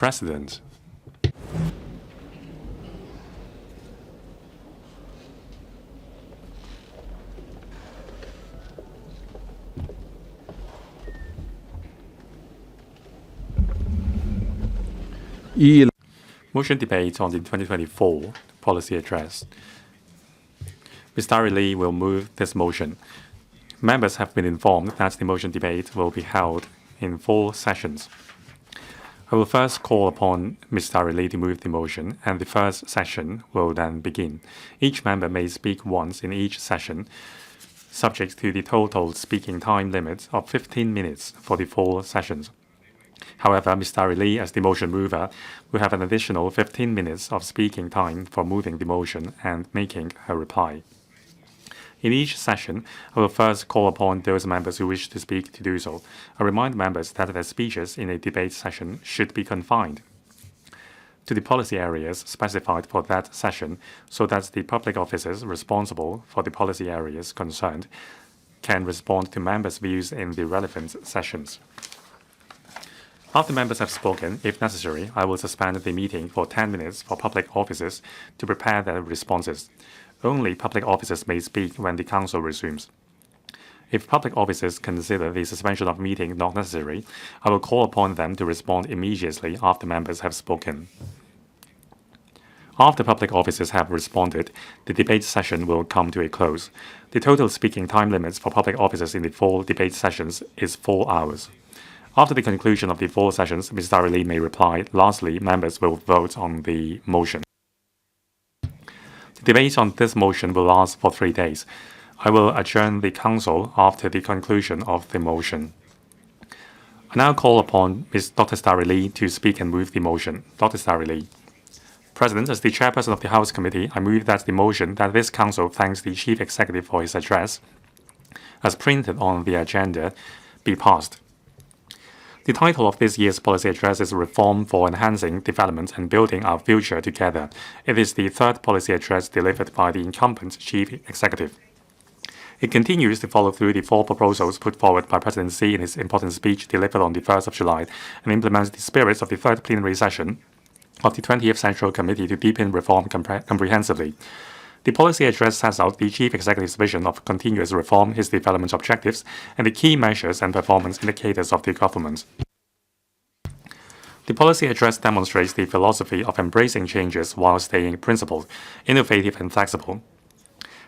President. Motion debate on the 2024 policy address. Ms. Starry LEE will move this motion. Members have been informed that the motion debate will be held in 4 sessions. I will first call upon Ms. Starry LEE to move the motion, and the first session will then begin. Each member may speak once in each session, subject to the total speaking time limit of 15 minutes for the 4 sessions. However, Ms. Starry LEE, as the motion mover, will have an additional 15 minutes of speaking time for moving the motion and making her reply. In each session, I will first call upon those members who wish to speak to do so. I remind members that their speeches in a debate session should be confined to the policy areas specified for that session, so that the public officers responsible for the policy areas concerned can respond to members' views in the relevant sessions. After members have spoken, if necessary, I will suspend the meeting for 10 minutes for public officers to prepare their responses. Only public officers may speak when the Council resumes. If public officers consider the suspension of meeting not necessary, I will call upon them to respond immediately after members have spoken. After public officers have responded, the debate session will come to a close. The total speaking time limits for public officers in the 4 debate sessions is 4 hours. After the conclusion of the 4 sessions, Ms. Starry LEE may reply. Lastly, members will vote on the motion. The debate on this motion will last for 3 days. I will adjourn the Council after the conclusion of the motion. I now call upon Dr. Starry LEE to speak and move the motion. Dr. Starry LEE. President, as the chairperson of the House Committee, I move that the motion that this Council thanks the Chief Executive for his address, as printed on the agenda, be passed. The title of this year's policy address is Reform for Enhancing Development and Building Our Future Together. It is the 3rd policy address delivered by the incumbent Chief Executive. It continues to follow through the 4 proposals put forward by President Xi in his important speech delivered on the 1st of July and implements the spirits of the 3rd plenary session of the 20th Central Committee to deepen reform comprehensively. The policy address sets out the Chief Executive's vision of continuous reform, his development objectives, and the key measures and performance indicators of the government. The policy address demonstrates the philosophy of embracing changes while staying principled, innovative, and flexible.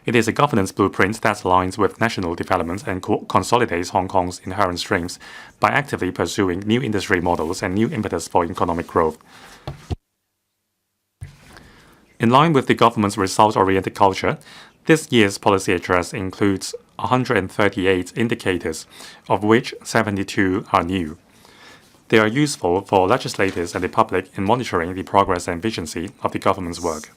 It is a governance blueprint that aligns with national development and consolidates Hong Kong's inherent strengths by actively pursuing new industry models and new impetus for economic growth. In line with the government's results-oriented culture, this year's policy address includes 138 indicators, of which 72 are new. They are useful for legislators and the public in monitoring the progress and efficiency of the government's work.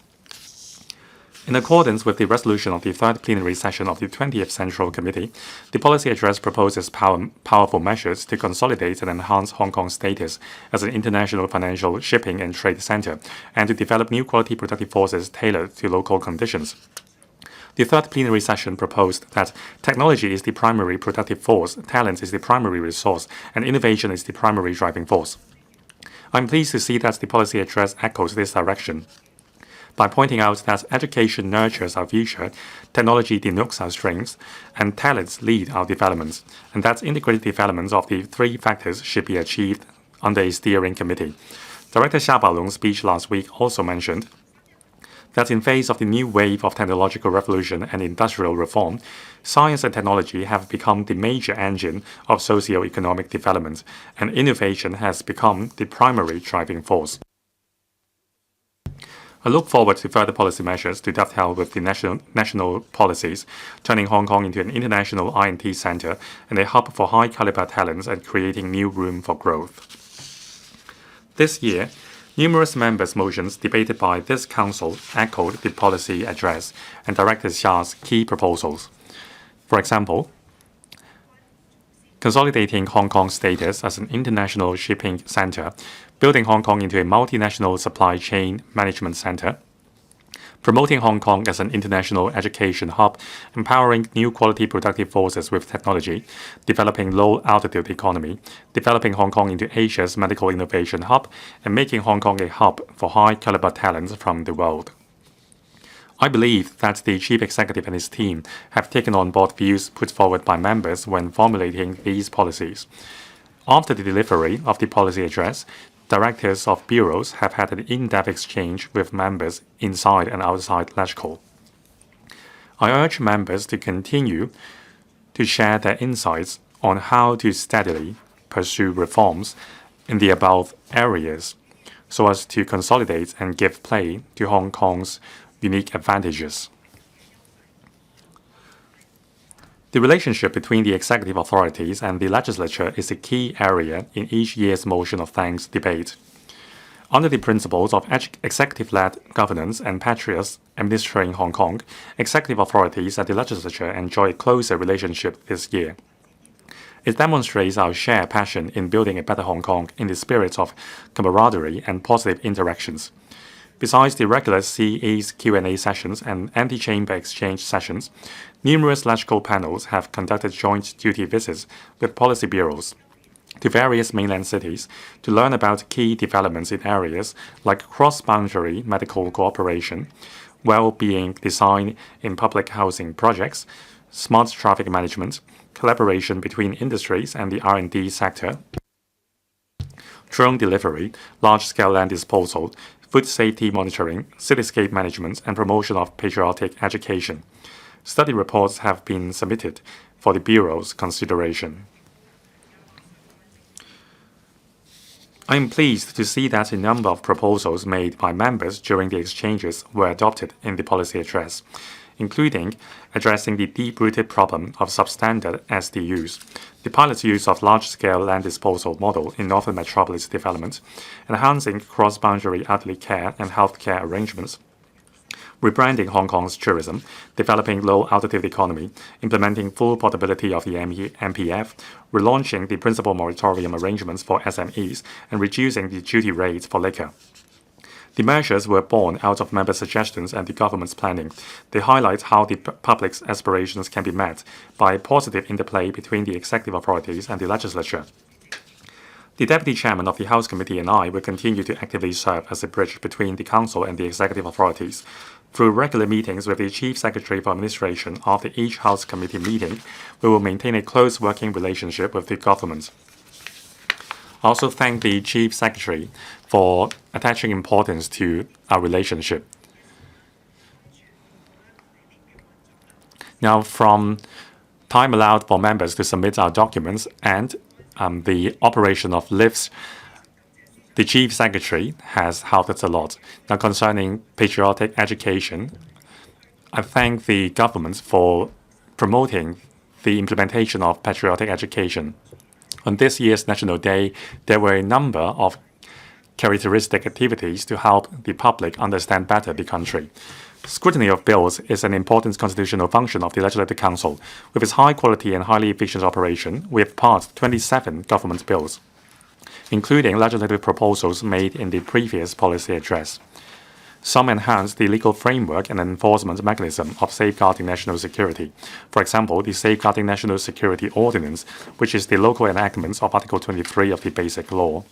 In accordance with the resolution of the 3rd plenary session of the 20th Central Committee, the policy address proposes powerful measures to consolidate and enhance Hong Kong's status as an international financial, shipping, and trade center, and to develop new quality productive forces tailored to local conditions. The 3rd plenary session proposed that technology is the primary productive force, talent is the primary resource, and innovation is the primary driving force. I'm pleased to see that the policy address echoes this direction. By pointing out that education nurtures our future, technology denotes our strengths, and talents lead our developments, and that integrated development of the 3 factors should be achieved under a steering committee. Director Xia Baolong's speech last week also mentioned that in face of the new wave of technological revolution and industrial reform, science and technology have become the major engine of socio-economic development, and innovation has become the primary driving force. I look forward to further policy measures to dovetail with the national policies, turning Hong Kong into an international R&D center and a hub for high-caliber talents and creating new room for growth. This year, numerous members' motions debated by this Council echoed the policy address and Director Xia's key proposals. For example, consolidating Hong Kong's status as an international shipping center, building Hong Kong into a multinational supply chain management center, promoting Hong Kong as an international education hub, empowering new quality productive forces with technology, developing low-altitude economy, developing Hong Kong into Asia's medical innovation hub, and making Hong Kong a hub for high-caliber talents from the world. I believe that the Chief Executive and his team have taken on board views put forward by members when formulating these policies. After the delivery of the policy address, directors of bureaus have had an in-depth exchange with members inside and outside LegCo. I urge members to continue to share their insights on how to steadily pursue reforms in the above areas so as to consolidate and give play to Hong Kong's unique advantages. The relationship between the executive authorities and the legislature is a key area in each year's motion of thanks debate. Under the principles of executive-led governance and patriots administering Hong Kong, executive authorities and the legislature enjoy a closer relationship this year. It demonstrates our shared passion in building a better Hong Kong in the spirit of camaraderie and positive interactions. Besides the regular CE's Q&A sessions and anti-chamber exchange sessions, numerous LegCo panels have conducted joint duty visits with policy bureaus to various mainland cities to learn about key developments in areas like cross-boundary medical cooperation, well-being design in public housing projects, smart traffic management, collaboration between industries and the R&D sector, drone delivery, large-scale land disposal, food safety monitoring, cityscape management, and promotion of patriotic education. Study reports have been submitted for the Bureau's consideration. I am pleased to see that a number of proposals made by members during the exchanges were adopted in the policy address, including addressing the deep-rooted problem of substandard SDUs, the pilot use of large-scale land disposal model in Northern Metropolis development, enhancing cross-boundary elderly care and healthcare arrangements, rebranding Hong Kong's tourism, developing low-altitude economy, implementing full portability of the MPF, relaunching the principal moratorium arrangements for SMEs, and reducing the duty rates for liquor. The measures were born out of member suggestions and the government's planning. They highlight how the public's aspirations can be met by a positive interplay between the executive authorities and the legislature. The Deputy Chairman of the House Committee and I will continue to actively serve as a bridge between the Council and the executive authorities. Through regular meetings with the Chief Secretary for Administration after each House Committee meeting, we will maintain a close working relationship with the government. I also thank the Chief Secretary for attaching importance to our relationship. Now, from time allowed for members to submit our documents and the operation of lifts, the Chief Secretary has helped us a lot. Now, concerning patriotic education, I thank the government for promoting the implementation of patriotic education. On this year's National Day, there were a number of characteristic activities to help the public understand better the country. Scrutiny of bills is an important constitutional function of the Legislative Council. With its high quality and highly efficient operation, we have passed 27 government bills, including legislative proposals made in the previous policy address. Some enhance the legal framework and enforcement mechanism of safeguarding national security. For example, the Safeguarding National Security Ordinance, which is the local enactment of Article 23 of the Basic Law.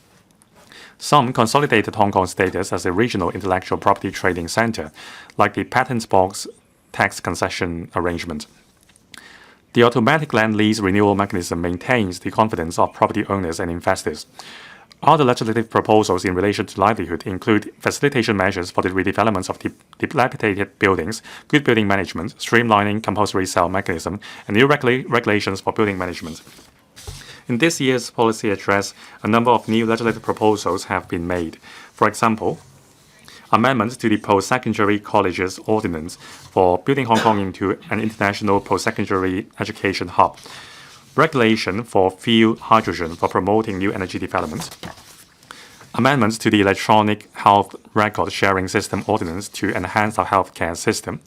Some consolidated Hong Kong's status as a regional intellectual property trading center, like the Patent Box tax concession arrangement. The automatic land lease renewal mechanism maintains the confidence of property owners and investors. Other legislative proposals in relation to livelihood include facilitation measures for the redevelopment of dilapidated buildings, good building management, streamlining compulsory sale mechanism, and new regulations for building management. In this year's policy address, a number of new legislative proposals have been made. For example, amendments to the Post-Secondary Colleges Ordinance for building Hong Kong into an international post-secondary education hub, regulation for fuel hydrogen for promoting new energy development, amendments to the Electronic Health Record Sharing System Ordinance to enhance our healthcare system,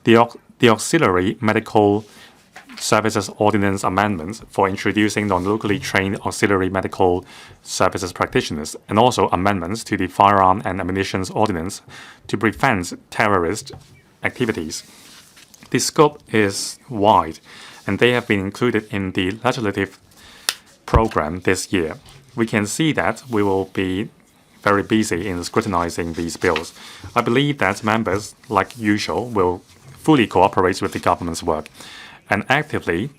the auxiliary medical Services Ordinance amendments for introducing non-locally trained auxiliary medical services practitioners, and also amendments to the Firearm and Ammunition Ordinance to prevent terrorist activities. The scope is wide, and they have been included in the legislative program this year. We can see that we will be very busy in scrutinizing these bills. I believe that members, like usual, will fully cooperate with the government's work and actively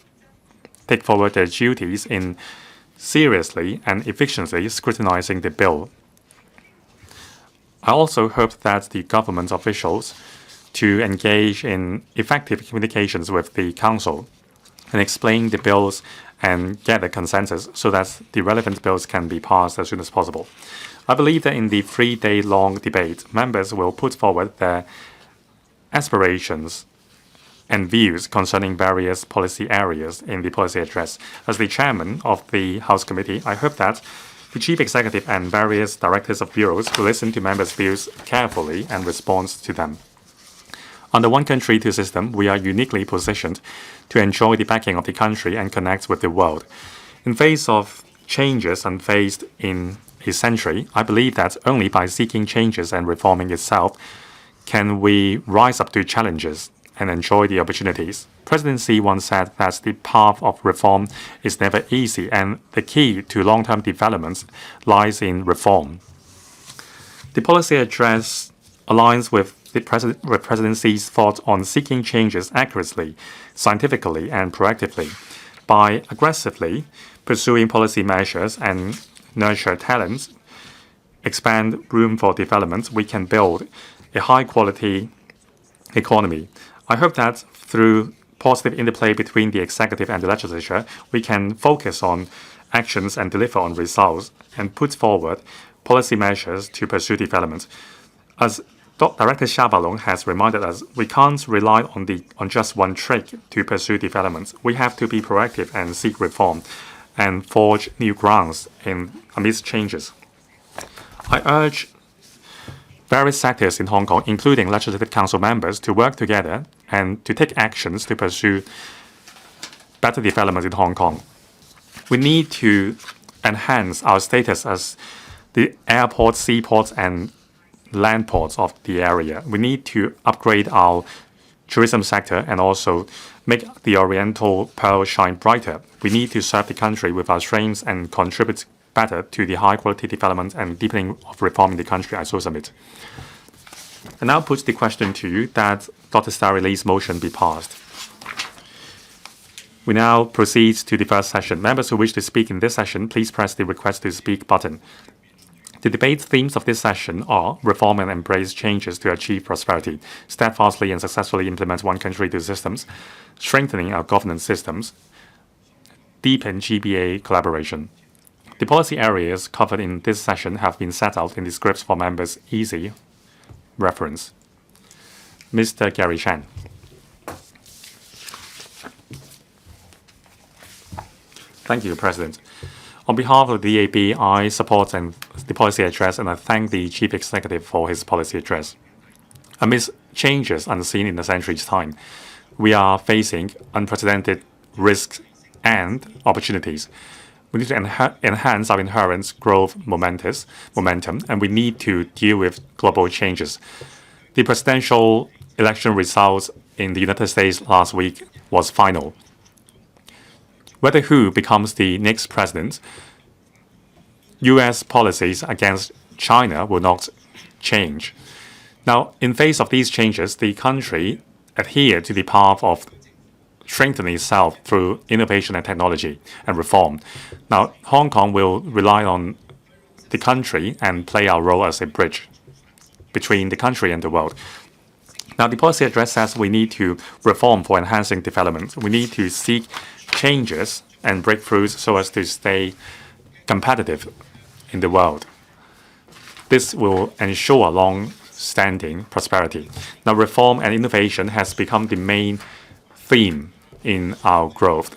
take forward their duties in seriously and efficiently scrutinizing the bill. I also hope that the government officials to engage in effective communications with the Council and explain the bills and get a consensus so that the relevant bills can be passed as soon as possible. I believe that in the 3-day-long debate, members will put forward their aspirations and views concerning various policy areas in the policy address. As the chairman of the House Committee, I hope that the Chief Executive and various directors of bureaus will listen to members' views carefully and respond to them. Under one country, two system, we are uniquely positioned to enjoy the backing of the country and connect with the world. In face of changes unfaced in a century, I believe that only by seeking changes and reforming itself can we rise up to challenges and enjoy the opportunities. President Xi once said that the path of reform is never easy, and the key to long-term development lies in reform. The policy address aligns with the President Xi's thought on seeking changes accurately, scientifically, and proactively. By aggressively pursuing policy measures and nurture talents, expand room for development, we can build a high-quality economy. I hope that through positive interplay between the executive and the legislature, we can focus on actions and deliver on results and put forward policy measures to pursue development. As Director Xiaobalong has reminded us, we can't rely on just one trick to pursue development. We have to be proactive and seek reform and forge new grounds amidst changes. I urge various sectors in Hong Kong, including Legislative Council members, to work together and to take actions to pursue better development in Hong Kong. We need to enhance our status as the airports, seaports, and land ports of the area. We need to upgrade our tourism sector and also make the Oriental Pearl shine brighter. We need to serve the country with our strengths and contribute better to the high-quality development and deepening of reform in the country, I so submit. I now put the question to you that Dr. Starry Lee's motion be passed. We now proceed to the first session. Members who wish to speak in this session, please press the Request to Speak button. The debate themes of this session are reform and embrace changes to achieve prosperity, steadfastly and successfully implement one country, two systems, strengthening our governance systems, deepen GBA collaboration. The policy areas covered in this session have been set out in the scripts for members' easy reference. Mr. Gary Chan. Thank you, President. On behalf of the DAB, I support the policy address, and I thank the Chief Executive for his policy address. Amidst changes unseen in a century's time, we are facing unprecedented risks and opportunities. We need to enhance our inherent growth momentum, and we need to deal with global changes. The presidential election results in the United States last week was final. Whether who becomes the next president, U.S. policies against China will not change. Now, in face of these changes, the country adhered to the path of strengthening itself through innovation and technology and reform. Now, Hong Kong will rely on the country and play our role as a bridge between the country and the world. Now, the policy address says we need to reform for enhancing development. We need to seek changes and breakthroughs so as to stay competitive in the world. This will ensure long-standing prosperity. Now, reform and innovation has become the main theme in our growth.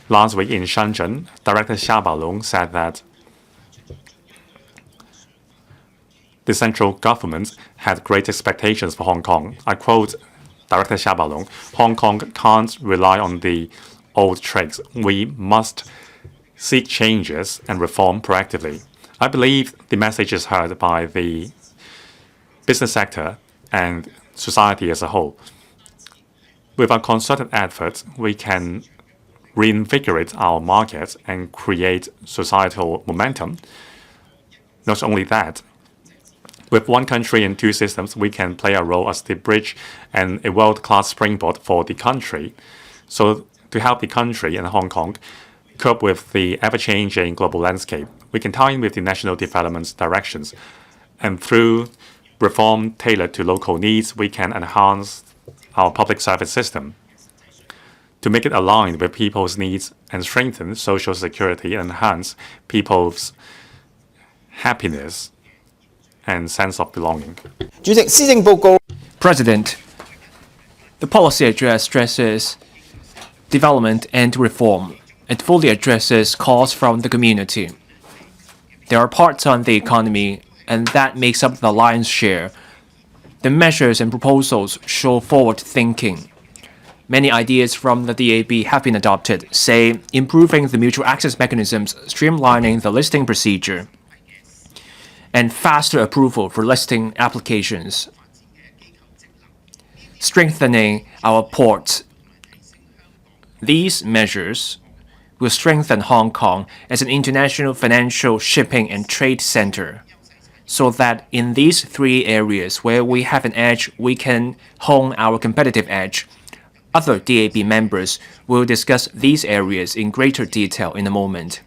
Last week in Shenzhen, Director Xiaobalong said that the central government had great expectations for Hong Kong. I quote Director Xiaobalong, "Hong Kong can't rely on the old tricks. We must seek changes and reform proactively. I believe the message is heard by the business sector and society as a whole. With our concerted efforts, we can reinvigorate our markets and create societal momentum. Not only that, with one country and two systems, we can play a role as the bridge and a world-class springboard for the country. So to help the country and Hong Kong cope with the ever-changing global landscape, we can tie in with the national development directions. And through reform tailored to local needs, we can enhance our public service system to make it aligned with people's needs and strengthen social security and enhance people's happiness and sense of belonging. President, the policy address stresses development and reform. It fully addresses calls from the community. There are parts on the economy, and that makes up the lion's share. The measures and proposals show forward thinking. Many ideas from the DAB have been adopted, say improving the mutual access mechanisms, streamlining the listing procedure, and faster approval for listing applications, strengthening our ports. These measures will strengthen Hong Kong as an international financial, shipping, and trade center, so that in these three areas where we have an edge, we can hone our competitive edge. Other DAB members will discuss these areas in greater detail in a moment.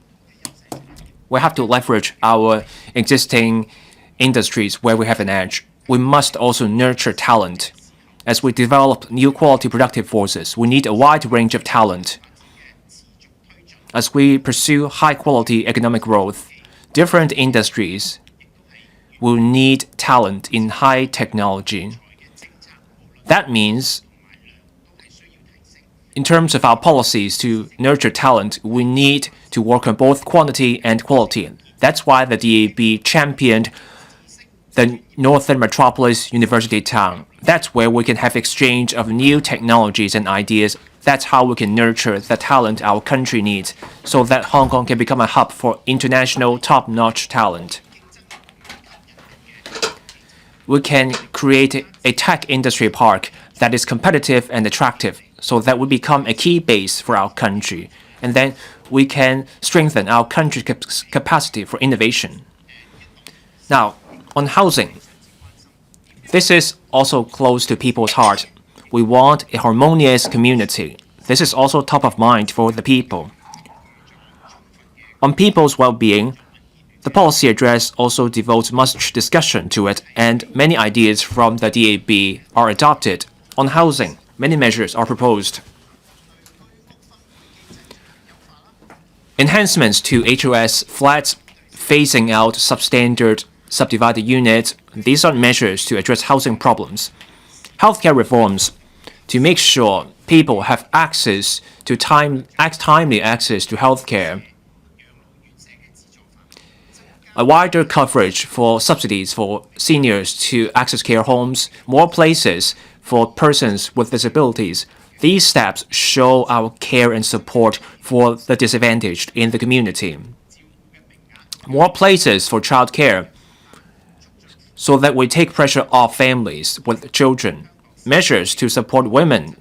We have to leverage our existing industries where we have an edge. We must also nurture talent. As we develop new quality productive forces, we need a wide range of talent. As we pursue high-quality economic growth, different industries will need talent in high technology. That means, in terms of our policies to nurture talent, we need to work on both quantity and quality. That's why the DAB championed the Northern Metropolis University Town. That's where we can have exchange of new technologies and ideas. That's how we can nurture the talent our country needs, so that Hong Kong can become a hub for international top-notch talent. We can create a tech industry park that is competitive and attractive, so that we become a key base for our country. And then we can strengthen our country's capacity for innovation. Now, on housing, this is also close to people's heart. We want a harmonious community. This is also top of mind for the people. On people's well-being, the policy address also devotes much discussion to it, and many ideas from the DAB are adopted. On housing, many measures are proposed. Enhancements to HOS flats, phasing out substandard subdivided units, these are measures to address housing problems. Healthcare reforms, to make sure people have access to timely access to healthcare. A wider coverage for subsidies for seniors to access care homes, more places for persons with disabilities. These steps show our care and support for the disadvantaged in the community. More places for childcare, so that we take pressure off families with children. Measures to support women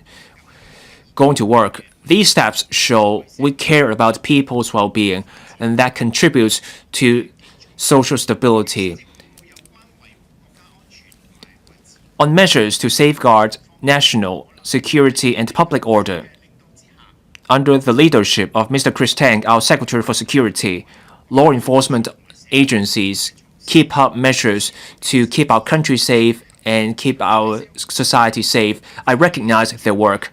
going to work. These steps show we care about people's well-being, and that contributes to social stability. On measures to safeguard national security and public order, under the leadership of Mr. Chris Tang, our Secretary for Security, law enforcement agencies keep up measures to keep our country safe and keep our society safe. I recognize their work.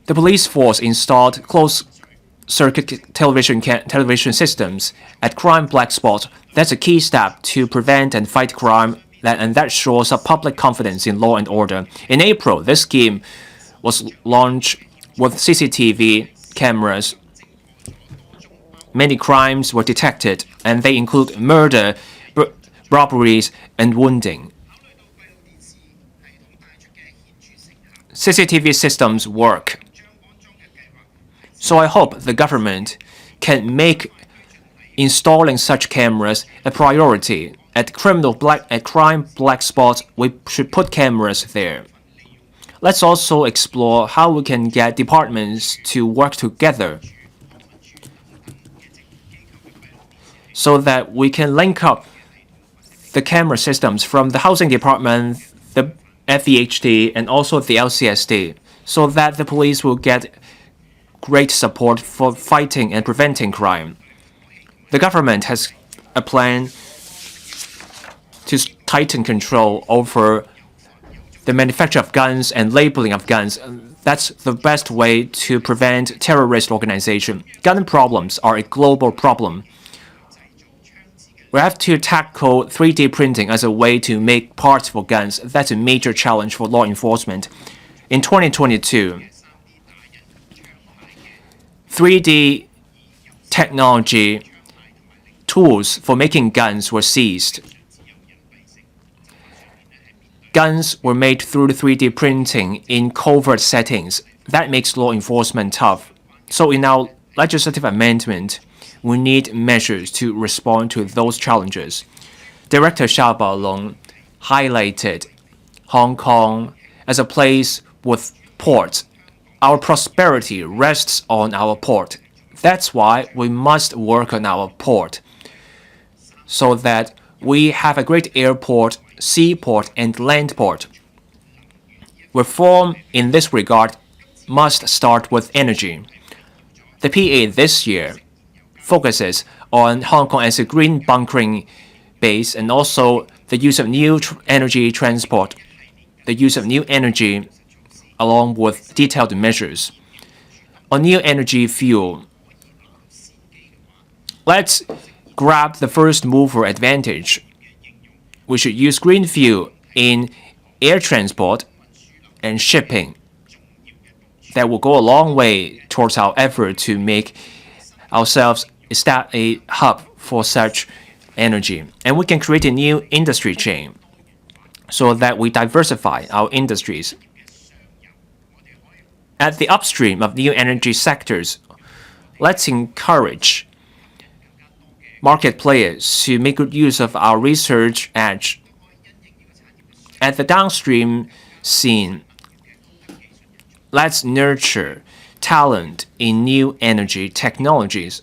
The police force installed closed-circuit television systems at crime black spots. That's a key step to prevent and fight crime, and that shows up public confidence in law and order. In April, this scheme was launched with CCTV cameras. Many crimes were detected, and they include murder, robberies, and wounding. CCTV systems work. So I hope the government can make installing such cameras a priority. At crime black spots, we should put cameras there. Let's also explore how we can get departments to work together so that we can link up the camera systems from the housing department, the FEHD, and also the LCSD, so that the police will get great support for fighting and preventing crime. The government has a plan to tighten control over the manufacture of guns and labeling of guns. That's the best way to prevent terrorist organization. Gun problems are a global problem. We have to tackle 3D printing as a way to make parts for guns. That's a major challenge for law enforcement. In 2022, 3D technology tools for making guns were seized. Guns were made through 3D printing in covert settings. That makes law enforcement tough. So in our legislative amendment, we need measures to respond to those challenges. Director Xia Baolong highlighted Hong Kong as a place with ports. Our prosperity rests on our port. That's why we must work on our port so that we have a great airport, seaport, and land port. Reform in this regard must start with energy. The PA this year focuses on Hong Kong as a green bunkering base and also the use of new energy transport, the use of new energy along with detailed measures. On new energy fuel, let's grab the first mover advantage. We should use green fuel in air transport and shipping. That will go a long way towards our effort to make ourselves a hub for such energy. And we can create a new industry chain so that we diversify our industries. At the upstream of new energy sectors, let's encourage market players to make good use of our research edge. At the downstream scene, let's nurture talent in new energy technologies.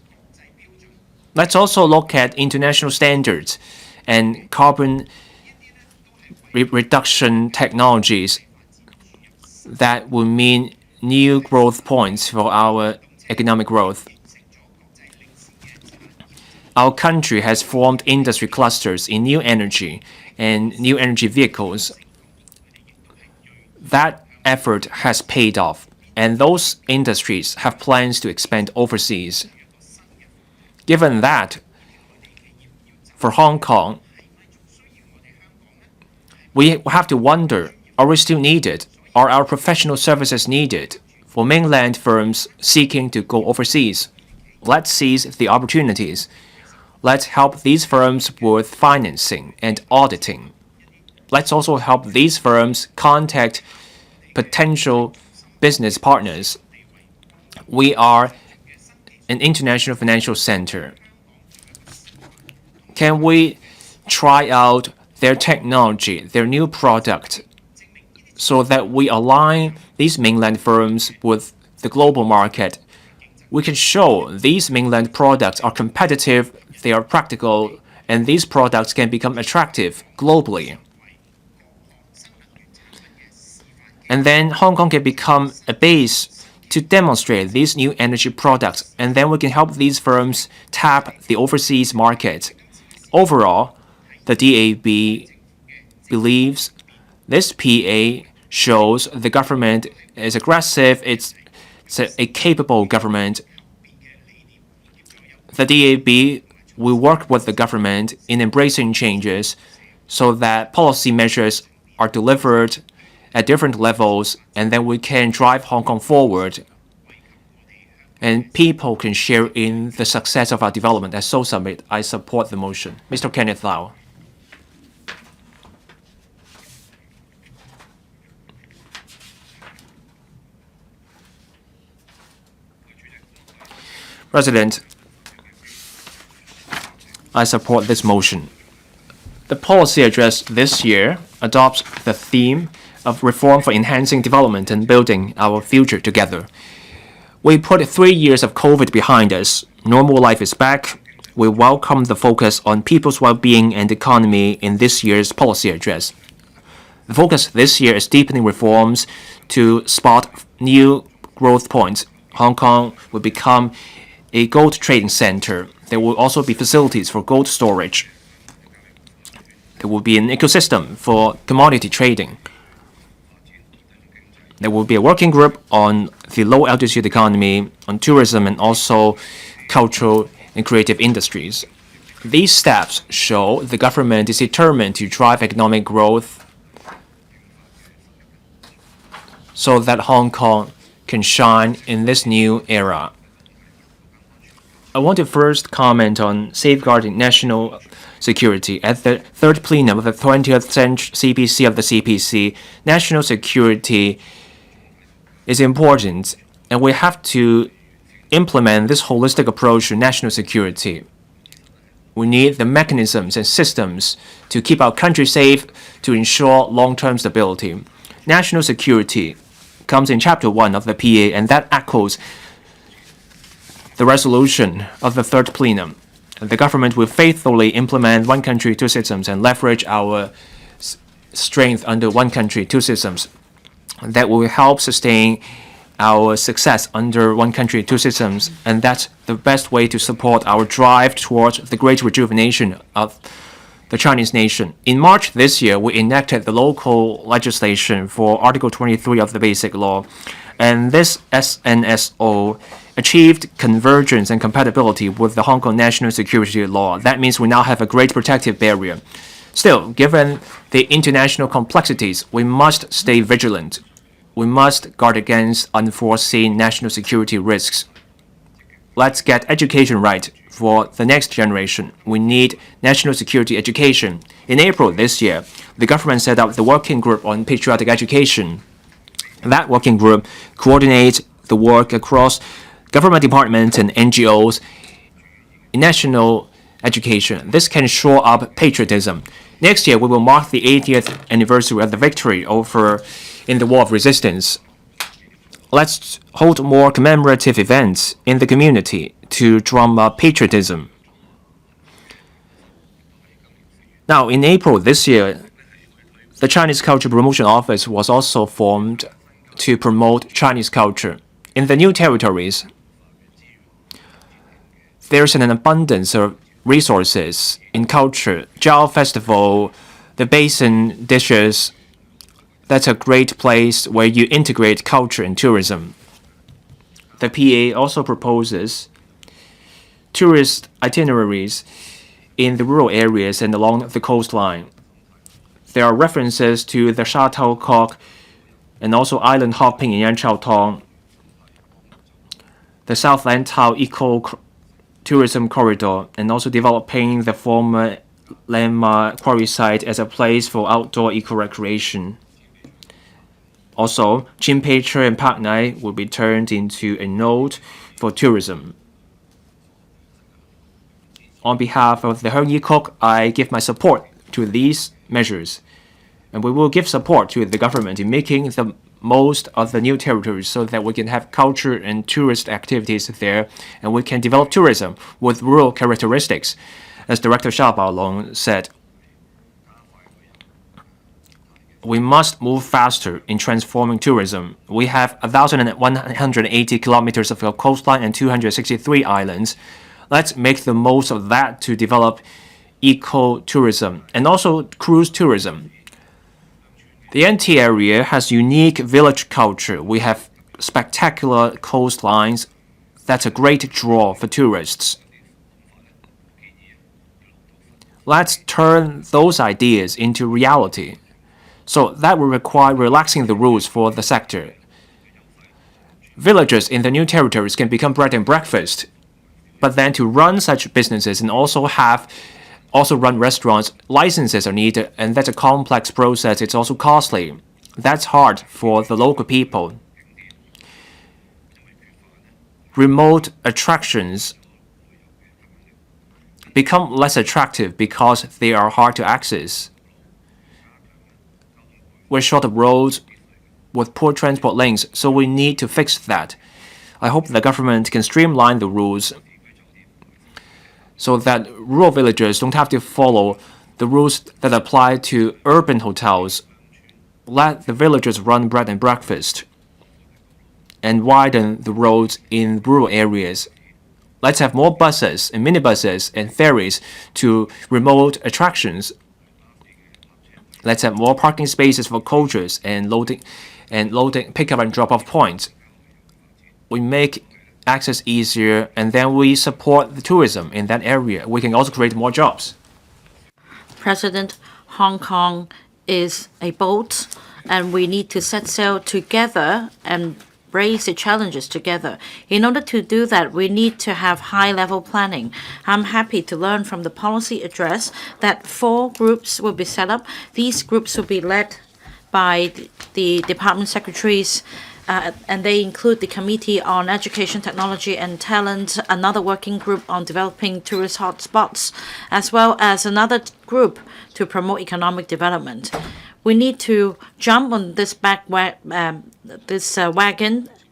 Let's also look at international standards and carbon reduction technologies that will mean new growth points for our economic growth. Our country has formed industry clusters in new energy and new energy vehicles. That effort has paid off, and those industries have plans to expand overseas. Given that, for Hong Kong, we have to wonder, are we still needed? Are our professional services needed for mainland firms seeking to go overseas? Let's seize the opportunities. Let's help these firms with financing and auditing. Let's also help these firms contact potential business partners. We are an international financial center. Can we try out their technology, their new product, so that we align these mainland firms with the global market? We can show these mainland products are competitive, they are practical, and these products can become attractive globally. And then Hong Kong can become a base to demonstrate these new energy products, and then we can help these firms tap the overseas market. Overall, the DAB believes this PA shows the government is aggressive, it's a capable government. The DAB will work with the government in embracing changes so that policy measures are delivered at different levels, and then we can drive Hong Kong forward. And people can share in the success of our development. As So Summit, I support the motion. Mr. Kenneth Lau. President, I support this motion. The policy address this year adopts the theme of reform for enhancing development and building our future together. We put 3 years of COVID behind us. Normal life is back. We welcome the focus on people's well-being and economy in this year's policy address. The focus this year is deepening reforms to spot new growth points. Hong Kong will become a gold trading center. There will also be facilities for gold storage. There will be an ecosystem for commodity trading. There will be a working group on the low-altitude economy, on tourism, and also cultural and creative industries. These steps show the government is determined to drive economic growth so that Hong Kong can shine in this new era. I want to first comment on safeguarding national security. At the third plenum of the 20th century CPC of the CPC, national security is important, and we have to implement this holistic approach to national security. We need the mechanisms and systems to keep our country safe, to ensure long-term stability. National security comes in Chapter 1 of the PA, and that echoes the resolution of the third plenum. The government will faithfully implement one country, two systems and leverage our strength under one country, two systems. That will help sustain our success under one country, two systems, and that's the best way to support our drive towards the great rejuvenation of the Chinese nation. In March this year, we enacted the local legislation for Article 23 of the Basic Law, and this SNSO achieved convergence and compatibility with the Hong Kong National Security Law. That means we now have a great protective barrier. Still, given the international complexities, we must stay vigilant. We must guard against unforeseen national security risks. Let's get education right for the next generation. We need national security education. In April this year, the government set up the working group on patriotic education. That working group coordinates the work across government departments and NGOs in national education. This can shore up patriotism. Next year, we will mark the 80th anniversary of the victory in the War of Resistance. Let's hold more commemorative events in the community to drum up patriotism. Now, in April this year, the Chinese Culture Promotion Office was also formed to promote Chinese culture. In the new territories, there's an abundance of resources in culture. Jiao Festival, the basin dishes, that's a great place where you integrate culture and tourism. The PA also proposes tourist itineraries in the rural areas and along the coastline. There are references to the shuttlecock and also island hopping in Yanchao Tong, the South Lantau Eco-Tourism Corridor, and also developing the former Lama quarry site as a place for outdoor eco-recreation. Also, Chinpeiche and Pak Nai will be turned into a node for tourism. On behalf of the Hung Yi Kok, I give my support to these measures, and we will give support to the government in making the most of the new territories so that we can have culture and tourist activities there, and we can develop tourism with rural characteristics. As Director Xiao Baolong said, we must move faster in transforming tourism. We have 1,180 kilometers of coastline and 263 islands. Let's make the most of that to develop eco-tourism and also cruise tourism. The NT area has unique village culture. We have spectacular coastlines. That's a great draw for tourists. Let's turn those ideas into reality. So that will require relaxing the rules for the sector. Villages in the new territories can become bread and breakfast, but then to run such businesses and also run restaurants, licenses are needed, and that's a complex process. It's also costly. That's hard for the local people. remote attractions become less attractive because they are hard to access. We're short of roads with poor transport links, so we need to fix that. I hope the government can streamline the rules so that rural villagers don't have to follow the rules that apply to urban hotels. Let the villagers run bread and breakfast and widen the roads in rural areas. Let's have more buses and minibuses and ferries to remote attractions. Let's have more parking spaces for coaches and loading pickup and drop-off points. We make access easier, and then we support the tourism in that area. We can also create more jobs. President, Hong Kong is a boat, and we need to set sail together and raise the challenges together. In order to do that, we need to have high-level planning. I'm happy to learn from the policy address that 4 groups will be set up. These groups will be led by the department secretaries, and they include the Committee on Education, Technology and Talent, another working group on developing tourist hotspots, as well as another group to promote economic development. We need to jump on this wagon,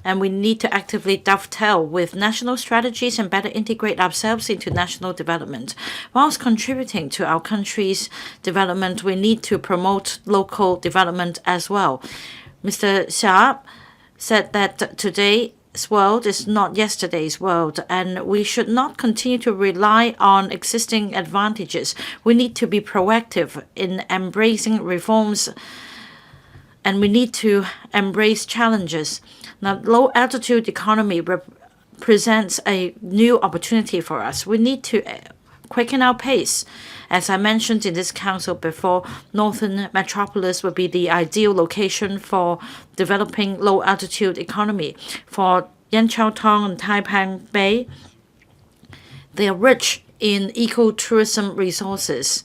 and we need to actively dovetail with national strategies and better integrate ourselves into national development. Whilst contributing to our country's development, we need to promote local development as well. Mr. Xia said that today's world is not yesterday's world, and we should not continue to rely on existing advantages. We need to be proactive in embracing reforms, and we need to embrace challenges. Now, low-altitude economy presents a new opportunity for us. We need to quicken our pace. As I mentioned in this council before, Northern Metropolis would be the ideal location for developing low-altitude economy. For Yanqiaotong and Taiping Bay, they are rich in ecotourism resources,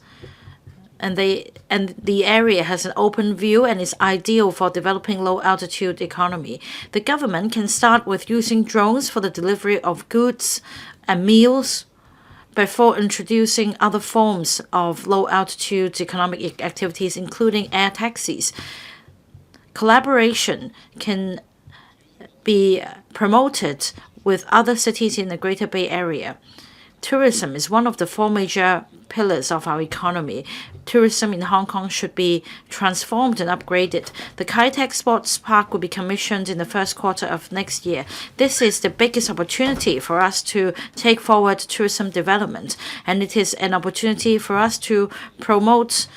and the area has an open view and is ideal for developing low-altitude economy. The government can start with using drones for the delivery of goods and meals before introducing other forms of low-altitude economic activities, including air taxis. Collaboration can be promoted with other cities in the Greater Bay Area. Tourism is one of the 4 major pillars of our economy. Tourism in Hong Kong should be transformed and upgraded. The Kai-Tak Sports Park will be commissioned in the first quarter of next year. This is the biggest opportunity for us to take forward tourism development, and it is an opportunity for us to promote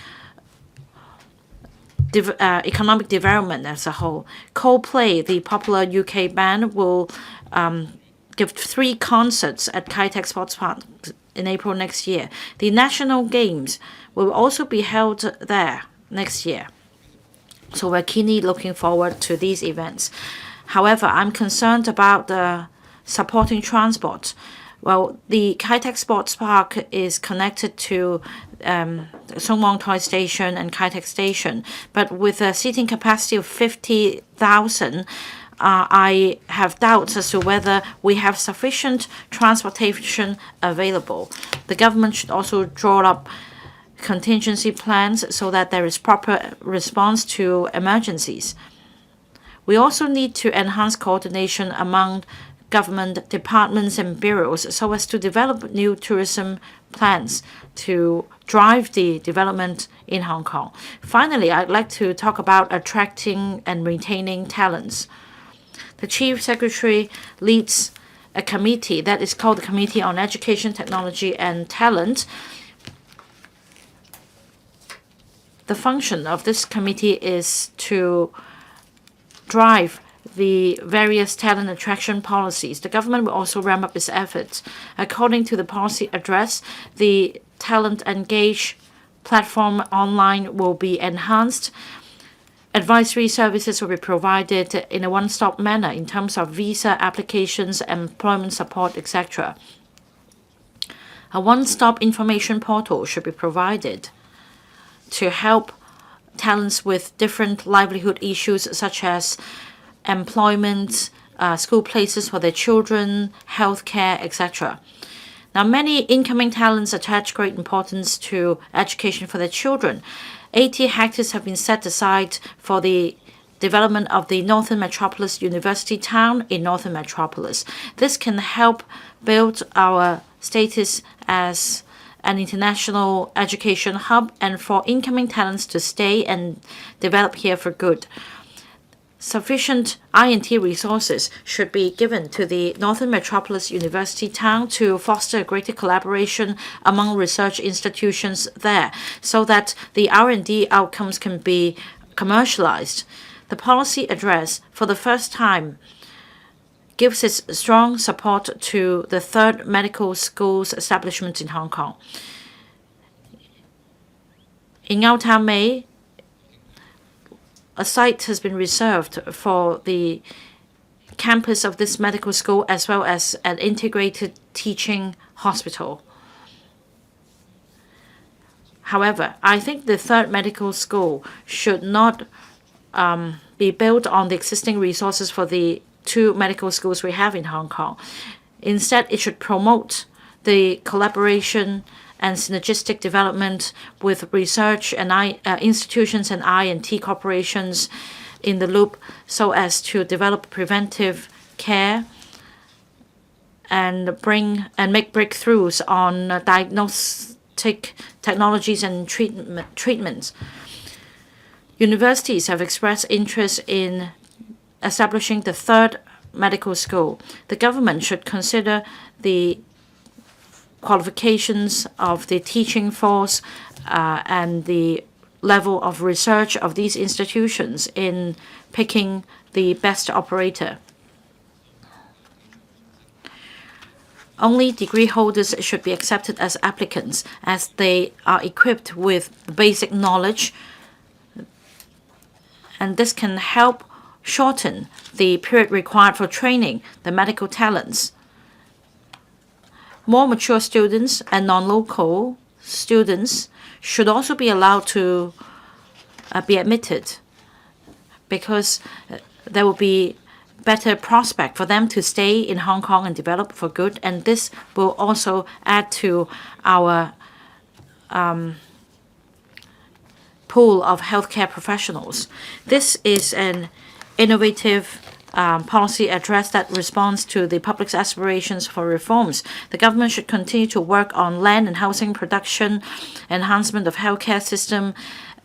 economic development as a whole. Coldplay, the popular UK band, will give 3 concerts at Kai-Tak Sports Park in April next year. The National Games will also be held there next year. So we're keenly looking forward to these events. However, I'm concerned about the supporting transport. Well, the Kai-Tak Sports Park is connected to Sung Wong Toi Station and Kai-Tak Station, but with a seating capacity of 50,000, I have doubts as to whether we have sufficient transportation available. The government should also draw up contingency plans so that there is proper response to emergencies. We also need to enhance coordination among government departments and bureaus so as to develop new tourism plans to drive the development in Hong Kong. Finally, I'd like to talk about attracting and retaining talents. The Chief Secretary leads a committee that is called the Committee on Education, Technology and Talent. The function of this committee is to drive the various talent attraction policies. The government will also ramp up its efforts. According to the policy address, the Talent Engage platform online will be enhanced. Advisory services will be provided in a one-stop manner in terms of visa applications, employment support, etc. A one-stop information portal should be provided to help talents with different livelihood issues such as employment, school places for their children, healthcare, etc. Now, many incoming talents attach great importance to education for their children. 80 hectares have been set aside for the development of the Northern Metropolis University Town in Northern Metropolis. This can help build our status as an international education hub and for incoming talents to stay and develop here for good. Sufficient I&T resources should be given to the Northern Metropolis University Town to foster greater collaboration among research institutions there so that the R&D outcomes can be commercialized. The policy address, for the first time, gives its strong support to the third medical school's establishment in Hong Kong. In Ngau Tam Mei, a site has been reserved for the campus of this medical school as well as an integrated teaching hospital. However, I think the third medical school should not be built on the existing resources for the two medical schools we have in Hong Kong. Instead, it should promote the collaboration and synergistic development with research and institutions and I&T corporations in the loop so as to develop preventive care and make breakthroughs on diagnostic technologies and treatments. Universities have expressed interest in establishing the third medical school. The government should consider the qualifications of the teaching force and the level of research of these institutions in picking the best operator. Only degree holders should be accepted as applicants as they are equipped with basic knowledge, and this can help shorten the period required for training the medical talents. More mature students and non-local students should also be allowed to be admitted because there will be better prospect for them to stay in Hong Kong and develop for good, and this will also add to our pool of healthcare professionals. This is an innovative policy address that responds to the public's aspirations for reforms. The government should continue to work on land and housing production, enhancement of healthcare system,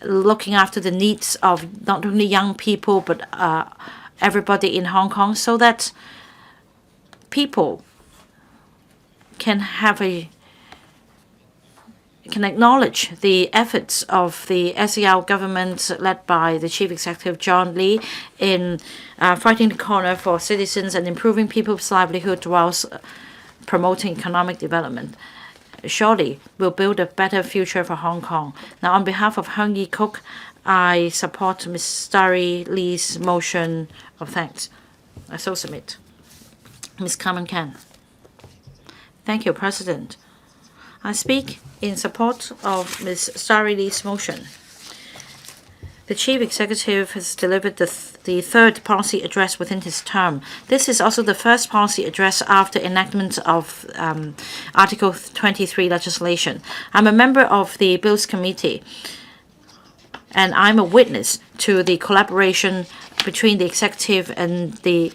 looking after the needs of not only young people but everybody in Hong Kong so that people can acknowledge the efforts of the SAR government led by the Chief Executive John Lee in fighting the corner for citizens and improving people's livelihood whilst promoting economic development. Surely we'll build a better future for Hong Kong. Now, on behalf of Hung Yee Kuk, I support Ms. Starry Lee's motion of thanks. I so submit. Ms. Carmen Can. Thank you, President. I speak in support of Ms. Starry Lee's motion. The Chief Executive has delivered the third policy address within his term. This is also the first policy address after enactment of Article 23 legislation. I'm a member of the Bills Committee, and I'm a witness to the collaboration between the executive and the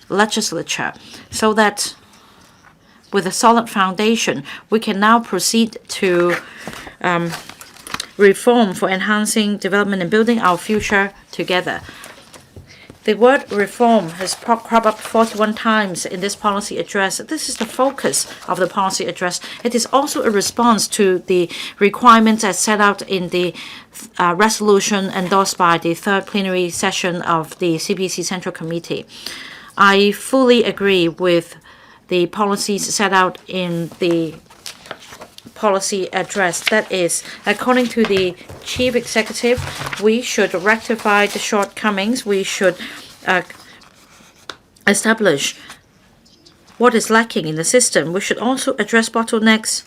legislature so that with a solid foundation, we can now proceed to reform for enhancing development and building our future together. The word reform has cropped up 41 times in this policy address. This is the focus of the policy address. It is also a response to the requirements as set out in the resolution endorsed by the third plenary session of the CPC Central Committee. I fully agree with the policies set out in the policy address. That is, according to the Chief Executive, we should rectify the shortcomings. We should establish what is lacking in the system. We should also address bottlenecks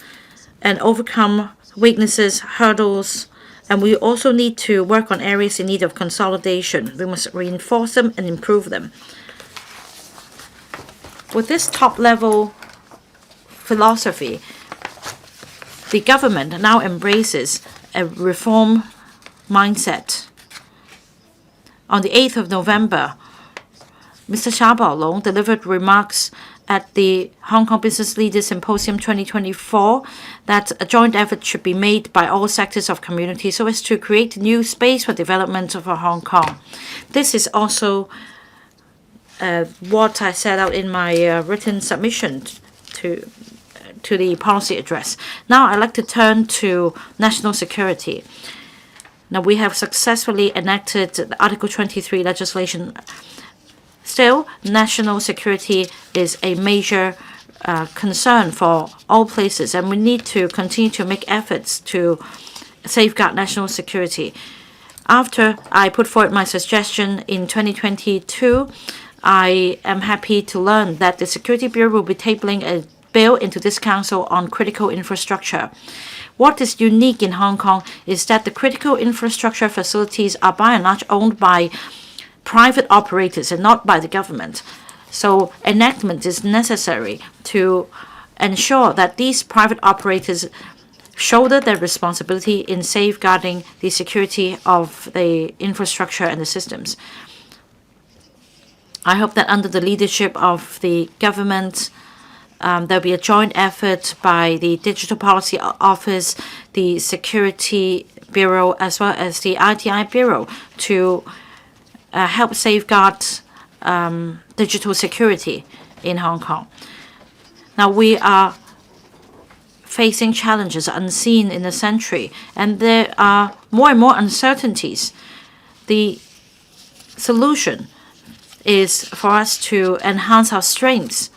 and overcome weaknesses, hurdles, and we also need to work on areas in need of consolidation. We must reinforce them and improve them. With this top-level philosophy, the government now embraces a reform mindset. On the 8th of November, Mr. Xia Baolong delivered remarks at the Hong Kong Business Leaders Symposium 2024 that a joint effort should be made by all sectors of community so as to create a new space for development of Hong Kong. This is also what I set out in my written submission to the policy address. Now I'd like to turn to national security. Now we have successfully enacted the Article 23 legislation. Still, national security is a major concern for all places, and we need to continue to make efforts to safeguard national security. After I put forward my suggestion in 2022, I am happy to learn that the Security Bureau will be tabling a bill into this council on critical infrastructure. What is unique in Hong Kong is that the critical infrastructure facilities are by and large owned by private operators and not by the government. So enactment is necessary to ensure that these private operators shoulder their responsibility in safeguarding the security of the infrastructure and the systems. I hope that under the leadership of the government, there'll be a joint effort by the Digital Policy Office, the Security Bureau, as well as the ITI Bureau to help safeguard digital security in Hong Kong. Now, we are facing challenges unseen in a century, and there are more and more uncertainties. The solution is for us to enhance our strengths.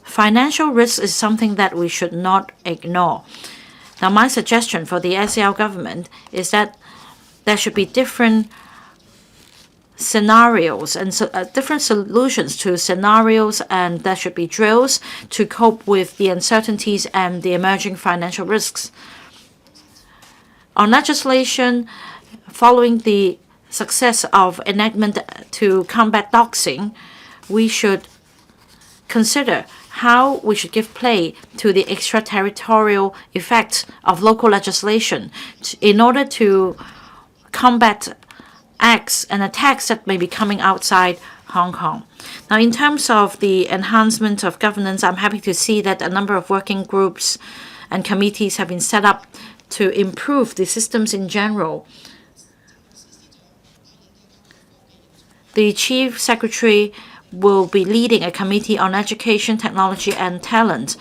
Financial risk is something that we should not ignore. Now, my suggestion for the SAR government is that there should be different scenarios and different solutions to scenarios, and there should be drills to cope with the uncertainties and the emerging financial risks. On legislation, following the success of enactment to combat doxing, we should consider how we should give play to the extraterritorial effect of local legislation in order to combat acts and attacks that may be coming outside Hong Kong. Now, in terms of the enhancement of governance, I'm happy to see that a number of working groups and committees have been set up to improve the systems in general. The Chief Secretary will be leading a committee on education, technology, and talent.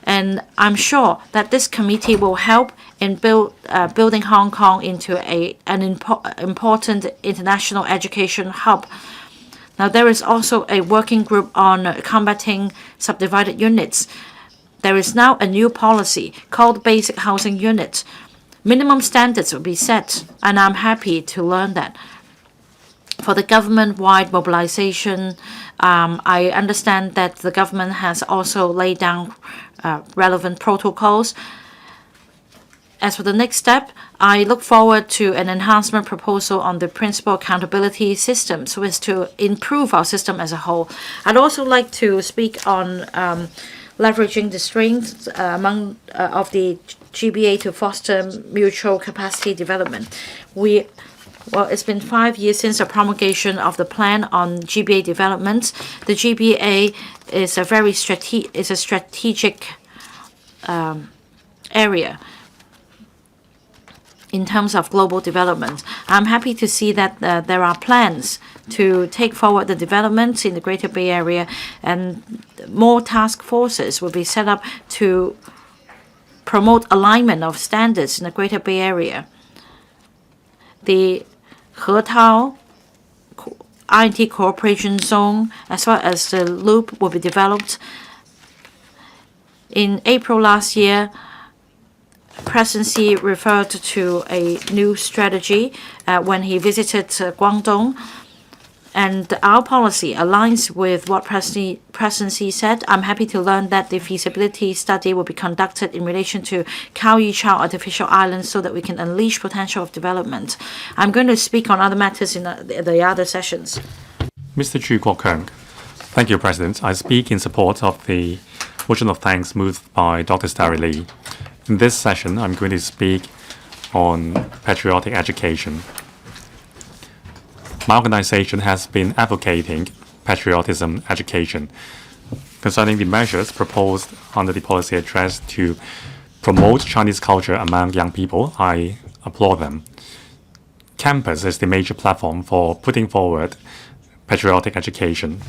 And I'm sure that this committee will help in building Hong Kong into an important international education hub. Now, there is also a working group on combating subdivided units. There is now a new policy called Basic Housing Unit. Minimum standards will be set, and I'm happy to learn that. For the government-wide mobilization, I understand that the government has also laid down relevant protocols. As for the next step, I look forward to an enhancement proposal on the principal accountability system so as to improve our system as a whole. I'd also like to speak on leveraging the strengths of the GBA to foster mutual capacity development. Well, it's been 5 years since the promulgation of the plan on GBA development. The GBA is a very strategic area in terms of global development. I'm happy to see that there are plans to take forward the developments in the Greater Bay Area, and more task forces will be set up to promote alignment of standards in the Greater Bay Area. The Hetao INT Cooperation Zone, as well as the Loop, will be developed. In April last year, Presidency referred to a new strategy when he visited Guangdong, and our policy aligns with what Presidency said. I'm happy to learn that the feasibility study will be conducted in relation to Kao Yi Chao Artificial Island so that we can unleash potential of development. I'm going to speak on other matters in the other sessions. Mr. Chu Kwok-keung, Thank you, President. I speak in support of the motion of thanks moved by Dr. Starry LEE. In this session, I'm going to speak on patriotic education. My organization has been advocating patriotism education. Concerning the measures proposed under the policy address to promote Chinese culture among young people, I applaud them. Campus is the major platform for putting forward patriotic education.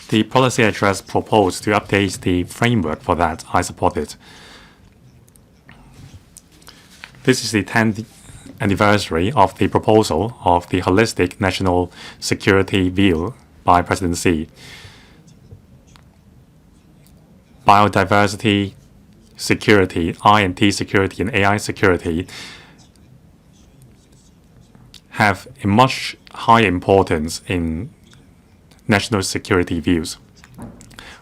The policy address proposed to update the framework for that. I support it. This is the 10th anniversary of the proposal of the holistic national security view by President Xi. Biodiversity security, I&T security, and AI security have a much higher importance in national security views.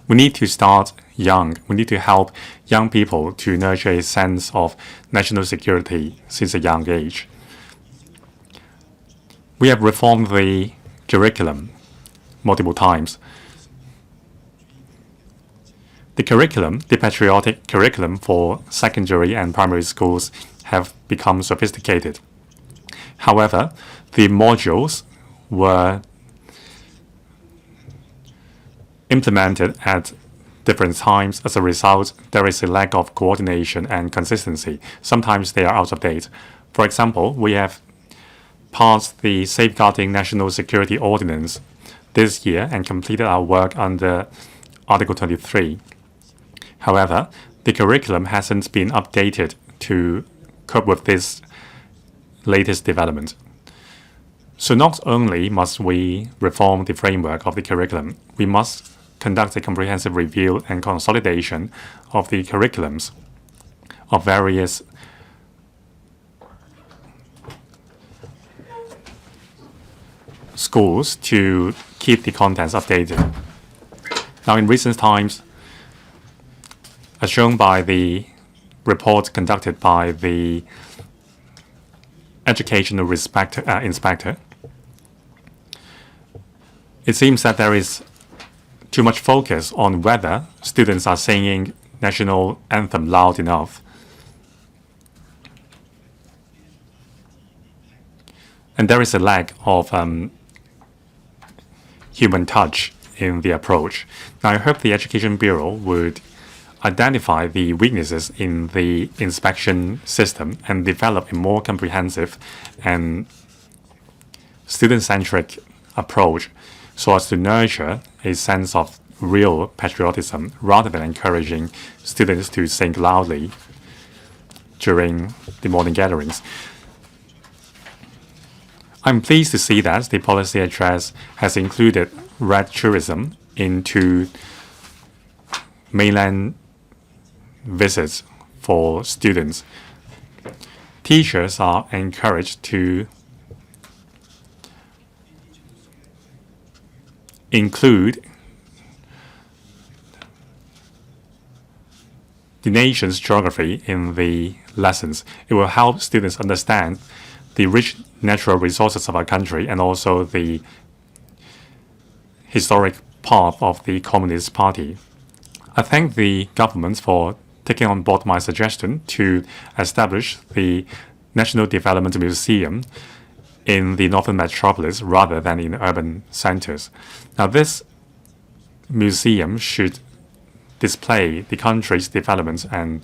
We need to start young. We need to help young people to nurture a sense of national security since a young age. We have reformed the curriculum multiple times. The curriculum, the patriotic curriculum for secondary and primary schools have become sophisticated. However, the modules were implemented at different times. As a result, there is a lack of coordination and consistency. Sometimes they are out of date. For example, we have passed the Safeguarding National Security Ordinance this year and completed our work under Article 23. However, the curriculum hasn't been updated to cope with this latest development. So not only must we reform the framework of the curriculum, we must conduct a comprehensive review and consolidation of the curriculums of various schools to keep the contents updated. Now, in recent times, as shown by the report conducted by the educational inspector, it seems that there is too much focus on whether students are singing national anthem loud enough. And there is a lack of human touch in the approach. Now, I hope the Education Bureau would identify the weaknesses in the inspection system and develop a more comprehensive and student-centric approach so as to nurture a sense of real patriotism rather than encouraging students to sing loudly during the morning gatherings. I'm pleased to see that the policy address has included red tourism into mainland visits for students. Teachers are encouraged to include the nation's geography in the lessons. It will help students understand the rich natural resources of our country and also the historic path of the Communist Party. I thank the government for taking on board my suggestion to establish the National Development Museum in the northern metropolis rather than in urban centers. Now, this museum should display the country's developments and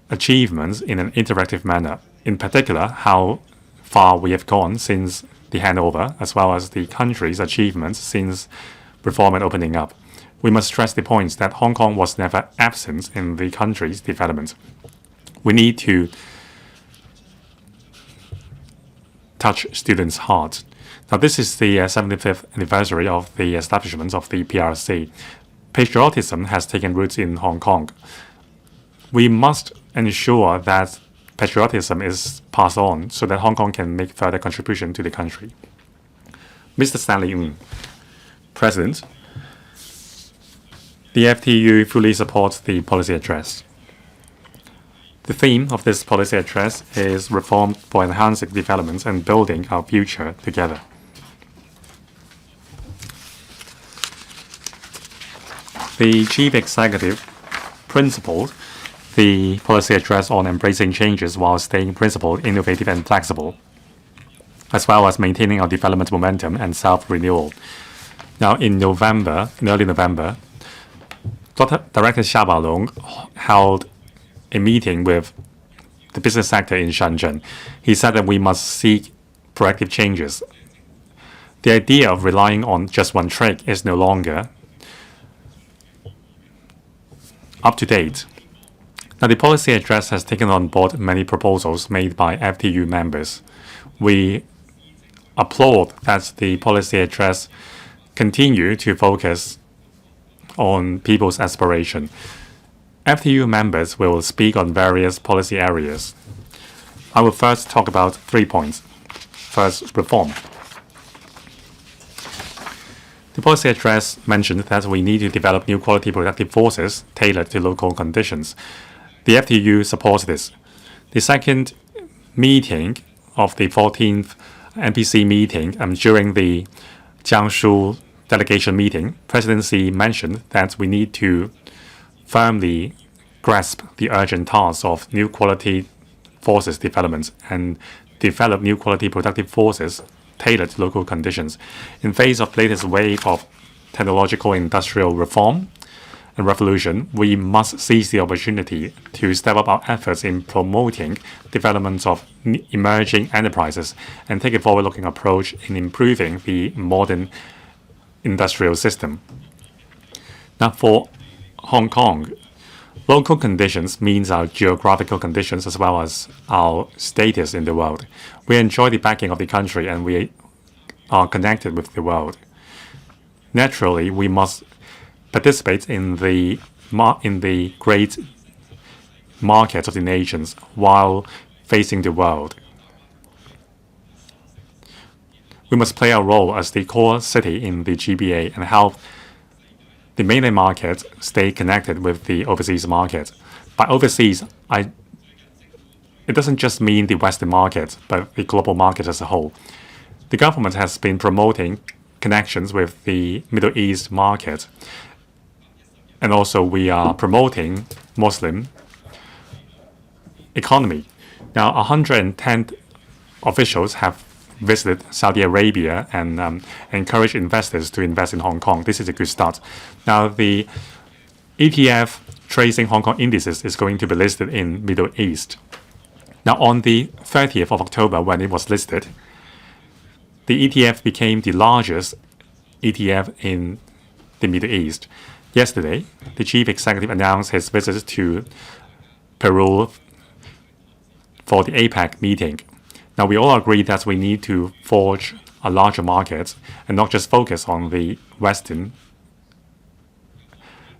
achievements in an interactive manner, in particular, how far we have gone since the handover, as well as the country's achievements since reform and opening up. We must stress the points that Hong Kong was never absent in the country's development. We need to touch students' hearts. Now, this is the 75th anniversary of the establishment of the PRC. Patriotism has taken roots in Hong Kong. We must ensure that patriotism is passed on so that Hong Kong can make further contribution to the country. Mr. Stanley Ng, President, the FTU fully supports the policy address. The theme of this policy address is reform for enhancing development and building our future together. The Chief Executive principled the policy address on embracing changes while staying principled, innovative, and flexible, as well as maintaining our development momentum and self-renewal. Now, in early November, Director Xia Baolong held a meeting with the business sector in Shenzhen. He said that we must seek proactive changes. The idea of relying on just one trick is no longer up to date. Now, the policy address has taken on board many proposals made by FTU members. We applaud that the policy address continue to focus on people's aspiration. FTU members will speak on various policy areas. I will first talk about 3 points. First, reform. The policy address mentioned that we need to develop new quality productive forces tailored to local conditions. The FTU supports this. The second meeting of the 14th NPC meeting during the Jiangsu delegation meeting, President Xi mentioned that we need to firmly grasp the urgent task of new quality forces development and develop new quality productive forces tailored to local conditions. In face of latest wave of technological industrial reform and revolution, we must seize the opportunity to step up our efforts in promoting development of emerging enterprises and take a forward-looking approach in improving the modern industrial system. Now, for Hong Kong, local conditions means our geographical conditions as well as our status in the world. We enjoy the backing of the country and we are connected with the world. Naturally, we must participate in the great markets of the nations while facing the world. We must play our role as the core city in the GBA and help the mainland market stay connected with the overseas market. By overseas, it doesn't just mean the Western market, but the global market as a whole. The government has been promoting connections with the Middle East market, and also we are promoting Muslim economy. Now, 110 officials have visited Saudi Arabia and encourage investors to invest in Hong Kong. This is a good start. Now, the ETF tracing Hong Kong indices is going to be listed in Middle East. Now, on the 30th of October, when it was listed, the ETF became the largest ETF in the Middle East. Yesterday, the chief executive announced his visit to Peru for the APEC meeting. Now, we all agree that we need to forge a larger market and not just focus on the Western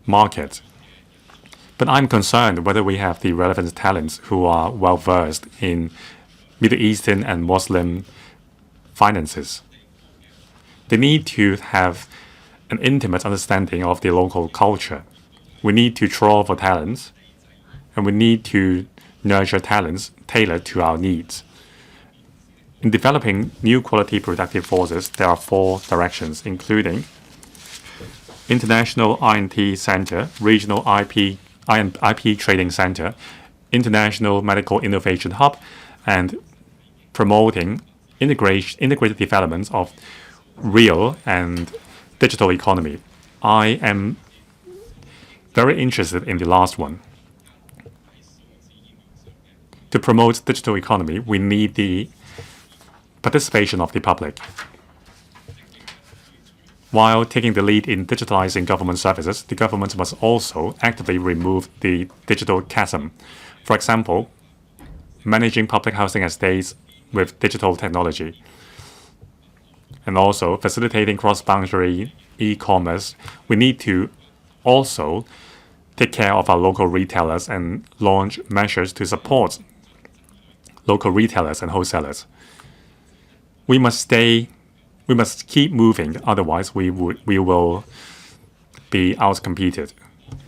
market. But I'm concerned whether we have the relevant talents who are well-versed in Middle Eastern and Muslim finances. They need to have an intimate understanding of the local culture. We need to draw for talents, and we need to nurture talents tailored to our needs. In developing new quality productive forces, there are 4 directions, including International R&T Center, Regional IP Trading Center, International Medical Innovation Hub, and promoting integrated development of real and digital economy. I am very interested in the last one. To promote digital economy, we need the participation of the public. While taking the lead in digitalizing government services, the government must also actively remove the digital chasm. For example, managing public housing estates with digital technology, and also facilitating cross-boundary e-commerce. We need to also take care of our local retailers and launch measures to support local retailers and wholesalers. We must keep moving, otherwise we will be outcompeted.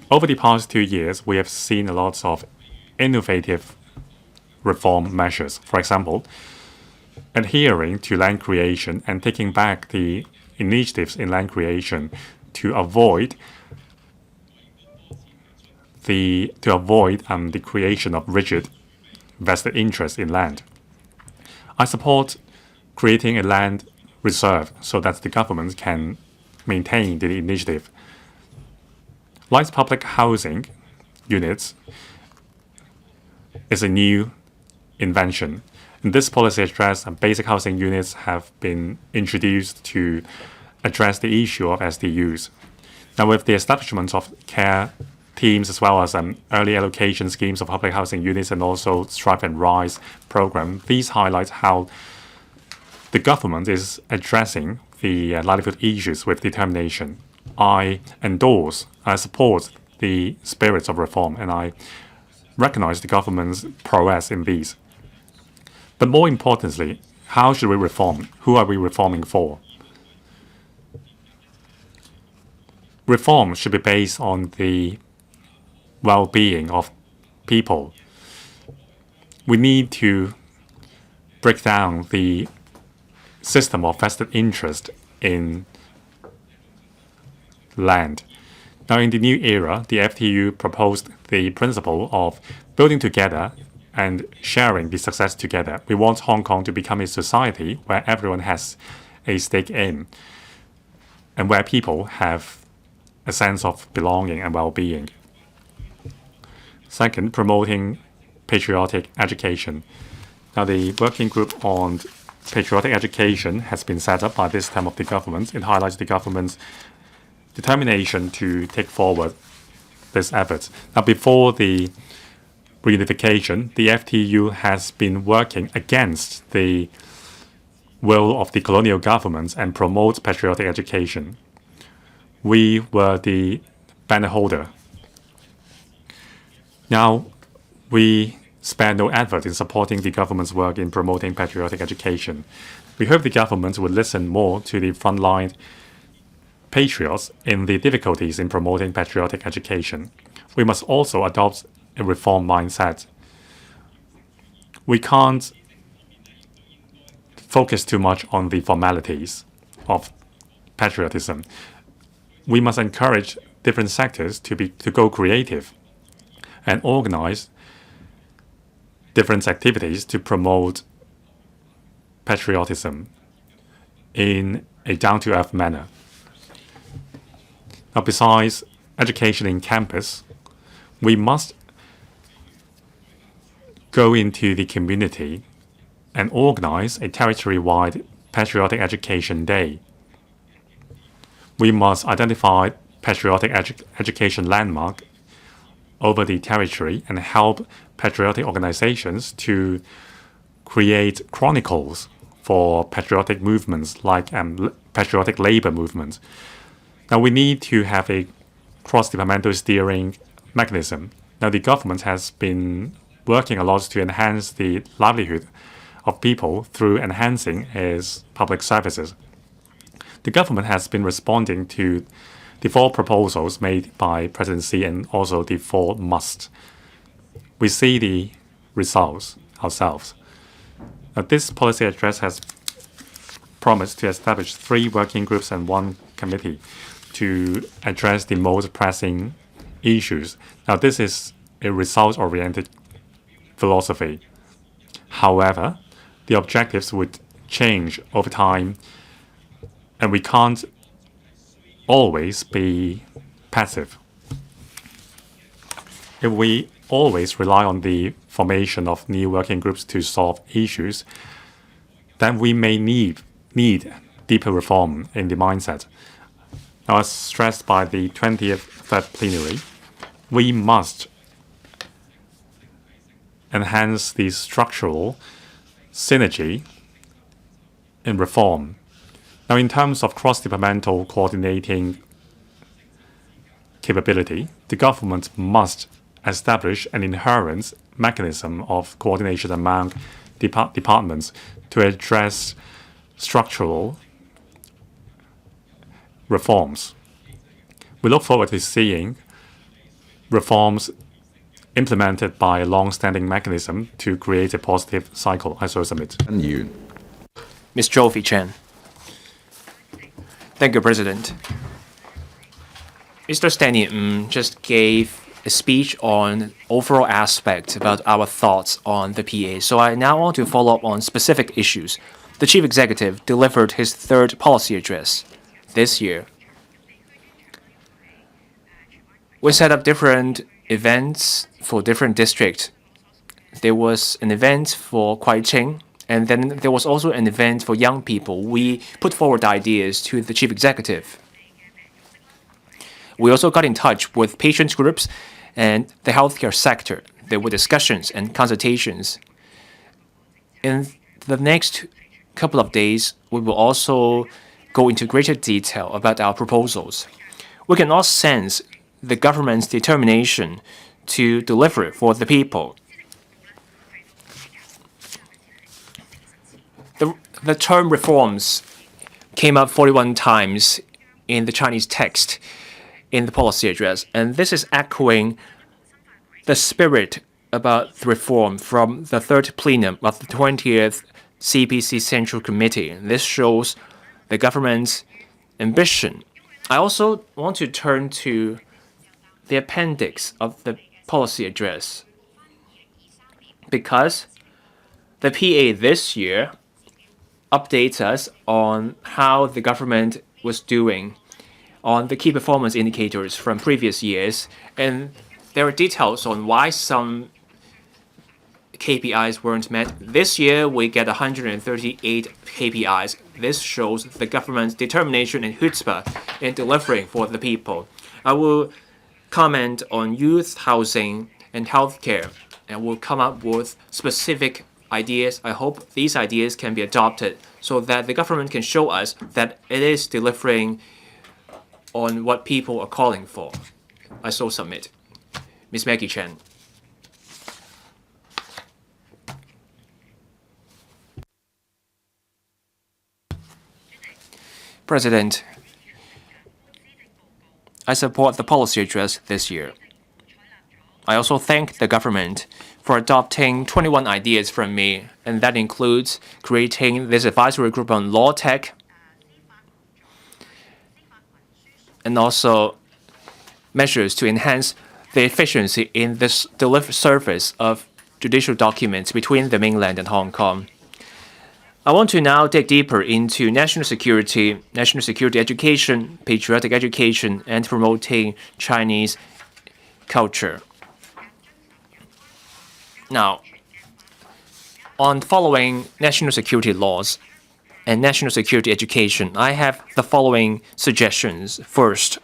Over the past 2 years, we have seen a lot of innovative reform measures. For example, adhering to land creation and taking back the initiatives in land creation to avoid to avoid the creation of rigid vested interest in land. I support creating a land reserve so that the government can maintain the initiative. Light public housing units is a new invention. In this policy address, basic housing units have been introduced to address the issue of SDUs. Now, with the establishment of care teams as well as early allocation schemes of public housing units and also Strive and Rise program, these highlight how the government is addressing the livelihood issues with determination. I support the spirits of reform, and I recognize the government's prowess in these. But more importantly, how should we reform? Who are we reforming for? Reform should be based on the well-being of people. We need to break down the system of vested interest in land. Now, in the new era, the FTU proposed the principle of building together and sharing the success together. We want Hong Kong to become a society where everyone has a stake in and where people have a sense of belonging and well-being. Second, promoting patriotic education. Now, the working group on patriotic education has been set up by this term of the government. It highlights the government's determination to take forward this effort. Now, before the reunification, the FTU has been working against the will of the colonial governments and promote patriotic education. We were the banner holder. Now, we spare no effort in supporting the government's work in promoting patriotic education. We hope the government will listen more to the frontline patriots in the difficulties in promoting patriotic education. We must also adopt a reform mindset. We can't focus too much on the formalities of patriotism. We must encourage different sectors to go creative and organize different activities to promote patriotism in a down-to-earth manner. Now, besides education in campus, we must go into the community and organize a territory-wide patriotic education day. We must identify patriotic education landmark over the territory and help patriotic organizations to create chronicles for patriotic movements like patriotic labor movements. Now, we need to have a cross-departmental steering mechanism. Now, the government has been working a lot to enhance the livelihood of people through enhancing its public services. The government has been responding to the 4 proposals made by President Xi and also the 4 musts. We see the results ourselves. Now, this policy address has promised to establish 3 working groups and 1 committee to address the most pressing issues. Now, this is a results-oriented philosophy. However, the objectives would change over time, and we can't always be passive. If we always rely on the formation of new working groups to solve issues, then we may need deeper reform in the mindset. Now, as stressed by the 20th Third Plenary, we must enhance the structural synergy in reform. Now, in terms of cross-departmental coordinating capability, the government must establish an inherent mechanism of coordination among departments to address structural reforms. We look forward to seeing reforms implemented by a long-standing mechanism to create a positive cycle. I so submit. And you. Ms. Jovi Chen. Thank you, President. Mr. Stanley just gave a speech on overall aspect about our thoughts on the PA. So I now want to follow up on specific issues. The chief executive delivered his third policy address this year. We set up different events for different districts. There was an event for Kwai-ching, and then there was also an event for young people. We put forward ideas to the chief executive. We also got in touch with patient groups and the healthcare sector. There were discussions and consultations. In the next couple of days, we will also go into greater detail about our proposals. We can all sense the government's determination to deliver for the people. The term reforms came up 41 times in the Chinese text in the policy address, and this is echoing the spirit about the reform from the third plenum of the 20th CPC Central Committee. This shows the government's ambition. I also want to turn to the appendix of the policy address, because the PA this year updates us on how the government was doing on the key performance indicators from previous years, and there are details on why some KPIs weren't met. This year, we get 138 KPIs. This shows the government's determination and chutzpah in delivering for the people. I will comment on youth housing and healthcare, and will come up with specific ideas. I hope these ideas can be adopted so that the government can show us that it is delivering on what people are calling for. I so submit. Ms. Maggie Chen. President, I support the policy address this year. I also thank the government for adopting 21 ideas from me, and that includes creating this advisory group on law tech, and also measures to enhance the efficiency in this service of judicial documents between the mainland and Hong Kong. I want to now dig deeper into national security education, patriotic education, and promoting Chinese culture. Now, on following national security laws and national security education, I have the following suggestions. First,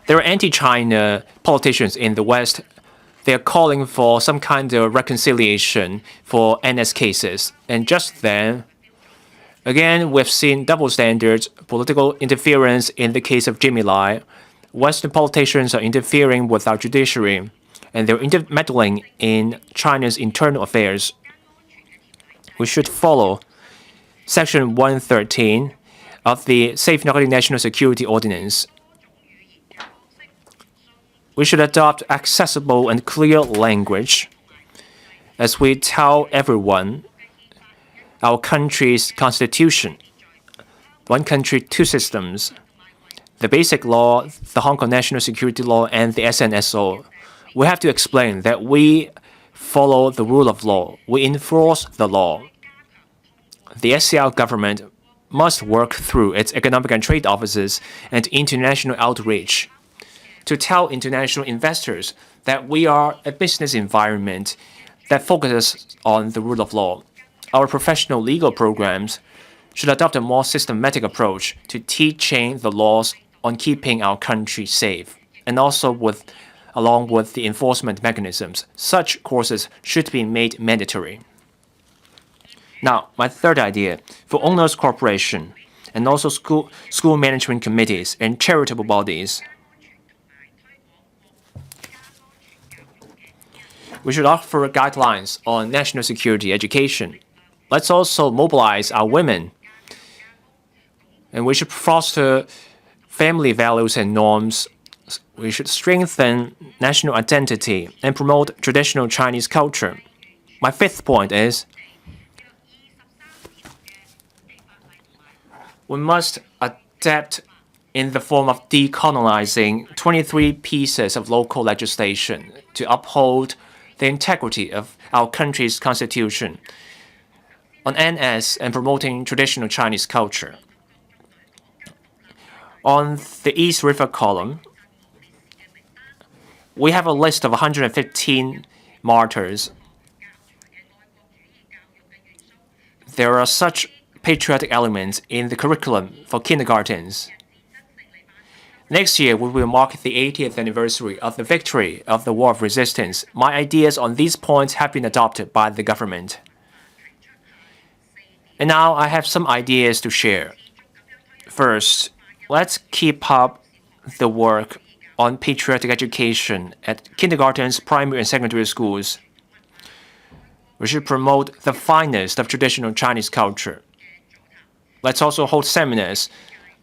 there are anti-China politicians in the West. They are calling for some kind of reconciliation for NS cases. And just then, again, we've seen double standards, political interference in the case of Jimmy Lai. Western politicians are interfering with our judiciary, and they're intermeddling in China's internal affairs. We should follow Section 113 of the Safeguarding National Security Ordinance. We should adopt accessible and clear language as we tell everyone our country's constitution, one country, two systems, the basic law, the Hong Kong National Security Law, and the SNSO. We have to explain that we follow the rule of law. We enforce the law. The SCR government must work through its economic and trade offices and international outreach to tell international investors that we are a business environment that focuses on the rule of law. Our professional legal programs should adopt a more systematic approach to teaching the laws on keeping our country safe, and also along with the enforcement mechanisms. Such courses should be made mandatory. Now, my third idea, for owners' corporation and also school management committees and charitable bodies, we should offer guidelines on national security education. Let's also mobilize our women, and we should foster family values and norms. We should strengthen national identity and promote traditional Chinese culture. My fifth point is we must adapt in the form of decolonizing 23 pieces of local legislation to uphold the integrity of our country's constitution, on NS and promoting traditional Chinese culture. On the East River column, we have a list of 115 martyrs. There are such patriotic elements in the curriculum for kindergartens. Next year, we will mark the 80th anniversary of the victory of the War of Resistance. My ideas on these points have been adopted by the government. And now I have some ideas to share. First, let's keep up the work on patriotic education at kindergartens, primary and secondary schools. We should promote the finest of traditional Chinese culture. Let's also hold seminars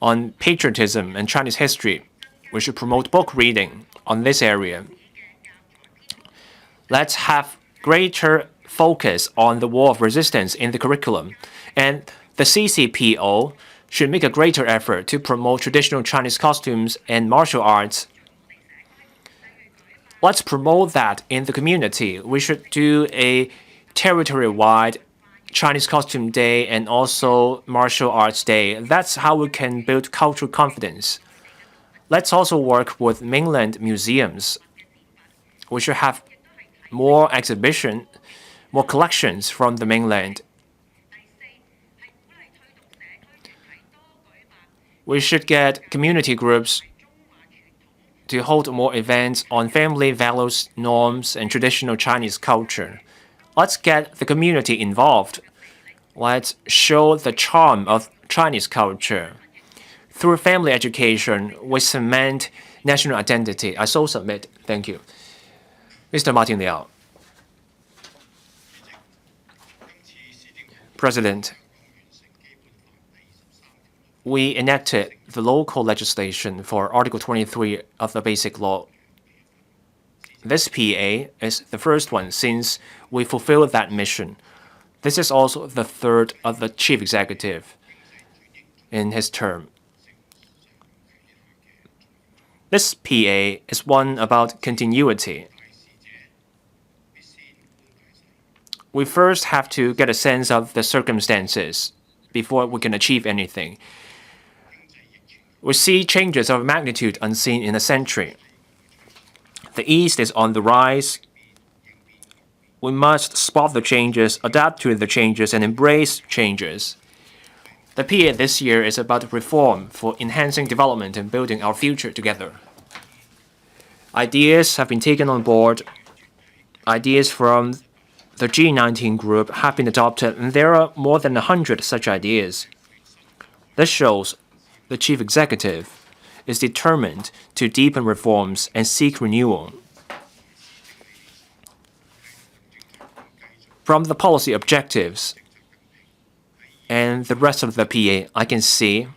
on patriotism and Chinese history. We should promote book reading on this area. Let's have greater focus on the War of Resistance in the curriculum. And the CCPO should make a greater effort to promote traditional Chinese costumes and martial arts. Let's promote that in the community. We should do a territory-wide Chinese Costume Day and also Martial Arts Day. That's how we can build cultural confidence. Let's also work with mainland museums. We should have more exhibition, more collections from the mainland. We should get community groups to hold more events on family values, norms, and traditional Chinese culture. Let's get the community involved. Let's show the charm of Chinese culture. Through family education, we cement national identity. I so submit. Thank you. Mr. Martin Liao. President, we enacted the local legislation for Article 23 of the Basic Law. This PA is the first one since we fulfilled that mission. This is also the third of the chief executive in his term. This PA is one about continuity. We first have to get a sense of the circumstances before we can achieve anything. We see changes of magnitude unseen in a century. The East is on the rise. We must spot the changes, adapt to the changes, and embrace changes. The PA this year is about reform for enhancing development and building our future together. Ideas have been taken on board. Ideas from the G19 group have been adopted, and there are more than 100 such ideas. This shows the chief executive is determined to deepen reforms and seek renewal. From the policy objectives and the rest of the PA, I can see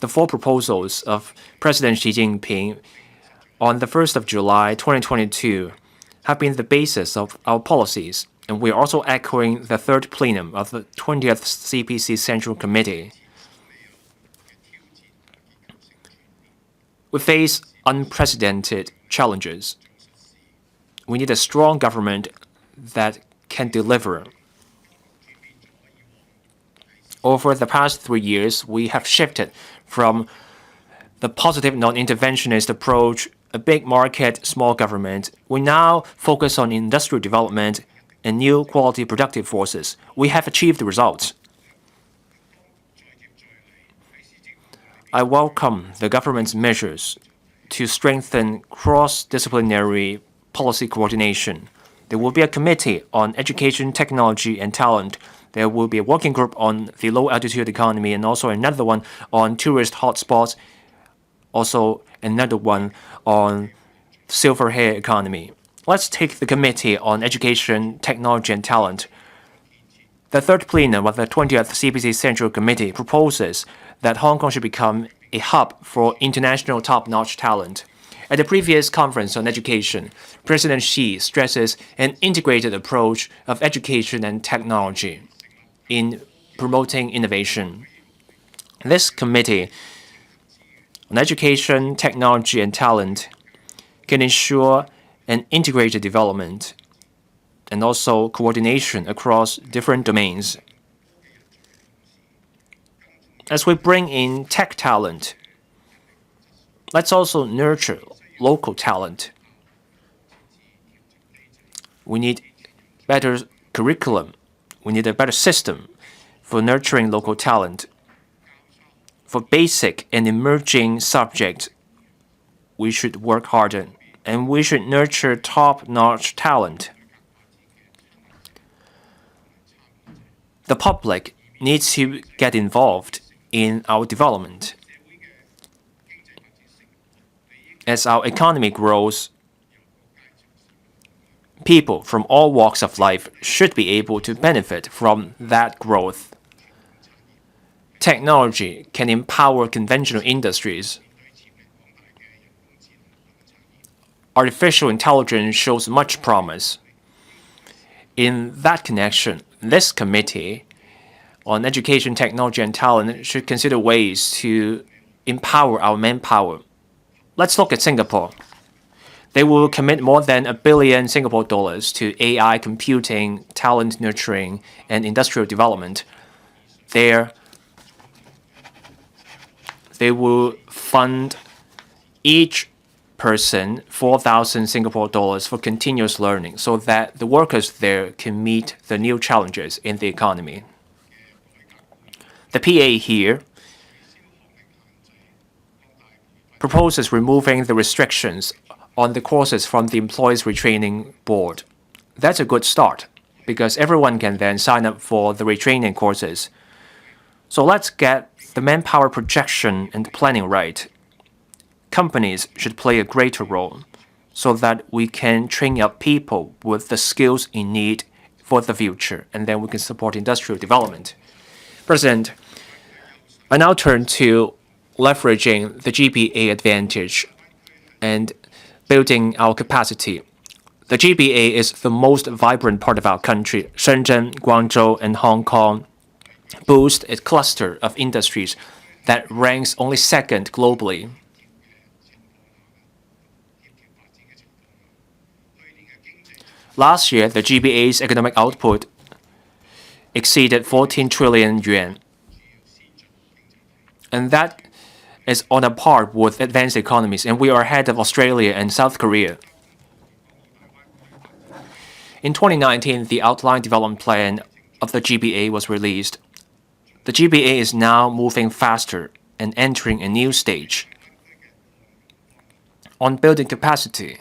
the 4 proposals of President Xi Jinping on the 1st of July 2022 have been the basis of our policies, and we are also echoing the 3rd plenum of the 20th CPC Central Committee. We face unprecedented challenges. We need a strong government that can deliver. Over the past 3 years, we have shifted from the positive non-interventionist approach, a big market, small government. We now focus on industrial development and new quality productive forces. We have achieved the results. I welcome the government's measures to strengthen cross-disciplinary policy coordination. There will be a committee on education, technology, and talent. There will be a working group on the low-altitude economy and also another one on tourist hotspots, also another one on silver hair economy. Let's take the committee on education, technology, and talent. The 3rd plenum of the 20th CPC Central Committee proposes that Hong Kong should become a hub for international top-notch talent. At the previous conference on education, President Xi stresses an integrated approach of education and technology in promoting innovation. This committee on education, technology, and talent can ensure an integrated development and also coordination across different domains. As we bring in tech talent, let's also nurture local talent. We need better curriculum. We need a better system for nurturing local talent. For basic and emerging subjects, we should work harder, and we should nurture top-notch talent. The public needs to get involved in our development. As our economy grows, people from all walks of life should be able to benefit from that growth. Technology can empower conventional industries. Artificial intelligence shows much promise. In that connection, this committee on education, technology, and talent should consider ways to empower our manpower. Let's look at Singapore. They will commit more than $1 billion Singapore dollars to AI computing, talent nurturing, and industrial development. They will fund each person 4,000 Singapore dollars for continuous learning so that the workers there can meet the new challenges in the economy. The PA here proposes removing the restrictions on the courses from the Employees Retraining Board. That's a good start because everyone can then sign up for the retraining courses. So let's get the manpower projection and planning right. Companies should play a greater role so that we can train up people with the skills in need for the future, and then we can support industrial development. President, I now turn to leveraging the GBA advantage and building our capacity. The GBA is the most vibrant part of our country. Shenzhen, Guangzhou, and Hong Kong boast a cluster of industries that ranks only second globally. Last year, the GBA's economic output exceeded 14 trillion yuan, and that is on a par with advanced economies, and we are ahead of Australia and South Korea. In 2019, the outline development plan of the GBA was released. The GBA is now moving faster and entering a new stage. On building capacity,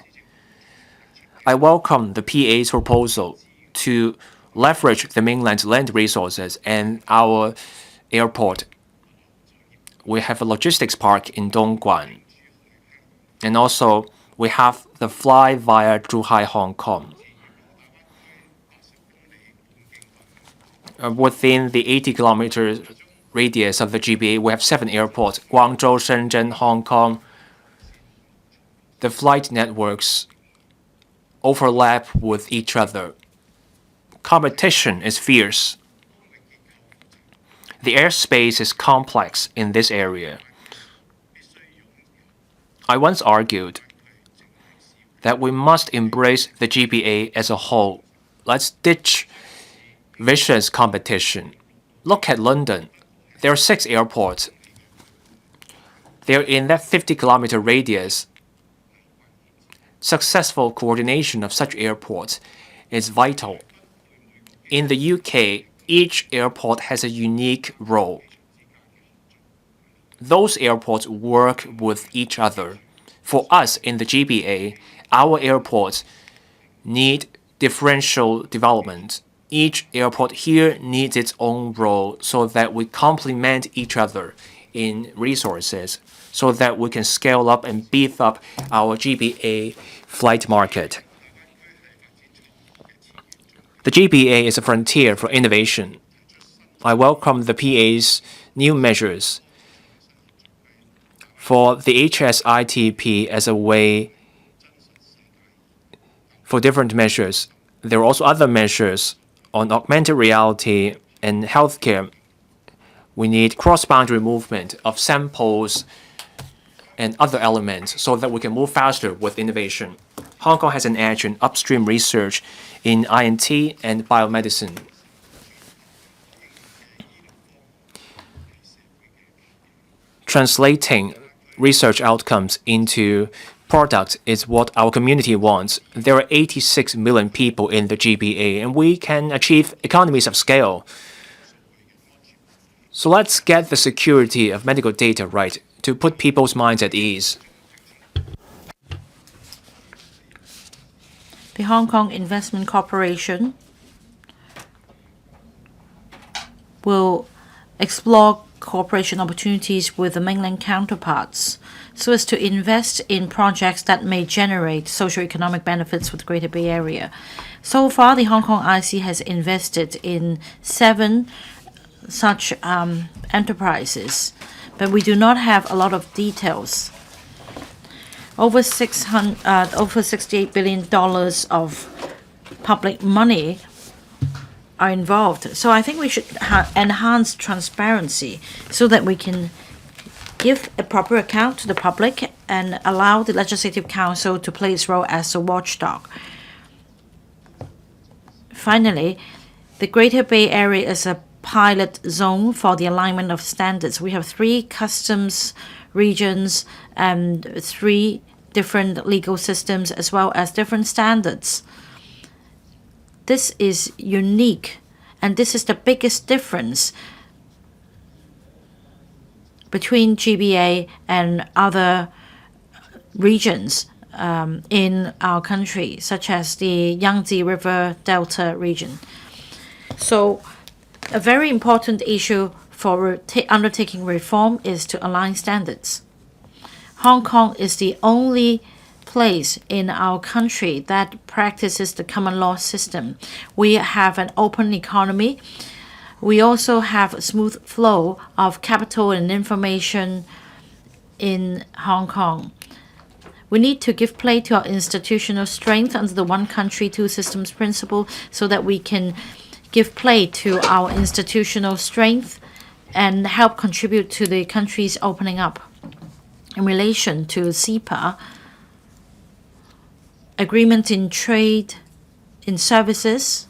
I welcome the PA's proposal to leverage the mainland's land resources and our airport. We have a logistics park in Dongguan, and also we have the fly via Zhuhai, Hong Kong. Within the 80-kilometer radius of the GBA, we have 7 airports: Guangzhou, Shenzhen, Hong Kong. The flight networks overlap with each other. Competition is fierce. The airspace is complex in this area. I once argued that we must embrace the GBA as a whole. Let's ditch vicious competition. Look at London. There are 6 airports. They're in that 50-kilometer radius. Successful coordination of such airports is vital. In the UK, each airport has a unique role. Those airports work with each other. For us in the GBA, our airports need differential development. Each airport here needs its own role so that we complement each other in resources so that we can scale up and beef up our GBA flight market. The GBA is a frontier for innovation. I welcome the PA's new measures for the HSITP as a way for different measures. There are also other measures on augmented reality and healthcare. We need cross-boundary movement of samples and other elements so that we can move faster with innovation. Hong Kong has an edge in upstream research in INT and biomedicine. Translating research outcomes into products is what our community wants. There are 86 million people in the GBA, and we can achieve economies of scale. So let's get the security of medical data right to put people's minds at ease. The Hong Kong Investment Corporation will explore cooperation opportunities with the mainland counterparts so as to invest in projects that may generate socio-economic benefits for the Greater Bay Area. So far, the Hong Kong IC has invested in 7 such enterprises, but we do not have a lot of details. Over $68 billion of public money are involved. So I think we should enhance transparency so that we can give a proper account to the public and allow the Legislative Council to play its role as a watchdog. Finally, the Greater Bay Area is a pilot zone for the alignment of standards. We have 3 customs regions and 3 different legal systems as well as different standards. This is unique, and this is the biggest difference between GBA and other regions in our country, such as the Yangtze River Delta region. So a very important issue for undertaking reform is to align standards. Hong Kong is the only place in our country that practices the common law system. We have an open economy. We also have a smooth flow of capital and information in Hong Kong. We need to give play to our institutional strength under the one country, two systems principle so that we can give play to our institutional strength and help contribute to the country's opening up. In relation to CEPA, agreement in trade, in services,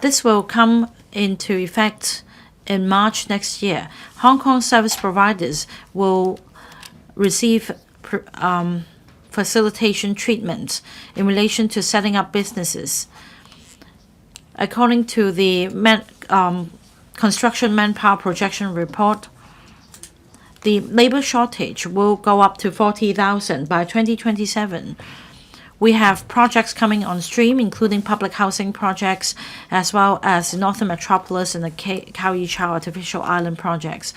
this will come into effect in March next year. Hong Kong service providers will receive facilitation treatment in relation to setting up businesses. According to the Construction Manpower Projection Report, the labor shortage will go up to 40,000 by 2027. We have projects coming on stream, including public housing projects, as well as the Northern Metropolis and the Kao Yi Chau Artificial Island projects.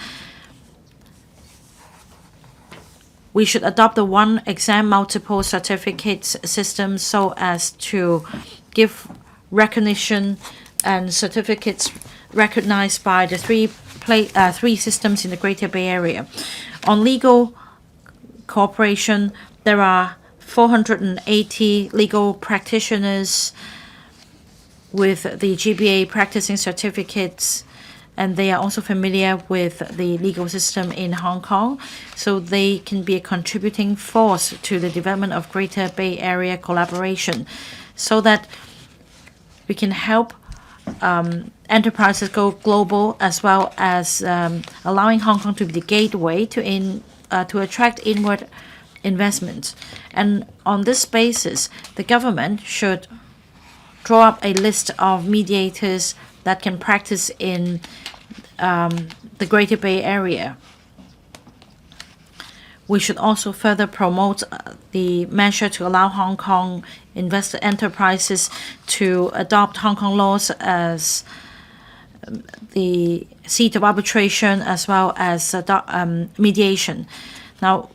We should adopt the one exam multiple certificates system so as to give recognition and certificates recognized by the three systems in the Greater Bay Area. On legal cooperation, there are 480 legal practitioners with the GBA practicing certificates, and they are also familiar with the legal system in Hong Kong, so they can be a contributing force to the development of Greater Bay Area collaboration so that we can help enterprises go global, as well as allowing Hong Kong to be the gateway to attract inward investment. And on this basis, the government should draw up a list of mediators that can practice in the Greater Bay Area. We should also further promote the measure to allow Hong Kong investor enterprises to adopt Hong Kong laws as the seat of arbitration as well as mediation. Now,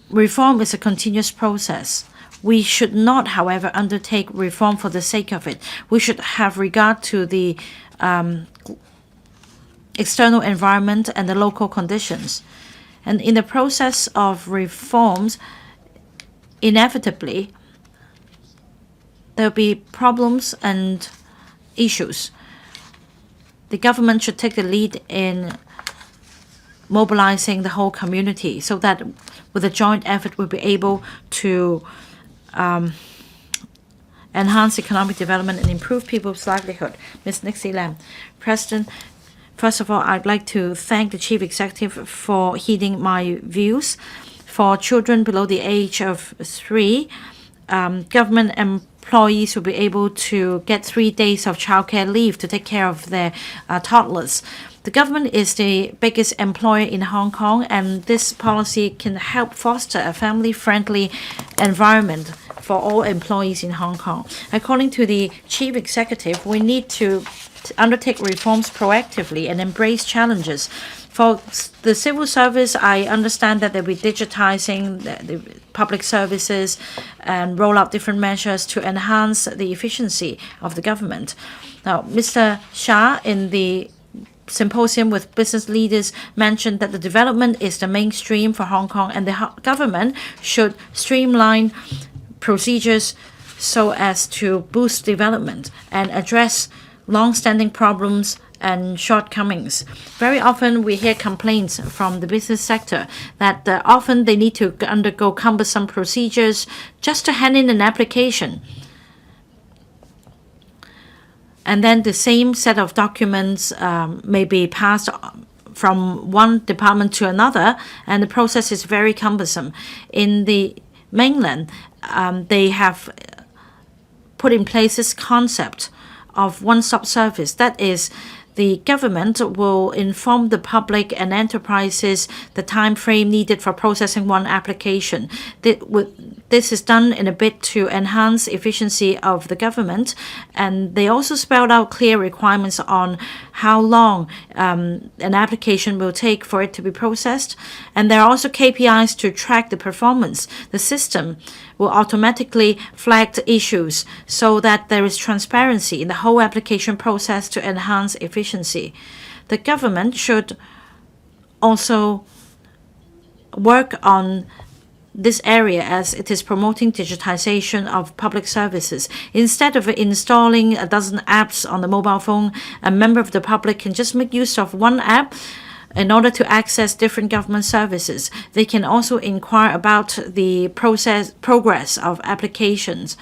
reform is a continuous process. We should not, however, undertake reform for the sake of it. We should have regard to the external environment and the local conditions. And in the process of reforms, inevitably, there will be problems and issues. The government should take the lead in mobilizing the whole community so that with a joint effort we'll be able to enhance economic development and improve people's livelihood. Ms. Nixie Lam. President, first of all, I'd like to thank the Chief Executive for heeding my views. For children below the age of 3, government employees will be able to get 3 days of childcare leave to take care of their toddlers. The government is the biggest employer in Hong Kong, and this policy can help foster a family-friendly environment for all employees in Hong Kong. According to the Chief Executive, we need to undertake reforms proactively and embrace challenges. For the civil service, I understand that they'll be digitizing the public services and roll out different measures to enhance the efficiency of the government. Now, Mr. Shah, in the symposium with business leaders, mentioned that the development is the mainstream for Hong Kong, and the government should streamline procedures so as to boost development and address long-standing problems and shortcomings. Very often we hear complaints from the business sector that often they need to undergo cumbersome procedures just to hand in an application. And then the same set of documents may be passed from one department to another, and the process is very cumbersome. In the mainland, they have put in place this concept of one-stop service. That is, the government will inform the public and enterprises the time frame needed for processing one application. This is done in a bid to enhance efficiency of the government, and they also spelled out clear requirements on how long an application will take for it to be processed. And there are also KPIs to track the performance. The system will automatically flag the issues so that there is transparency in the whole application process to enhance efficiency. The government should also work on this area as it is promoting digitization of public services. Instead of installing a dozen apps on the mobile phone, a member of the public can just make use of one app in order to access different government services. They can also inquire about the progress of applications.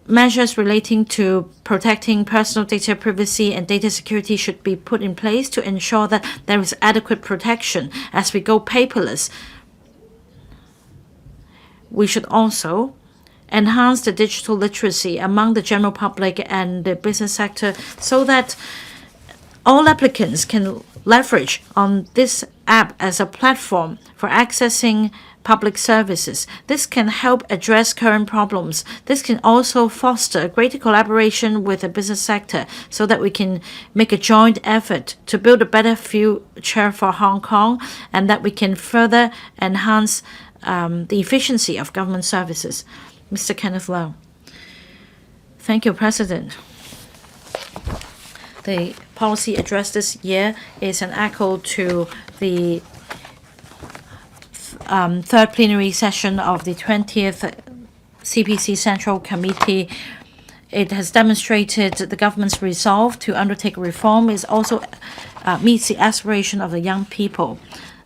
Measures relating to protecting personal data privacy and data security should be put in place to ensure that there is adequate protection as we go paperless. We should also enhance the digital literacy among the general public and the business sector so that all applicants can leverage on this app as a platform for accessing public services. This can help address current problems. This can also foster greater collaboration with the business sector so that we can make a joint effort to build a better future for Hong Kong, and that we can further enhance the efficiency of government services. Mr. Kenneth Lau. Thank you, President. The policy address this year is an echo to the third plenary session of the 20th CPC Central Committee. It has demonstrated the government's resolve to undertake reform. It also meets the aspiration of the young people.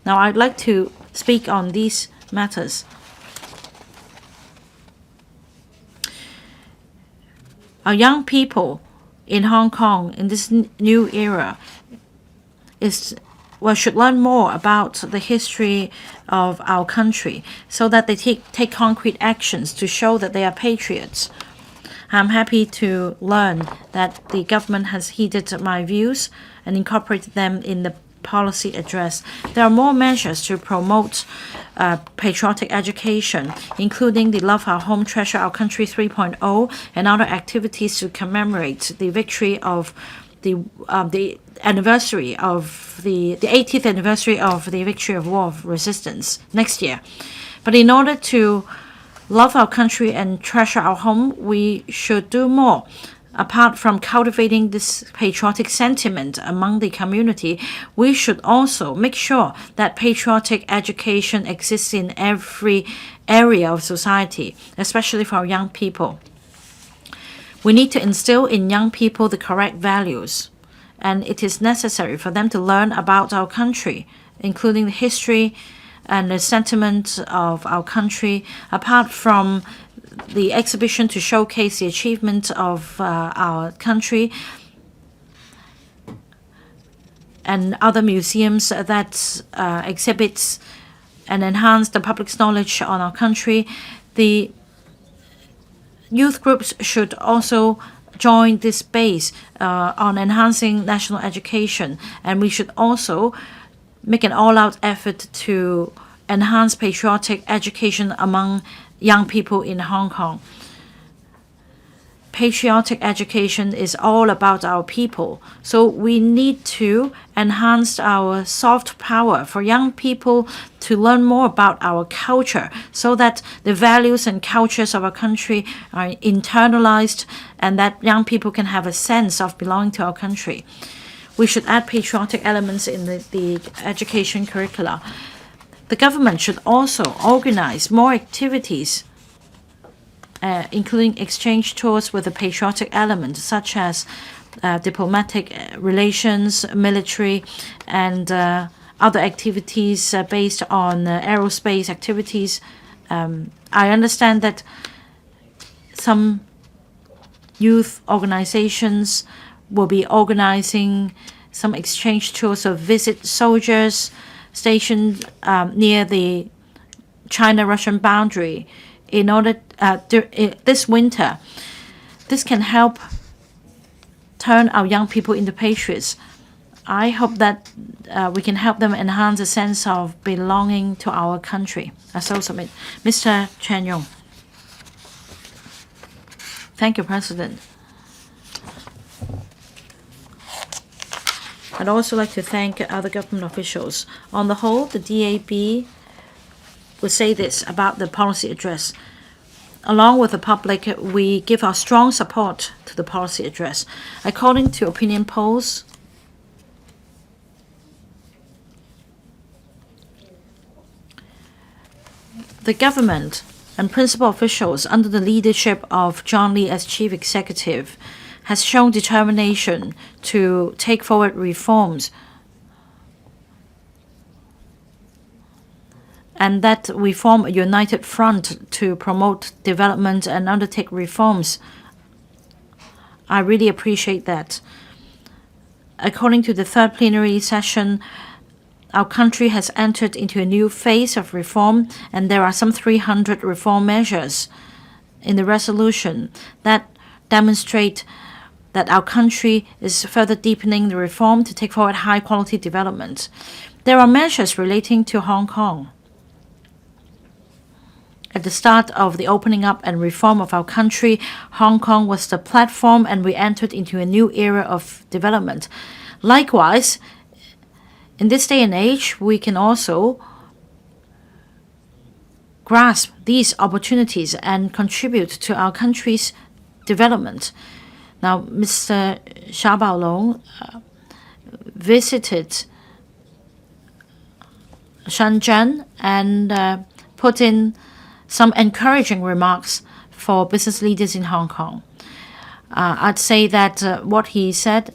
Now, I'd like to speak on these matters. Our young people in Hong Kong in this new era should learn more about the history of our country so that they take concrete actions to show that they are patriots. I'm happy to learn that the government has heeded my views and incorporated them in the policy address. There are more measures to promote patriotic education, including the Love Our Home, Treasure Our Country 3.0 and other activities to commemorate the victory of the anniversary of the 80th anniversary of the victory of war of resistance next year. But in order to love our country and treasure our home, we should do more. Apart from cultivating this patriotic sentiment among the community, we should also make sure that patriotic education exists in every area of society, especially for our young people. We need to instill in young people the correct values and it is necessary for them to learn about our country, including the history and the sentiment of our country. Apart from the exhibition to showcase the achievement of our country, and other museums that exhibits and enhance the public's knowledge on our country, the youth groups should also join this base on enhancing national education, and we should also make an all-out effort to enhance patriotic education among young people in Hong Kong. Patriotic education is all about our people, so we need to enhance our soft power for young people to learn more about our culture, so that the values and cultures of our country are internalized and that young people can have a sense of belonging to our country. We should add patriotic elements in the education curricula. The government should also organize more activities including exchange tours with a patriotic element, such as diplomatic relations, military, and other activities based on aerospace activities. I understand that some youth organizations will be organizing some exchange tours or visit soldiers stationed near the China-Russian boundary in order this winter. This can help turn our young people into patriots. I hope that we can help them enhance a sense of belonging to our country. I so submit. Mr. Chen Yong. Thank you, President. I'd also like to thank other government officials. On the whole, the DAB will say this about the policy address. Along with the public, we give our strong support to the policy address. According to opinion polls, the government and principal officials under the leadership of John Lee as chief executive has shown determination to take forward reforms, and that we form a united front to promote development and undertake reforms. I really appreciate that. According to the third plenary session, our country has entered into a new phase of reform, and there are some 300 reform measures in the resolution that demonstrate that our country is further deepening the reform to take forward high-quality development. There are measures relating to Hong Kong. At the start of the opening up and reform of our country, Hong Kong was the platform, and we entered into a new era of development. Likewise, in this day and age, we can also grasp these opportunities and contribute to our country's development. Now, Mr. Xia Baolong visited Shenzhen and put in some encouraging remarks for business leaders in Hong Kong. I'd say that what he said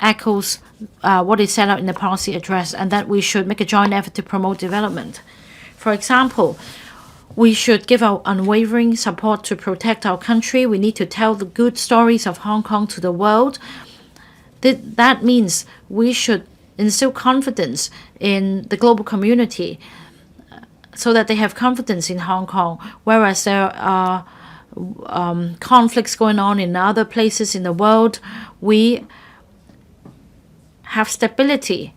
echoes what is set out in the policy address, and that we should make a joint effort to promote development. For example, we should give our unwavering support to protect our country. We need to tell the good stories of Hong Kong to the world. That means we should instill confidence in the global community so that they have confidence in Hong Kong, whereas there are conflicts going on in other places in the world. We have stability,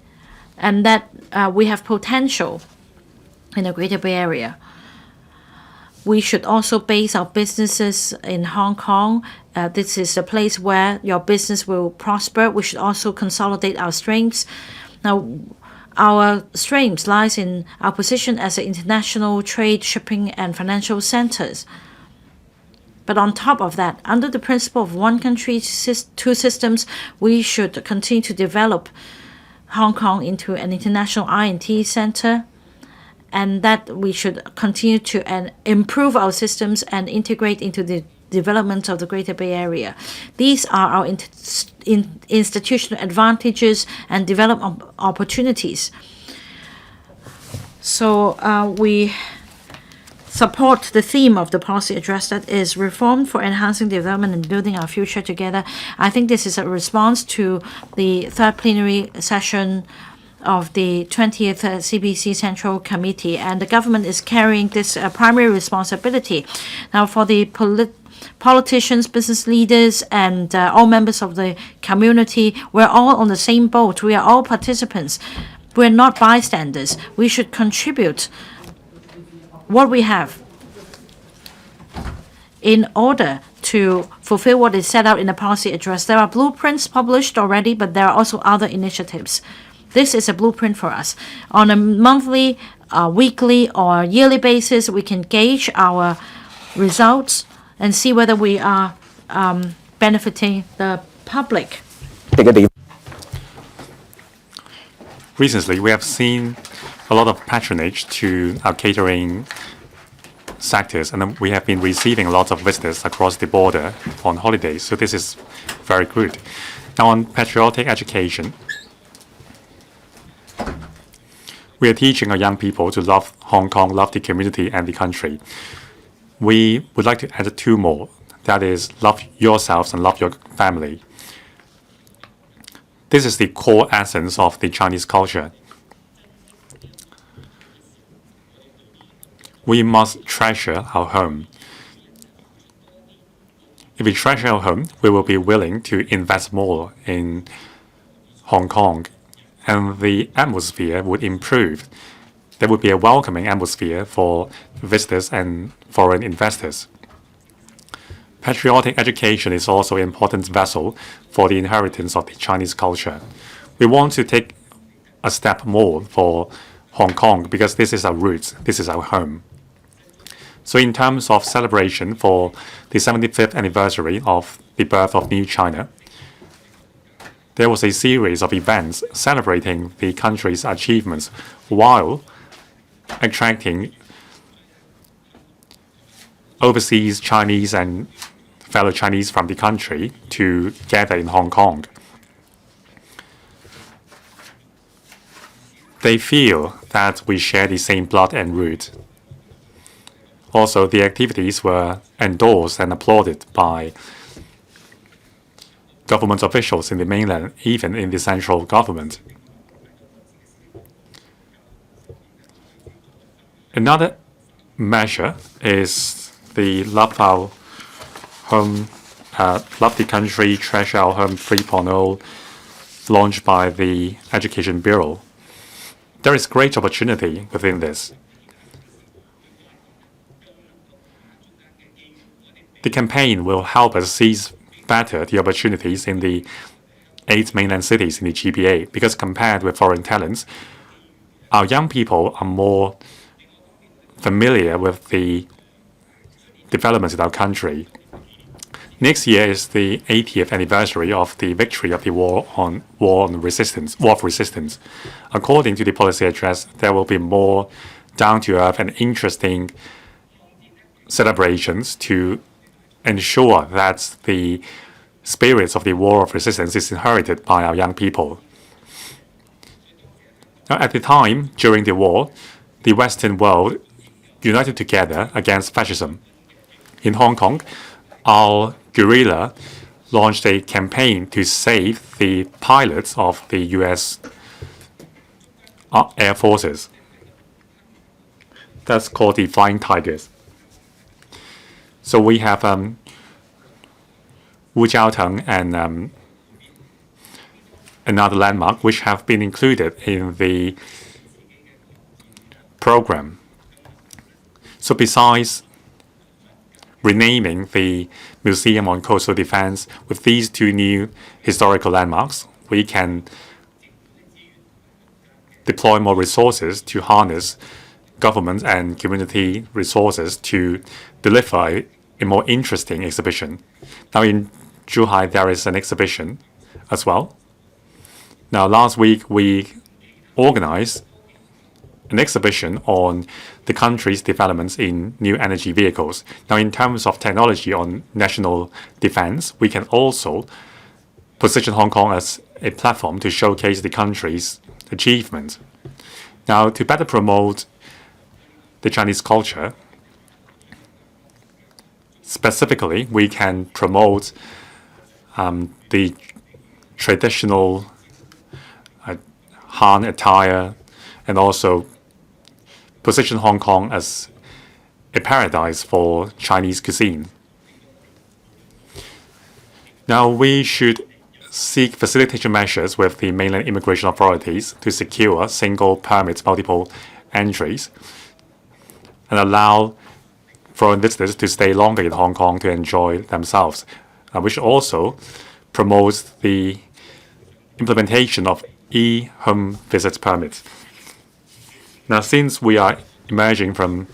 and that we have potential in the Greater Bay Area. We should also base our businesses in Hong Kong. This is a place where your business will prosper. We should also consolidate our strengths. Now, our strengths lies in our position as an international trade, shipping, and financial centers. But on top of that, under the principle of one country, two systems, we should continue to develop Hong Kong into an international I&T center, and that we should continue to improve our systems and integrate into the development of the Greater Bay Area. These are our institutional advantages and development opportunities. So we support the theme of the policy address, that is reform for enhancing development and building our future together. I think this is a response to the third plenary session of the 20th CPC Central Committee, and the government is carrying this primary responsibility. Now, for the politicians, business leaders, and all members of the community, we're all on the same boat. We are all participants. We're not bystanders. We should contribute what we have in order to fulfill what is set out in the policy address. There are blueprints published already, but there are also other initiatives. This is a blueprint for us. On a monthly, weekly, or yearly basis, we can gauge our results and see whether we are benefiting the public. Recently, we have seen a lot of patronage to our catering sectors, and we have been receiving a lot of visitors across the border on holidays. So this is very good. Now, on patriotic education, we are teaching our young people to love Hong Kong, love the community and the country. We would like to add two more. That is, love yourselves and love your family. This is the core essence of the Chinese culture. We must treasure our home. If we treasure our home, we will be willing to invest more in Hong Kong, and the atmosphere would improve. There would be a welcoming atmosphere for visitors and foreign investors. Patriotic education is also an important vessel for the inheritance of the Chinese culture. We want to take a step more for Hong Kong because this is our roots, this is our home. So in terms of celebration for the 75th anniversary of the birth of New China, there was a series of events celebrating the country's achievements while attracting overseas Chinese and fellow Chinese from the country to gather in Hong Kong. They feel that we share the same blood and root. Also, the activities were endorsed and applauded by government officials in the mainland, even in the central government. Another measure is the Love Our Home, Love the Country, Treasure Our Home 3.0, launched by the Education Bureau. There is great opportunity within this. The campaign will help us seize better the opportunities in the 8 mainland cities in the GBA, because compared with foreign talents, our young people are more familiar with the developments in our country. Next year is the 80th anniversary of the victory of the war of resistance. According to the policy address, there will be more down-to-earth and interesting celebrations to ensure that the spirits of the war of resistance is inherited by our young people. Now, at the time, during the war, the Western world united together against fascism. In Hong Kong, our guerrilla launched a campaign to save the pilots of the U.S. Air Forces. That's called the Flying Tigers. So we have Wu Jiaoteng and another landmark which have been included in the program. So besides renaming the Museum on Coastal Defense with these two new historical landmarks, we can deploy more resources to harness government and community resources to deliver a more interesting exhibition. Now in Zhuhai, there is an exhibition as well. Now last week we organized an exhibition on the country's developments in new energy vehicles. Now, in terms of technology on national defense, we can also position Hong Kong as a platform to showcase the country's achievements. Now, to better promote the Chinese culture, specifically, we can promote the traditional Han attire and also position Hong Kong as a paradise for Chinese cuisine. Now, we should seek facilitation measures with the mainland immigration authorities to secure single permits, multiple entries, and allow foreign visitors to stay longer in Hong Kong to enjoy themselves. We should also promote the implementation of e-home visit permits. Now, since we are emerging from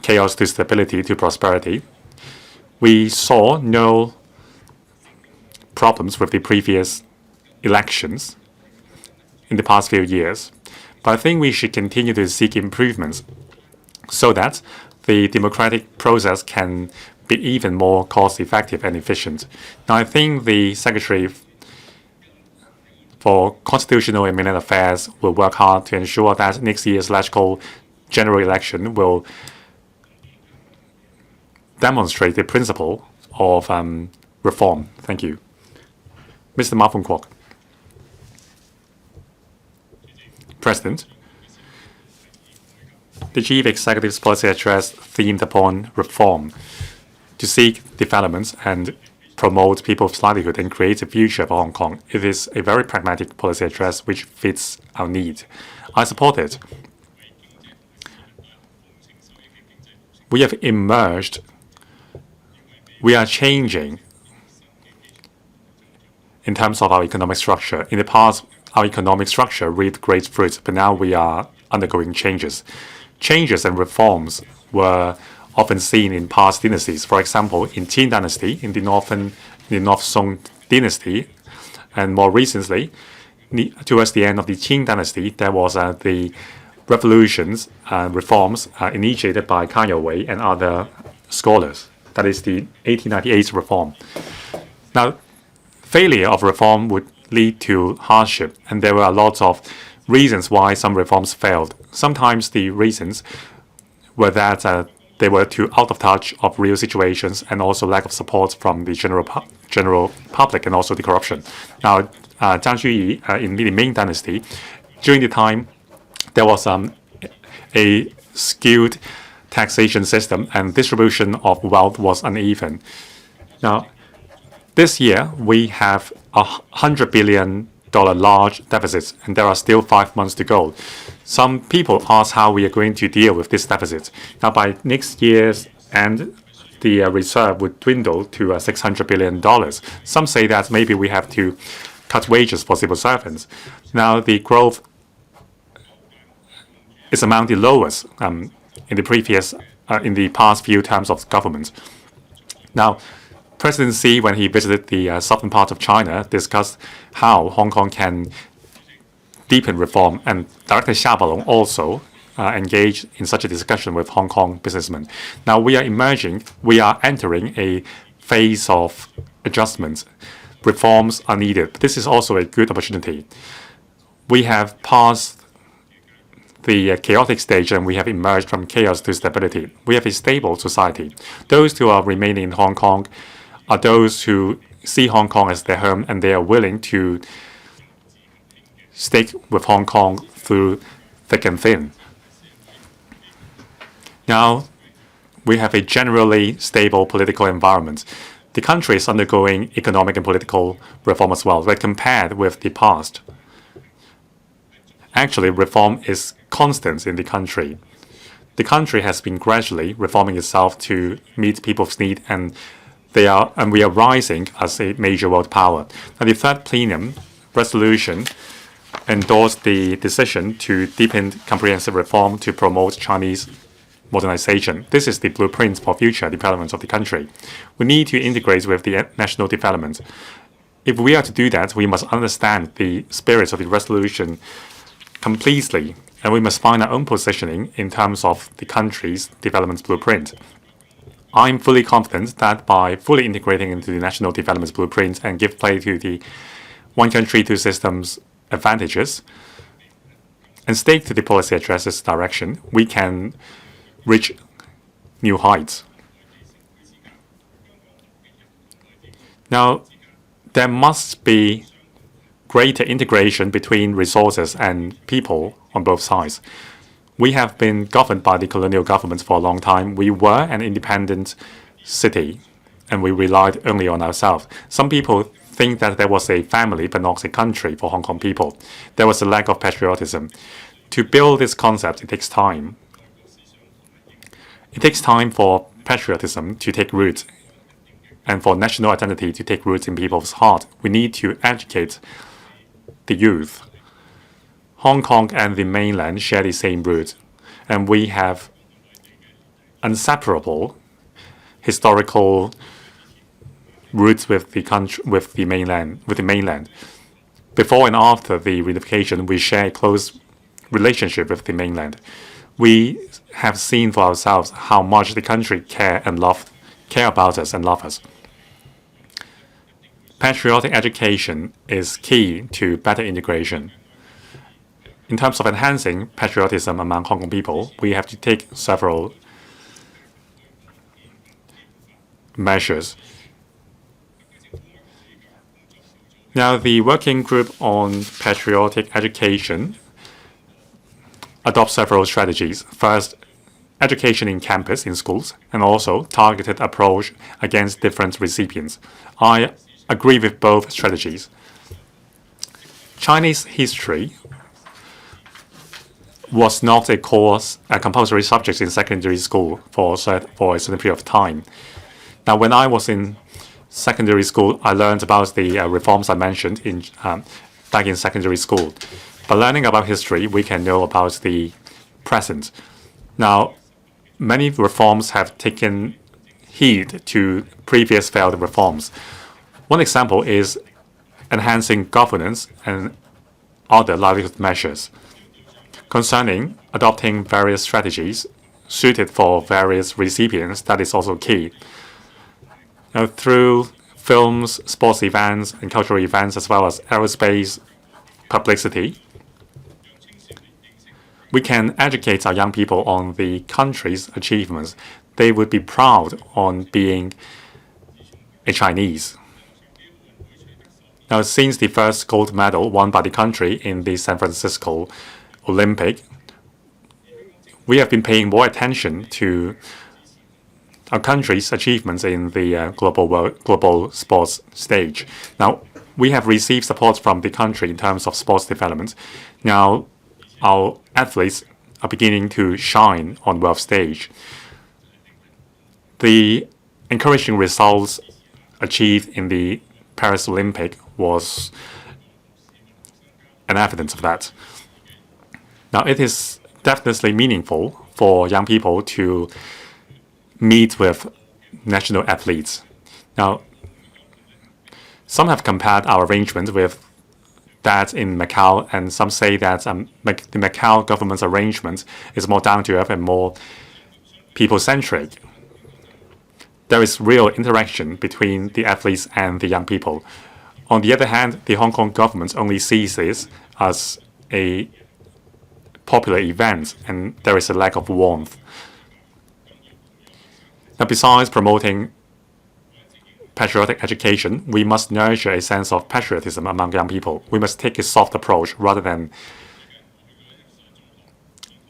chaos to stability to prosperity, we saw no problems with the previous elections in the past few years. But I think we should continue to seek improvements so that the democratic process can be even more cost-effective and efficient. Now, I think the Secretary for Constitutional and Mainland Affairs will work hard to ensure that next year's logical general election will demonstrate the principle of reform. Thank you. Mr. Ma Fung Kwok. President, the Chief Executive's policy address themed upon reform to seek developments and promote people's livelihood and create a future for Hong Kong. It is a very pragmatic policy address which fits our need. I support it. We have emerged. We are changing in terms of our economic structure. In the past, our economic structure reaped great fruits, but now we are undergoing changes. Changes and reforms were often seen in past dynasties. For example, in Qin Dynasty, in the North Song Dynasty, and more recently, towards the end of the Qing Dynasty, there was the revolutions and reforms initiated by Kanye Wei and other scholars. That is the 1898 reform. Now, failure of reform would lead to hardship, and there were a lot of reasons why some reforms failed. Sometimes the reasons were that they were too out of touch of real situations and also lack of support from the general public and also the corruption. Now, Zhang Xuyi in the Ming Dynasty, during the time, there was a skewed taxation system and distribution of wealth was uneven. Now, this year, we have $100 billion large deficits, and there are still 5 months to go. Some people ask how we are going to deal with this deficit. Now, by next year's end, the reserve would dwindle to $600 billion. Some say that maybe we have to cut wages for civil servants. Now, the growth is among the lowest in the past few terms of government. Now, President Xi, when he visited the southern part of China, discussed how Hong Kong can deepen reform, and Director Xia Balong also engaged in such a discussion with Hong Kong businessmen. Now we are entering a phase of adjustments. Reforms are needed. This is also a good opportunity. We have passed the chaotic stage and we have emerged from chaos to stability. We have a stable society. Those who are remaining in Hong Kong are those who see Hong Kong as their home, and they are willing to stick with Hong Kong through thick and thin. Now, we have a generally stable political environment. The country is undergoing economic and political reform as well, but compared with the past. Actually, reform is constant in the country. The country has been gradually reforming itself to meet people's needs, and we are rising as a major world power. Now, the third plenum resolution endorsed the decision to deepen comprehensive reform to promote Chinese modernization. This is the blueprint for future development of the country. We need to integrate with the national development. If we are to do that, we must understand the spirit of the resolution completely and we must find our own positioning in terms of the country's development blueprint. I'm fully confident that by fully integrating into the national development blueprint and give play to the one country, two systems advantages and stick to the policy addresses direction, we can reach new heights. Now, there must be greater integration between resources and people on both sides. We have been governed by the colonial governments for a long time. We were an independent city, and we relied only on ourselves. Some people think that there was a family but not a country for Hong Kong people. There was a lack of patriotism. To build this concept, it takes time. It takes time for patriotism to take root and for national identity to take root in people's heart. We need to educate the youth. Hong Kong and the mainland share the same root, and we have inseparable historical roots with the mainland. Before and after the reunification, we share a close relationship with the mainland. We have seen for ourselves how much the country care about us and love us. Patriotic education is key to better integration. In terms of enhancing patriotism among Hong Kong people, we have to take several measures. Now, the working group on patriotic education adopts several strategies. First, education in campus, in schools, and also targeted approach against different recipients. I agree with both strategies. Chinese history was not a compulsory subject in secondary school for a certain period of time. Now, when I was in secondary school, I learned about the reforms I mentioned back in secondary school. By learning about history, we can know about the present. Now, many reforms have taken heed to previous failed reforms. One example is enhancing governance and other livelihood measures. Concerning adopting various strategies suited for various recipients, that is also key. Now, through films, sports events, and cultural events, as well as aerospace publicity, we can educate our young people on the country's achievements. They would be proud on being a Chinese. Now, since the first gold medal won by the country in the San Francisco Olympic, we have been paying more attention to our country's achievements in the global sports stage. Now, we have received support from the country in terms of sports development. Now, our athletes are beginning to shine on world stage. The encouraging results achieved in the Paris Olympic was an evidence of that. Now, it is definitely meaningful for young people to meet with national athletes. Now, some have compared our arrangement with that in Macau, and some say that the Macau government's arrangement is more down-to-earth and more people-centric. There is real interaction between the athletes and the young people. On the other hand, the Hong Kong government only sees this as a popular event, and there is a lack of warmth. Now, besides promoting patriotic education, we must nurture a sense of patriotism among young people. We must take a soft approach rather than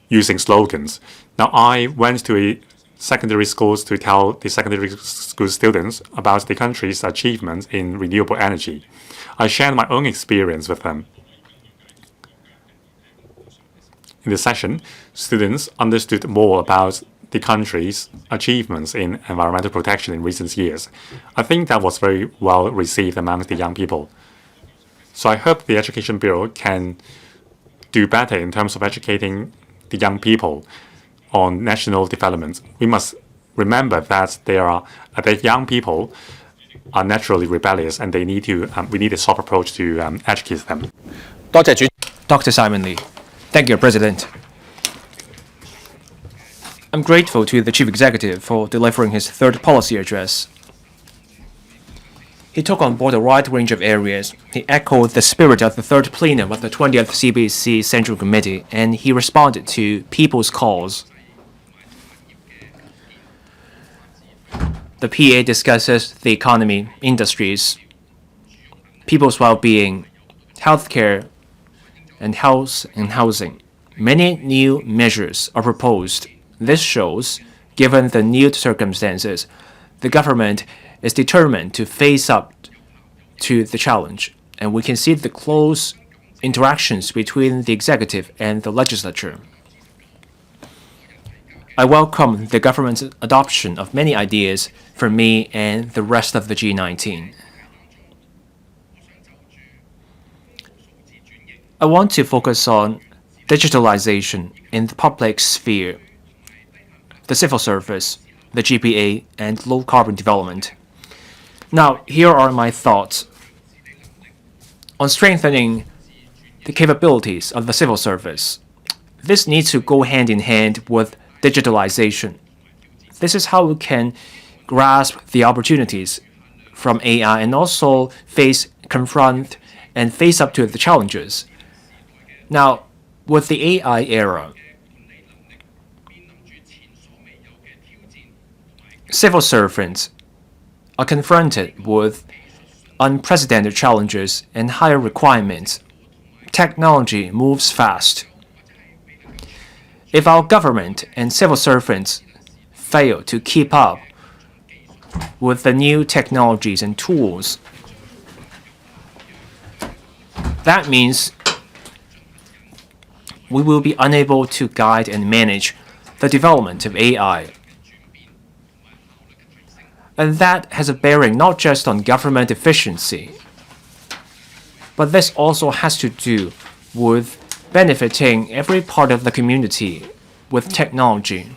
using slogans. Now, I went to secondary schools to tell the secondary school students about the country's achievements in renewable energy. I shared my own experience with them. In the session, students understood more about the country's achievements in environmental protection in recent years. I think that was very well received among the young people. So I hope the Education Bureau can do better in terms of educating the young people on national development. We must remember that the young people are naturally rebellious, and we need a soft approach to educate them. Dr. Simon Lee. Thank you, President. I'm grateful to the Chief Executive for delivering his third policy address. He took on board a wide range of areas. He echoed the spirit of the third plenum of the 20th CBC Central Committee, and he responded to people's calls. The PA discusses the economy, industries, people's well-being, healthcare, and housing. Many new measures are proposed. This shows, given the new circumstances, the government is determined to face up to the challenge, and we can see the close interactions between the executive and the legislature. I welcome the government's adoption of many ideas from me and the rest of the G19. I want to focus on digitalization in the public sphere, the civil service, the GBA, and low-carbon development. Now, here are my thoughts on strengthening the capabilities of the civil service. This needs to go hand in hand with digitalization. This is how we can grasp the opportunities from AI and also confront and face up to the challenges. Now, with the AI era, civil servants are confronted with unprecedented challenges and higher requirements. Technology moves fast. If our government and civil servants fail to keep up with the new technologies and tools, that means we will be unable to guide and manage the development of AI. And that has a bearing not just on government efficiency, but this also has to do with benefiting every part of the community with technology.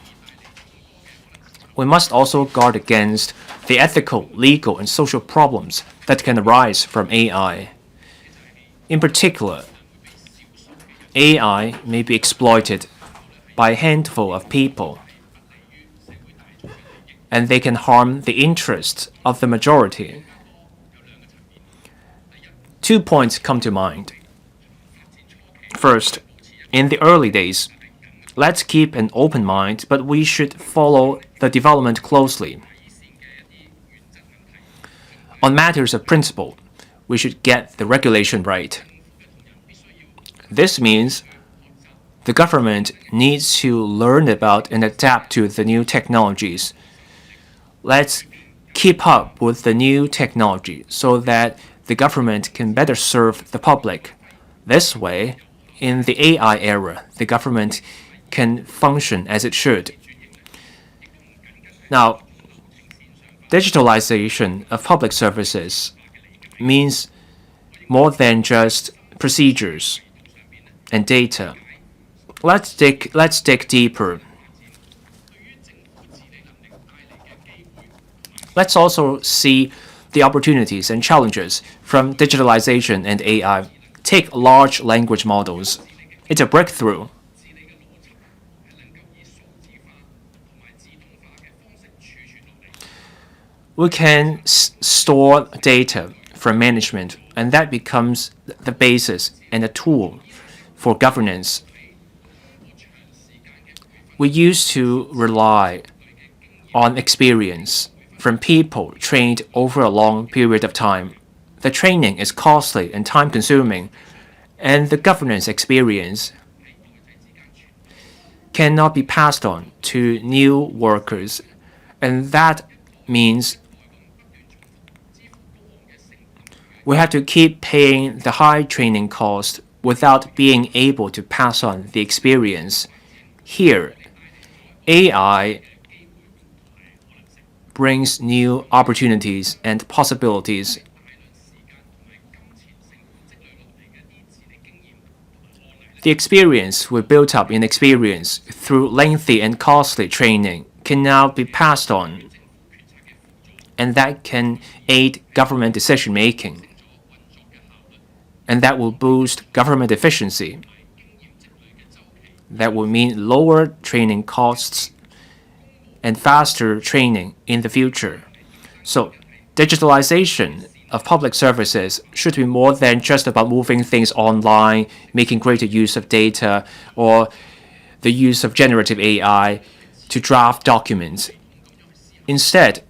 We must also guard against the ethical, legal, and social problems that can arise from AI. In particular, AI may be exploited by a handful of people, and they can harm the interests of the majority. 2 points come to mind. First, in the early days, let's keep an open mind, but we should follow the development closely. On matters of principle, we should get the regulation right. This means the government needs to learn about and adapt to the new technologies. Let's keep up with the new technology so that the government can better serve the public. This way, in the AI era, the government can function as it should. Now, digitalization of public services means more than just procedures and data. Let's dig deeper. Let's also see the opportunities and challenges from digitalization and AI. Take large language models. It's a breakthrough. We can store data from management, and that becomes the basis and a tool for governance. We used to rely on experience from people trained over a long period of time. The training is costly and time-consuming, and the governance experience cannot be passed on to new workers, and that means we have to keep paying the high training cost without being able to pass on the experience. Here, AI brings new opportunities and possibilities. The experience we built up in experience through lengthy and costly training can now be passed on, and that can aid government decision-making, and that will boost government efficiency. That will mean lower training costs and faster training in the future. So digitalization of public services should be more than just about moving things online, making greater use of data, or the use of generative AI to draft documents. Instead,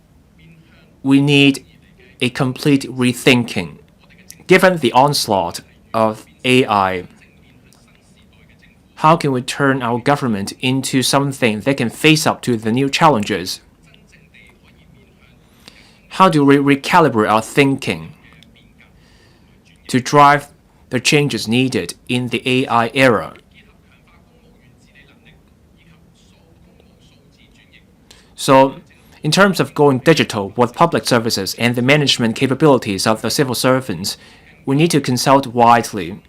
we need a complete rethinking. Given the onslaught of AI, how can we turn our government into something that can face up to the new challenges? How do we recalibrate our thinking to drive the changes needed in the AI era? So, in terms of going digital with public services and the management capabilities of the civil servants, we need to consult widely.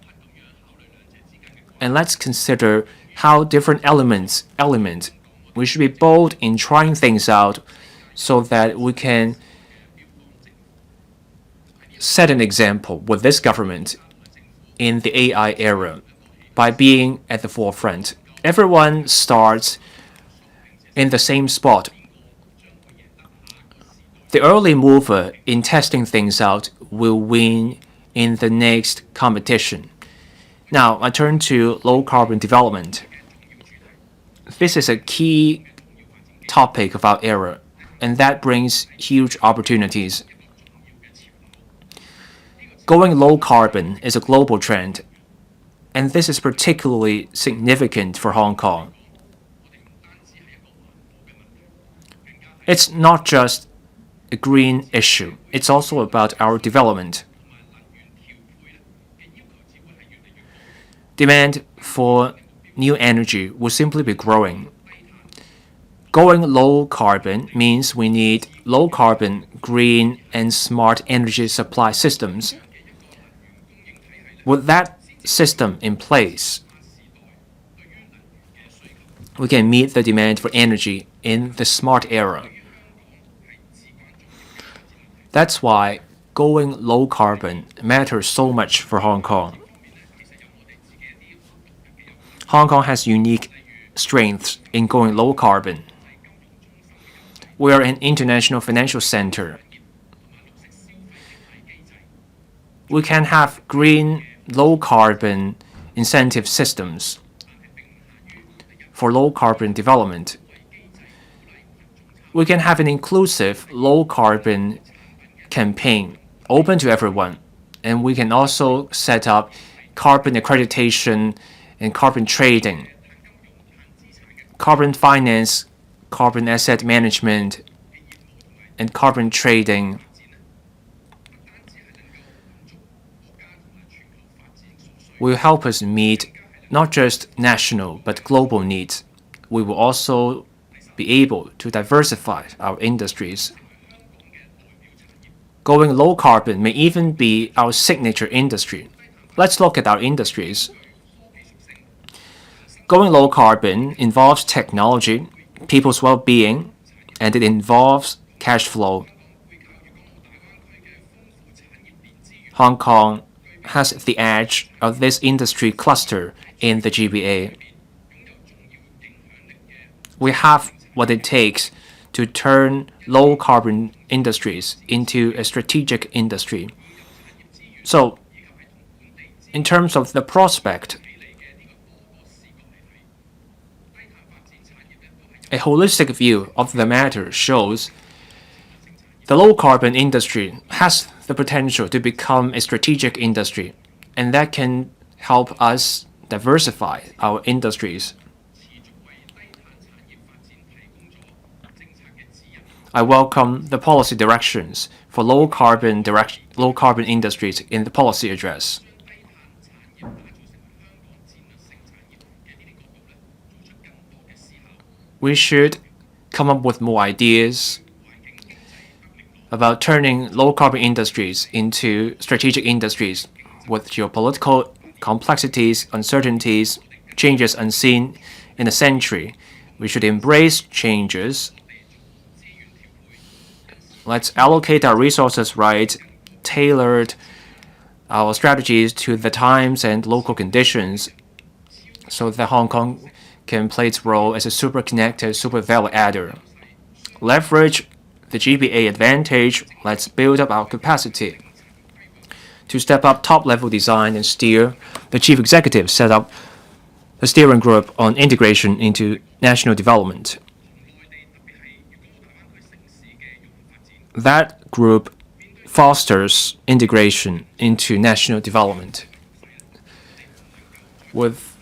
And let's consider how different elements we should be bold in trying things out so that we can set an example with this government in the AI era by being at the forefront. Everyone starts in the same spot. The early mover in testing things out will win in the next competition. Now, I turn to low-carbon development. This is a key topic of our era, and that brings huge opportunities. Going low-carbon is a global trend, and this is particularly significant for Hong Kong. It's not just a green issue, it's also about our development. Demand for new energy will simply be growing. Going low carbon means we need low carbon, green, and smart energy supply systems. With that system in place, we can meet the demand for energy in the smart era. That's why going low carbon matters so much for Hong Kong. Hong Kong has unique strengths in going low carbon. We are an international financial center. We can have green, low carbon incentive systems for low carbon development. We can have an inclusive low carbon campaign open to everyone, and we can also set up carbon accreditation and carbon trading, carbon finance, carbon asset management, and carbon trading. Will help us meet not just national but global needs. We will also be able to diversify our industries. Going low carbon may even be our signature industry. Let's look at our industries. Going low carbon involves technology, people's well-being, and it involves cash flow. Hong Kong has the edge of this industry cluster in the GBA. We have what it takes to turn low-carbon industries into a strategic industry. So, in terms of the prospect, a holistic view of the matter shows the low-carbon industry has the potential to become a strategic industry, and that can help us diversify our industries. I welcome the policy directions for low-carbon industries in the policy address. We should come up with more ideas about turning low-carbon industries into strategic industries with geopolitical complexities, uncertainties, changes unseen in a century. We should embrace changes. Let's allocate our resources right, tailored our strategies to the times and local conditions so that Hong Kong can play its role as a super connected, super value adder. leverage the GBA advantage. Let's build up our capacity to step up top-level design and steer. The chief executive set up a steering group on integration into national development. That group fosters integration into national development. With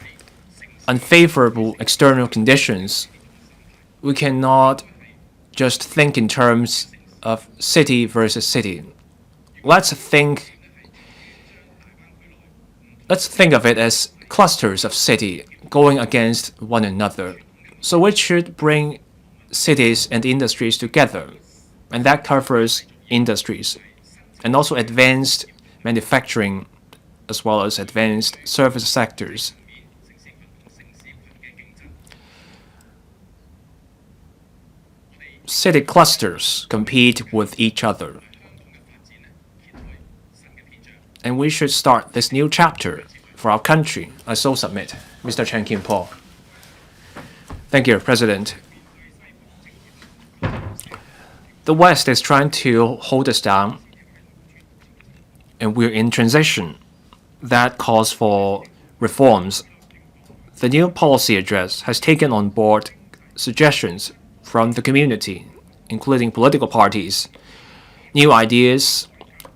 unfavorable external conditions, we cannot just think in terms of city versus city. Let's think of it as clusters of city going against one another. So we should bring cities and industries together, and that covers industries and also advanced manufacturing as well as advanced service sectors. City clusters compete with each other, and we should start this new chapter for our country. I so submit. Mr. Chen Kim-po. Thank you, President. The West is trying to hold us down, and we're in transition. That calls for reforms. The new policy address has taken on board suggestions from the community, including political parties. New ideas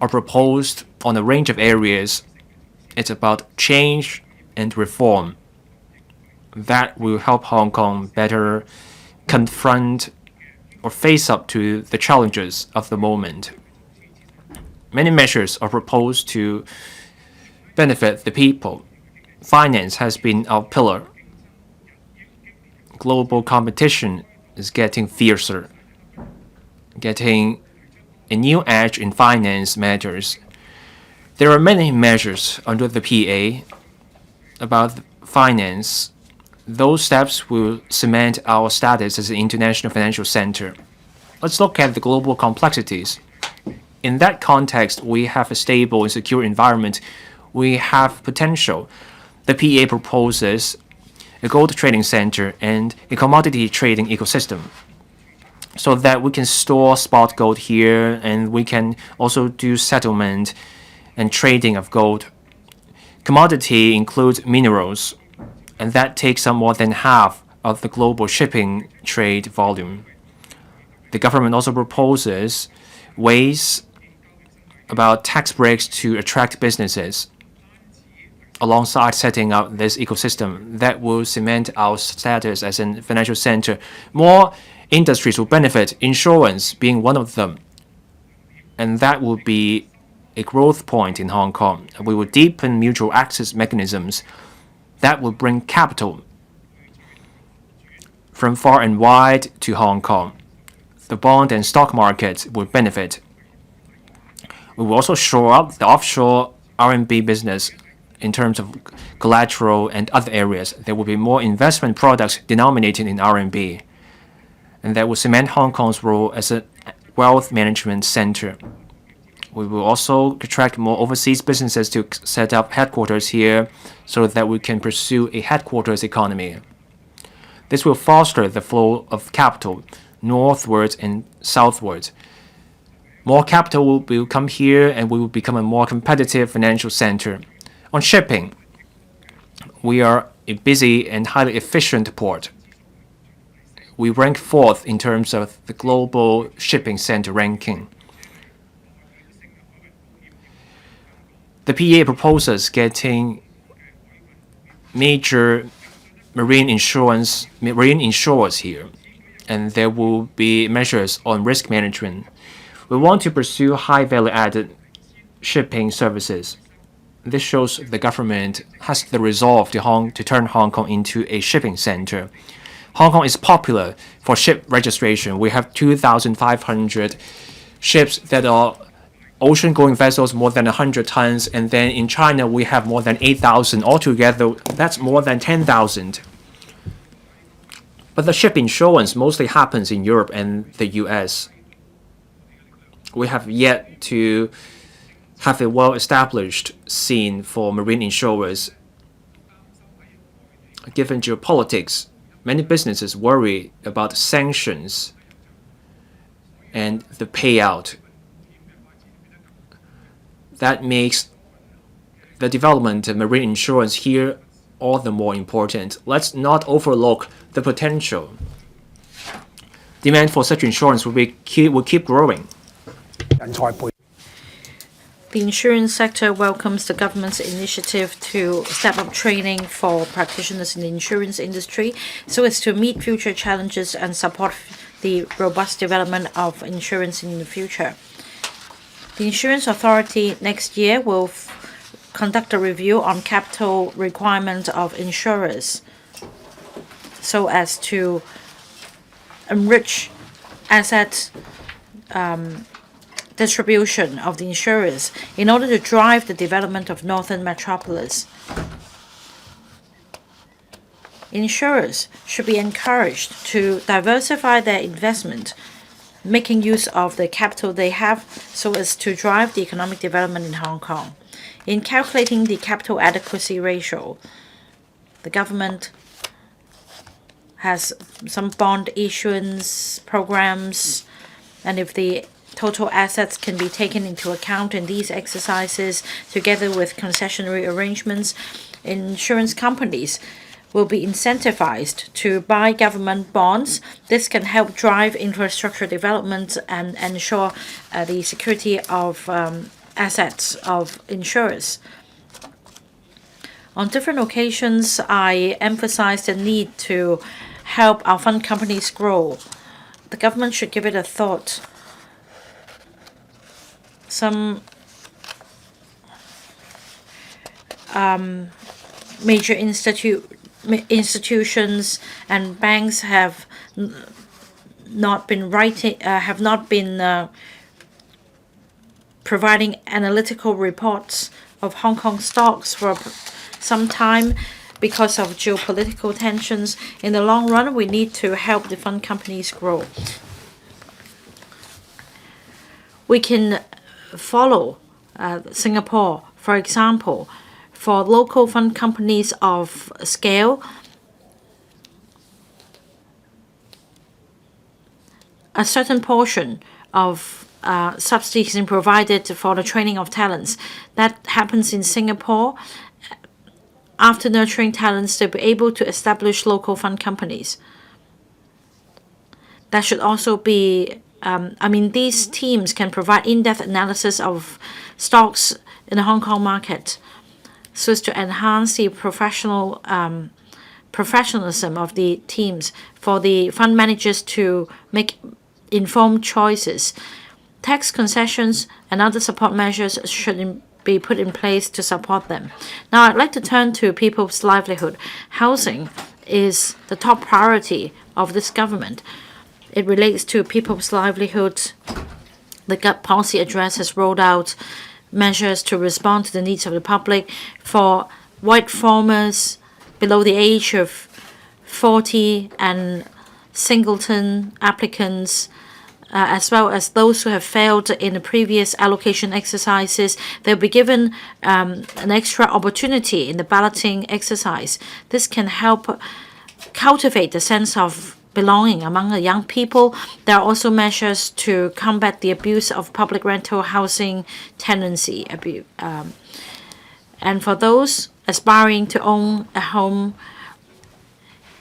are proposed on a range of areas. It's about change and reform. That will help Hong Kong better confront or face up to the challenges of the moment. Many measures are proposed to benefit the people. Finance has been our pillar. Global competition is getting fiercer. Getting a new edge in finance matters. There are many measures under the PA about finance. Those steps will cement our status as an international financial center. Let's look at the global complexities. In that context, we have a stable and secure environment. We have potential. The PA proposes a gold trading center and a commodity trading ecosystem so that we can store spot gold here, and we can also do settlement and trading of gold. Commodity includes minerals, and that takes up more than half of the global shipping trade volume. The government also proposes ways about tax breaks to attract businesses. Alongside setting up this ecosystem that will cement our status as a financial center, more industries will benefit, insurance being one of them. And that will be a growth point in Hong Kong. We will deepen mutual access mechanisms that will bring capital from far and wide to Hong Kong. The bond and stock markets will benefit. We will also shore up the offshore RMB business in terms of collateral and other areas. There will be more investment products denominated in RMB, and that will cement Hong Kong's role as a wealth management center. We will also attract more overseas businesses to set up headquarters here so that we can pursue a headquarters economy. This will foster the flow of capital northwards and southwards. More capital will come here, and we will become a more competitive financial center. On shipping, we are a busy and highly efficient port. We rank 4th in terms of the global shipping center ranking. The PA proposes getting major marine insurers here, and there will be measures on risk management. We want to pursue high value-added shipping services. This shows the government has the resolve to turn Hong Kong into a shipping center. Hong Kong is popular for ship registration. We have 2,500 ships that are ocean-going vessels, more than 100 tons, and then in China we have more than 8,000 altogether. That's more than 10,000. But the ship insurance mostly happens in Europe and the US. We have yet to have a well-established scene for marine insurers. Given geopolitics, many businesses worry about sanctions. and the payout. That makes the development of marine insurance here all the more important. Let's not overlook the potential. Demand for such insurance will keep growing. The insurance sector welcomes the government's initiative to step up training for practitioners in the insurance industry so as to meet future challenges and support the robust development of insurance in the future. The Insurance Authority next year will conduct a review on capital requirement of insurers so as to enrich asset distribution of the insurers in order to drive the development of northern metropolis. Insurers should be encouraged to diversify their investment, making use of the capital they have so as to drive the economic development in Hong Kong. In calculating the capital adequacy ratio, the government has some bond issuance programs, and if the total assets can be taken into account in these exercises, together with concessionary arrangements, insurance companies will be incentivized to buy government bonds. This can help drive infrastructure development and ensure the security of assets of insurers. On different occasions, I emphasized the need to help our fund companies grow. The government should give it a thought. Some major institutions and banks have not been providing analytical reports of Hong Kong stocks for some time because of geopolitical tensions. In the long run, we need to help the fund companies grow. We can follow Singapore, for example. For local fund companies of scale, a certain portion of subsidies is provided for the training of talents. That happens in Singapore. After nurturing talents, they'll be able to establish local fund companies. That should also be, these teams can provide in-depth analysis of stocks in the Hong Kong market so as to enhance the professionalism of the teams for the fund managers to make informed choices. Tax concessions and other support measures should be put in place to support them. Now, I'd like to turn to people's livelihood. Housing is the top priority of this government. It relates to people's livelihoods. The policy address has rolled out measures to respond to the needs of the public for white farmers below the age of 40 and singleton applicants, as well as those who have failed in the previous allocation exercises. They'll be given an extra opportunity in the balloting exercise. This can help cultivate the sense of belonging among the young people. There are also measures to combat the abuse of public rental housing tenancy. And for those aspiring to own a home,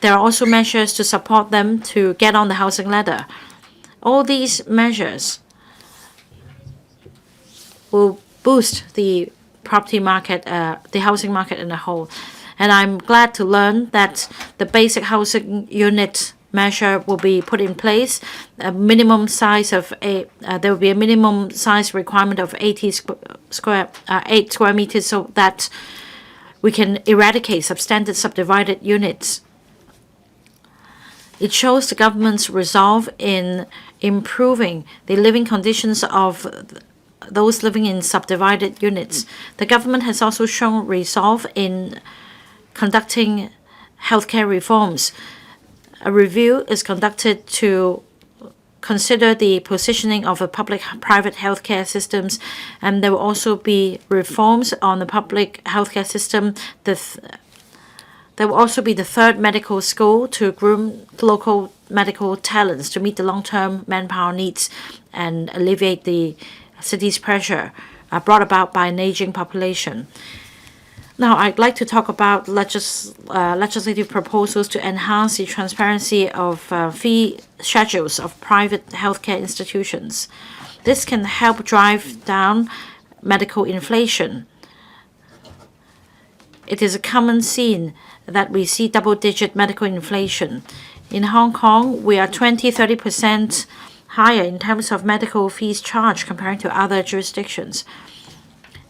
there are also measures to support them to get on the housing ladder. All these measures will boost the property market, the housing market in a whole. And I'm glad to learn that the basic housing unit measure will be put in place. There will be a minimum size requirement of 8 square meters, so that we can eradicate substandard subdivided units. It shows the government's resolve in improving the living conditions of those living in subdivided units. The government has also shown resolve in conducting healthcare reforms. A review is conducted to consider the positioning of the public-private healthcare systems, and there will also be reforms on the public healthcare system. There will also be the third medical school to groom local medical talents to meet the long-term manpower needs and alleviate the city's pressure brought about by an aging population. Now, I'd like to talk about legislative proposals to enhance the transparency of fee schedules of private healthcare institutions. This can help drive down medical inflation. It is a common scene that we see double-digit medical inflation. In Hong Kong, we are 20–30% higher in terms of medical fees charged compared to other jurisdictions.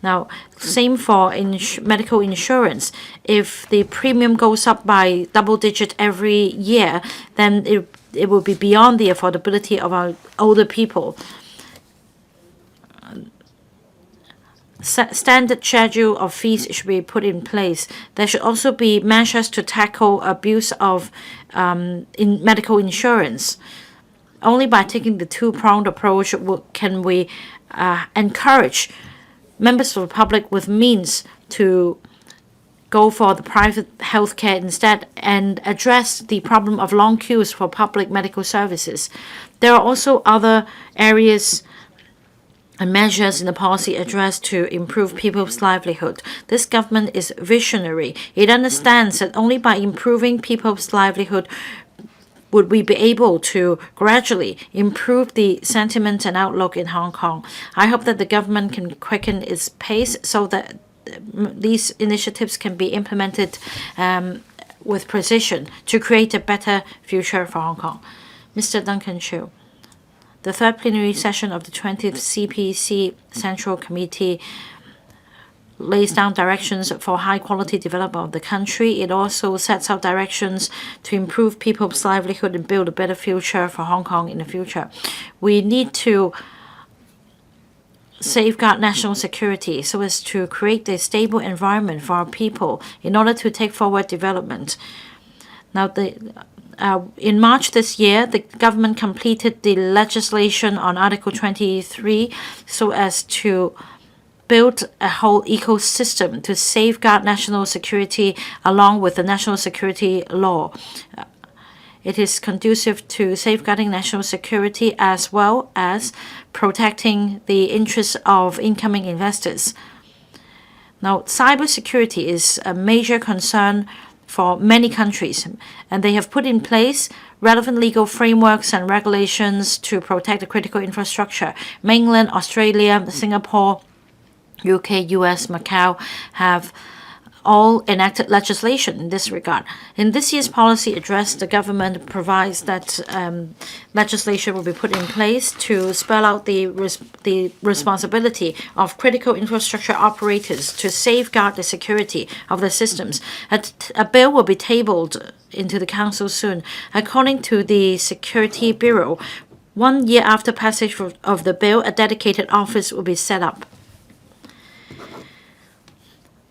Now, same for medical insurance. If the premium goes up by double-digit every year, then it will be beyond the affordability of our older people. Standard schedule of fees should be put in place. There should also be measures to tackle abuse of in medical insurance. Only by taking the two-pronged approach can we encourage members of the public with means to go for the private healthcare instead and address the problem of long queues for public medical services. There are also other areas and measures in the policy addressed to improve people's livelihood. This government is visionary. It understands that only by improving people's livelihood would we be able to gradually improve the sentiment and outlook in Hong Kong. I hope that the government can quicken its pace so that these initiatives can be implemented with precision to create a better future for Hong Kong. Mr. Duncan Chiu. The third plenary session of the 20th CPC Central Committee lays down directions for high-quality development of the country. It also sets out directions to improve people's livelihood and build a better future for Hong Kong in the future. We need to safeguard national security so as to create a stable environment for our people in order to take forward development. Now, in March this year, the government completed the legislation on Article 23 so as to build a whole ecosystem to safeguard national security along with the national security law. It is conducive to safeguarding national security as well as protecting the interests of incoming investors. Now, cybersecurity is a major concern for many countries, and they have put in place relevant legal frameworks and regulations to protect the critical infrastructure. Mainland Australia, Singapore, UK, US, Macau have all enacted legislation in this regard. In this year's policy address, the government provides that legislation will be put in place to spell out the responsibility of critical infrastructure operators to safeguard the security of the systems. A bill will be tabled into the council soon. According to the Security Bureau, 1 year after passage of the bill, a dedicated office will be set up.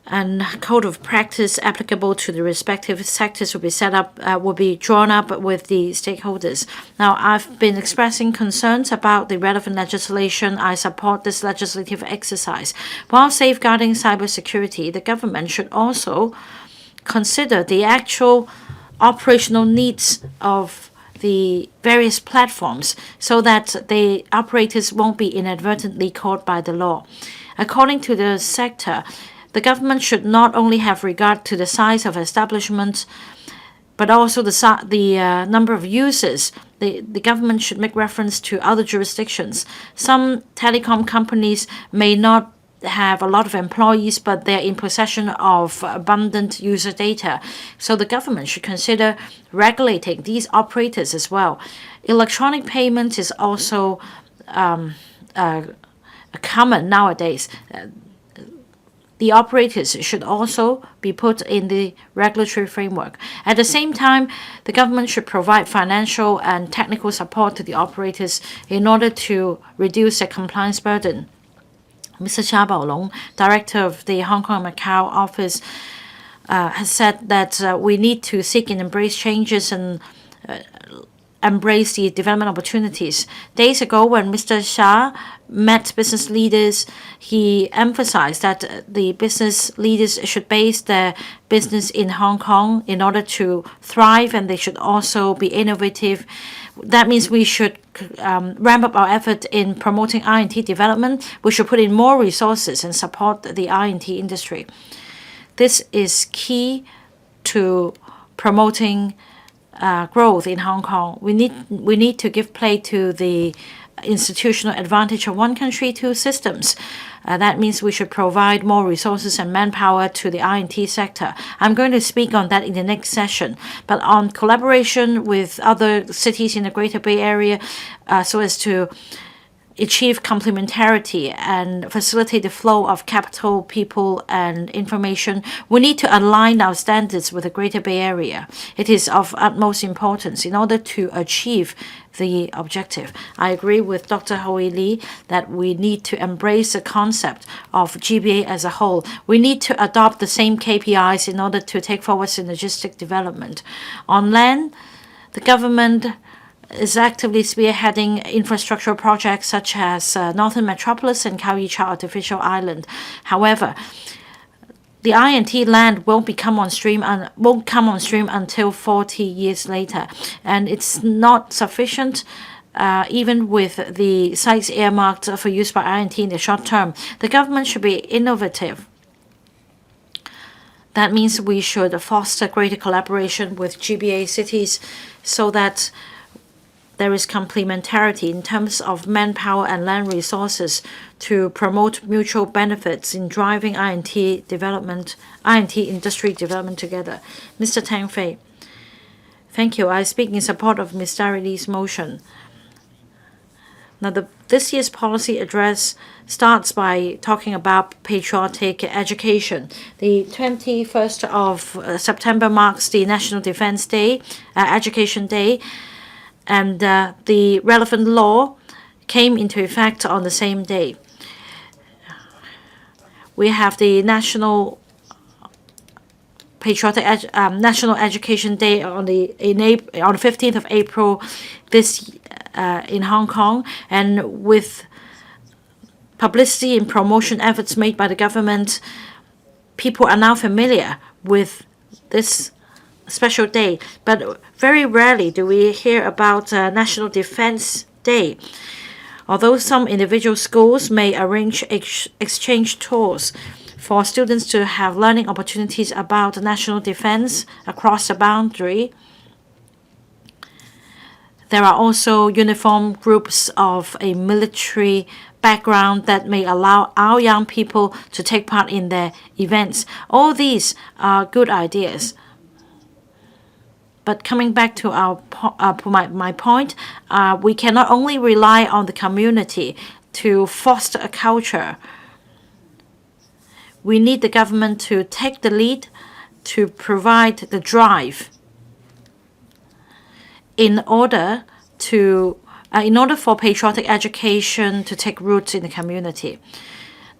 And code of practice applicable to the respective sectors will be set up, will be drawn up with the stakeholders. Now, I've been expressing concerns about the relevant legislation. I support this legislative exercise. While safeguarding cybersecurity, the government should also consider the actual operational needs of the various platforms so that the operators won't be inadvertently caught by the law. According to the sector, the government should not only have regard to the size of establishments, but also the number of users. The government should make reference to other jurisdictions. Some telecom companies may not have a lot of employees, but they're in possession of abundant user data. So the government should consider regulating these operators as well. Electronic payment is also common nowadays. The operators should also be put in the regulatory framework. At the same time, the government should provide financial and technical support to the operators in order to reduce their compliance burden. Mr. Chia Baolong, director of the Hong Kong and Macau office, has said that we need to seek and embrace changes and embrace the development opportunities. Days ago, when Mr. Shah met business leaders, he emphasized that the business leaders should base their business in Hong Kong in order to thrive, and they should also be innovative. That means we should ramp up our effort in promoting R&T development. We should put in more resources and support the R&T industry. This is key to promoting growth in Hong Kong. We need to give play to the institutional advantage of one country, two systems. That means we should provide more resources and manpower to the R&T sector. I'm going to speak on that in the next session. But on collaboration with other cities in the Greater Bay Area, so as to achieve complementarity and facilitate the flow of capital, people, and information, we need to align our standards with the Greater Bay Area. It is of utmost importance in order to achieve the objective. I agree with Dr. Hon Lee that we need to embrace the concept of GBA as a whole. We need to adopt the same KPIs in order to take forward synergistic development. On land, the government is actively spearheading infrastructural projects such as Northern Metropolis and Kao Yichao Artificial Island. However, the I&T land won't come on stream until 40 years later, and it's not sufficient. Even with the sites earmarked for use by I&T in the short term, the government should be innovative. That means we should foster greater collaboration with GBA cities so that there is complementarity in terms of manpower and land resources to promote mutual benefits in driving I&T development, I&T industry development together. Mr. Tang Fei. Thank you. I speak in support of Ms. Starry Lee's motion. Now, this year's policy address starts by talking about patriotic education. The 21st of September marks the National Defense Day, Education Day, and the relevant law came into effect on the same day. We have the National National Education Day on the 15th of April in Hong Kong, and with publicity and promotion efforts made by the government, people are now familiar with this special day, but very rarely do we hear about National Defense Day. Although some individual schools may arrange exchange tours for students to have learning opportunities about national defense across the boundary, there are also uniform groups of a military background that may allow our young people to take part in their events. All these are good ideas. But coming back to my point, we cannot only rely on the community to foster a culture. We need the government to take the lead to provide the drive in order for patriotic education to take roots in the community.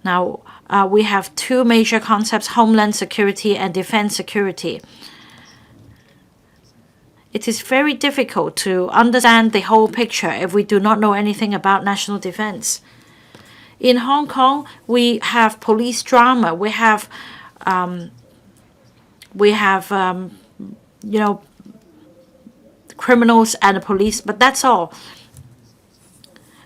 Now, we have two major concepts: homeland security and defense security. It is very difficult to understand the whole picture if we do not know anything about national defense. In Hong Kong, we have police drama. We have criminals and the police, but that's all.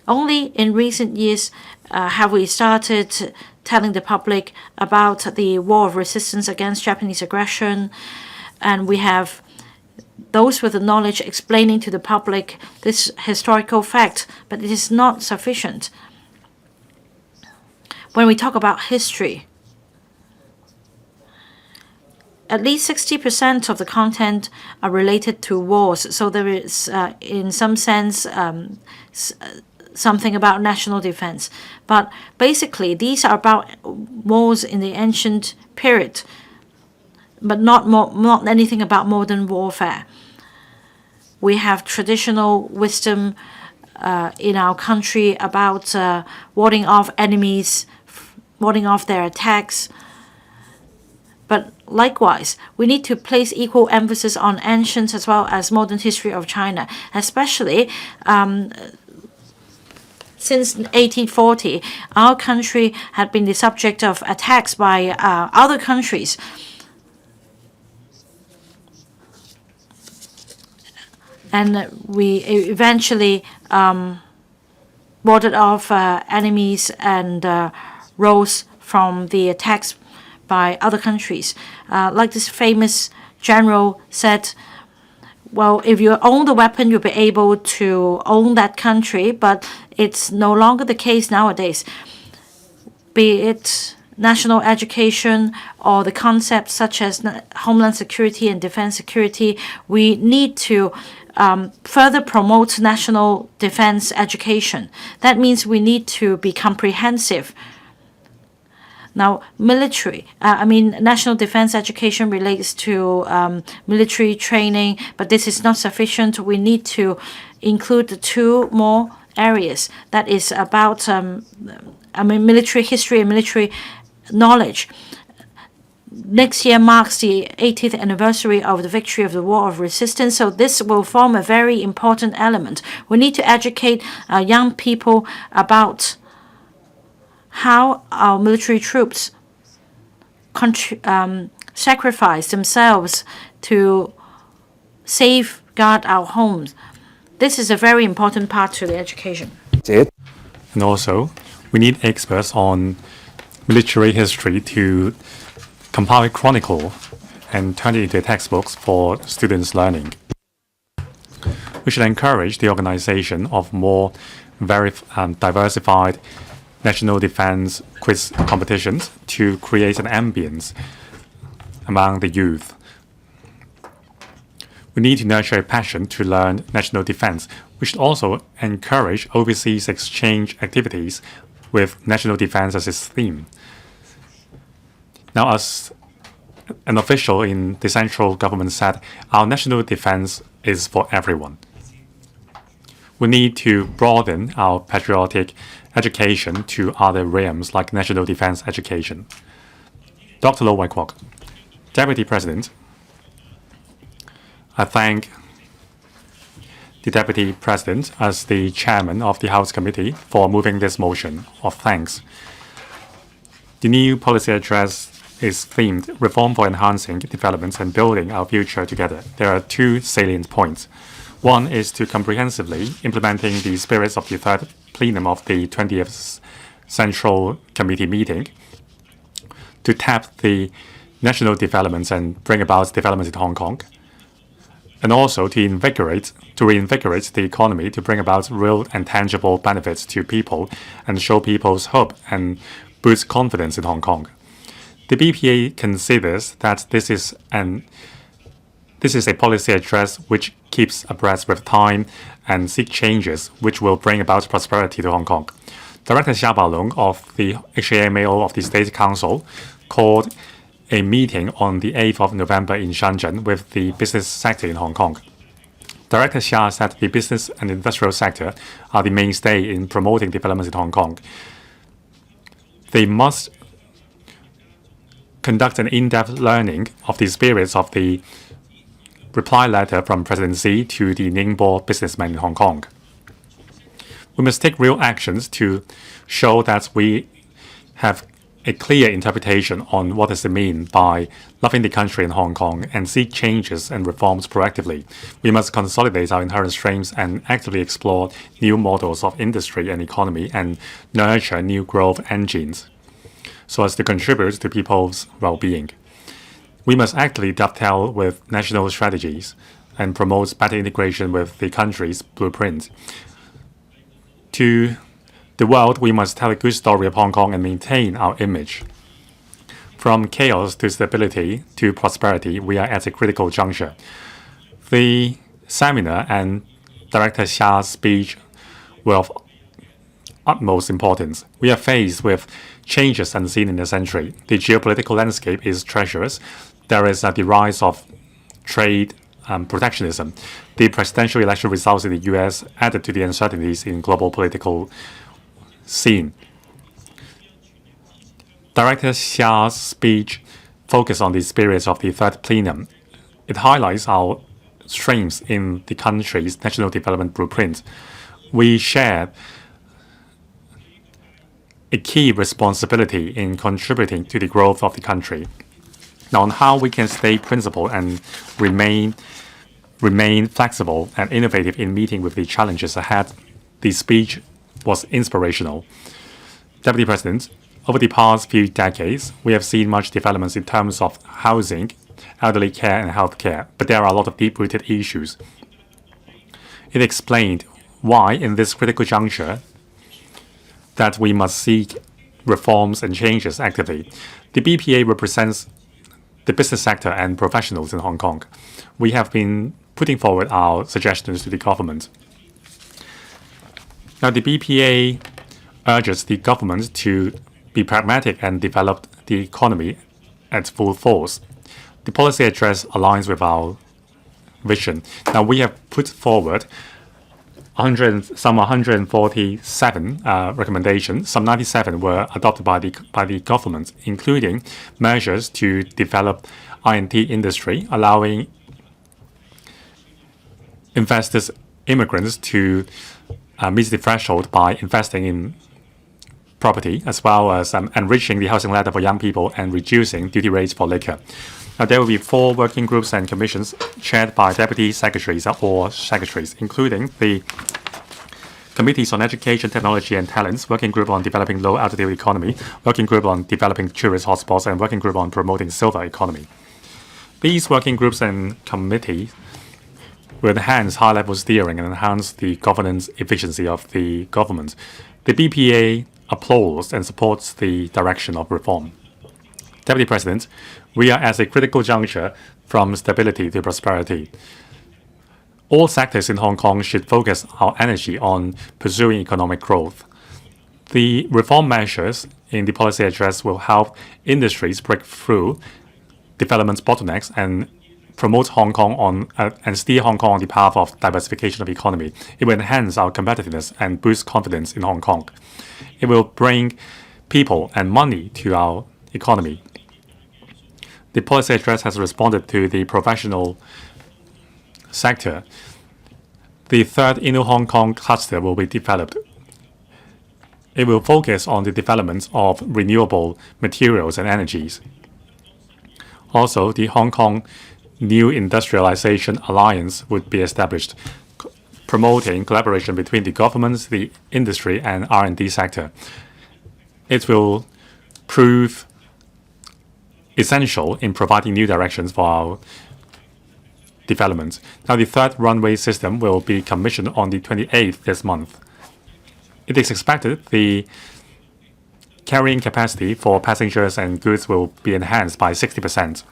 Only in recent years have we started telling the public about the war of resistance against Japanese aggression, and we have those with the knowledge explaining to the public this historical fact, but it is not sufficient. When we talk about history, at least 60% of the content are related to wars, so there is, in some sense, something about national defense. But basically, these are about wars in the ancient period, but not anything about modern warfare. We have traditional wisdom in our country about warding off enemies, warding off their attacks. But Likewise, we need to place equal emphasis on ancient as well as modern history of China, especially since 1840, our country had been the subject of attacks by other countries. And we eventually warded off enemies and rose from the attacks by other countries. Like this famous general said, well, if you own the weapon, you'll be able to own that country, but it's no longer the case nowadays. Be it national education or the concepts such as homeland security and defense security, we need to further promote national defense education. That means we need to be comprehensive. Now, national defense education relates to military training, but this is not sufficient. We need to include 2 more areas. That is about military history and military knowledge. Next year marks the 80th anniversary of the victory of the War of Resistance, so this will form a very important element. We need to educate young people about how our military troops sacrifice themselves to safeguard our homes. This is a very important part to the education. And also, we need experts on military history to compile a chronicle and turn it into textbooks for students' learning. We should encourage the organization of more diversified national defense quiz competitions to create an ambience among the youth. We need to nurture a passion to learn national defense. We should also encourage overseas exchange activities with national defense as its theme. Now, as an official in the central government said, our national defense is for everyone. We need to broaden our patriotic education to other realms like national defense education. Dr. Lo Wai-kwok, Deputy President, I thank the Deputy President as the Chairman of the House Committee for moving this motion of thanks. The new policy address is themed Reform for Enhancing Development and Building Our Future Together. There are 2 salient points. One is to comprehensively implementing the spirits of the 3rd plenum of the 20th Central Committee meeting to tap the national developments and bring about development in Hong Kong, and also to reinvigorate the economy to bring about real and tangible benefits to people and show people's hope and boost confidence in Hong Kong. The BPA considers that this is a policy address which keeps abreast with time and seek changes which will bring about prosperity to Hong Kong. Director Xia Baolong of the HAMAO of the State Council called a meeting on the 8th of November in Shenzhen with the business sector in Hong Kong. Director Xia said the business and industrial sector are the mainstay in promoting development in Hong Kong. They must conduct an in-depth learning of the spirits of the reply letter from President Xi to the Ningbo businessmen in Hong Kong. We must take real actions to show that we have a clear interpretation on what does it mean by loving the country in Hong Kong and seek changes and reforms proactively. We must consolidate our inherent strengths and actively explore new models of industry and economy and nurture new growth engines so as to contribute to people's well-being. We must actively dovetail with national strategies and promote better integration with the country's blueprint. To the world, we must tell a good story of Hong Kong and maintain our image. From chaos to stability to prosperity, we are at a critical juncture. The seminar and Director Xia's speech were of utmost importance. We are faced with changes unseen in a century. The geopolitical landscape is treacherous. There is the rise of trade protectionism. The presidential election results in the U.S. added to the uncertainties in global political scene. Director Xia's speech focus on the spirit of the third plenum. It highlights our strengths in the country's national development blueprint. We share a key responsibility in contributing to the growth of the country. Now, on how we can stay principled and remain flexible and innovative in meeting with the challenges ahead, the speech was inspirational. Deputy President, over the past few decades, we have seen much developments in terms of housing, elderly care, and healthcare, but there are a lot of deep-rooted issues. It explained why, in this critical juncture, that we must seek reforms and changes actively. The BPA represents the business sector and professionals in Hong Kong. We have been putting forward our suggestions to the government. Now, the BPA urges the government to be pragmatic and develop the economy at full force. The policy address aligns with our vision. Now, we have put forward some 147 recommendations. Some 97 were adopted by the government, including measures to develop I&T industry, allowing investors, immigrants to meet the threshold by investing in property, as well as enriching the housing ladder for young people and reducing duty rates for liquor. Now, there will be 4 working groups and commissions chaired by deputy secretaries or secretaries, including the Committees on Education, Technology and Talents, Working Group on Developing Low Altitude Economy, Working Group on Developing Tourist Hotspots, and Working Group on Promoting Silver Economy. These working groups and committees will enhance high-level steering and enhance the governance efficiency of the government. The BPA applauds and supports the direction of reform. Deputy President, we are at a critical juncture from stability to prosperity. All sectors in Hong Kong should focus our energy on pursuing economic growth. The reform measures in the policy address will help industries break through development bottlenecks and promote Hong Kong and steer Hong Kong on the path of diversification of the economy. It will enhance our competitiveness and boost confidence in Hong Kong. It will bring people and money to our economy. The policy address has responded to the professional sector. The third Indo-Hong Kong cluster will be developed. It will focus on the development of renewable materials and energies. Also, the Hong Kong New Industrialization Alliance would be established, promoting collaboration between the government, the industry, and R&D sector. It will prove essential in providing new directions for our development. Now, the third runway system will be commissioned on the 28th this month. It is expected the carrying capacity for passengers and goods will be enhanced by 60%.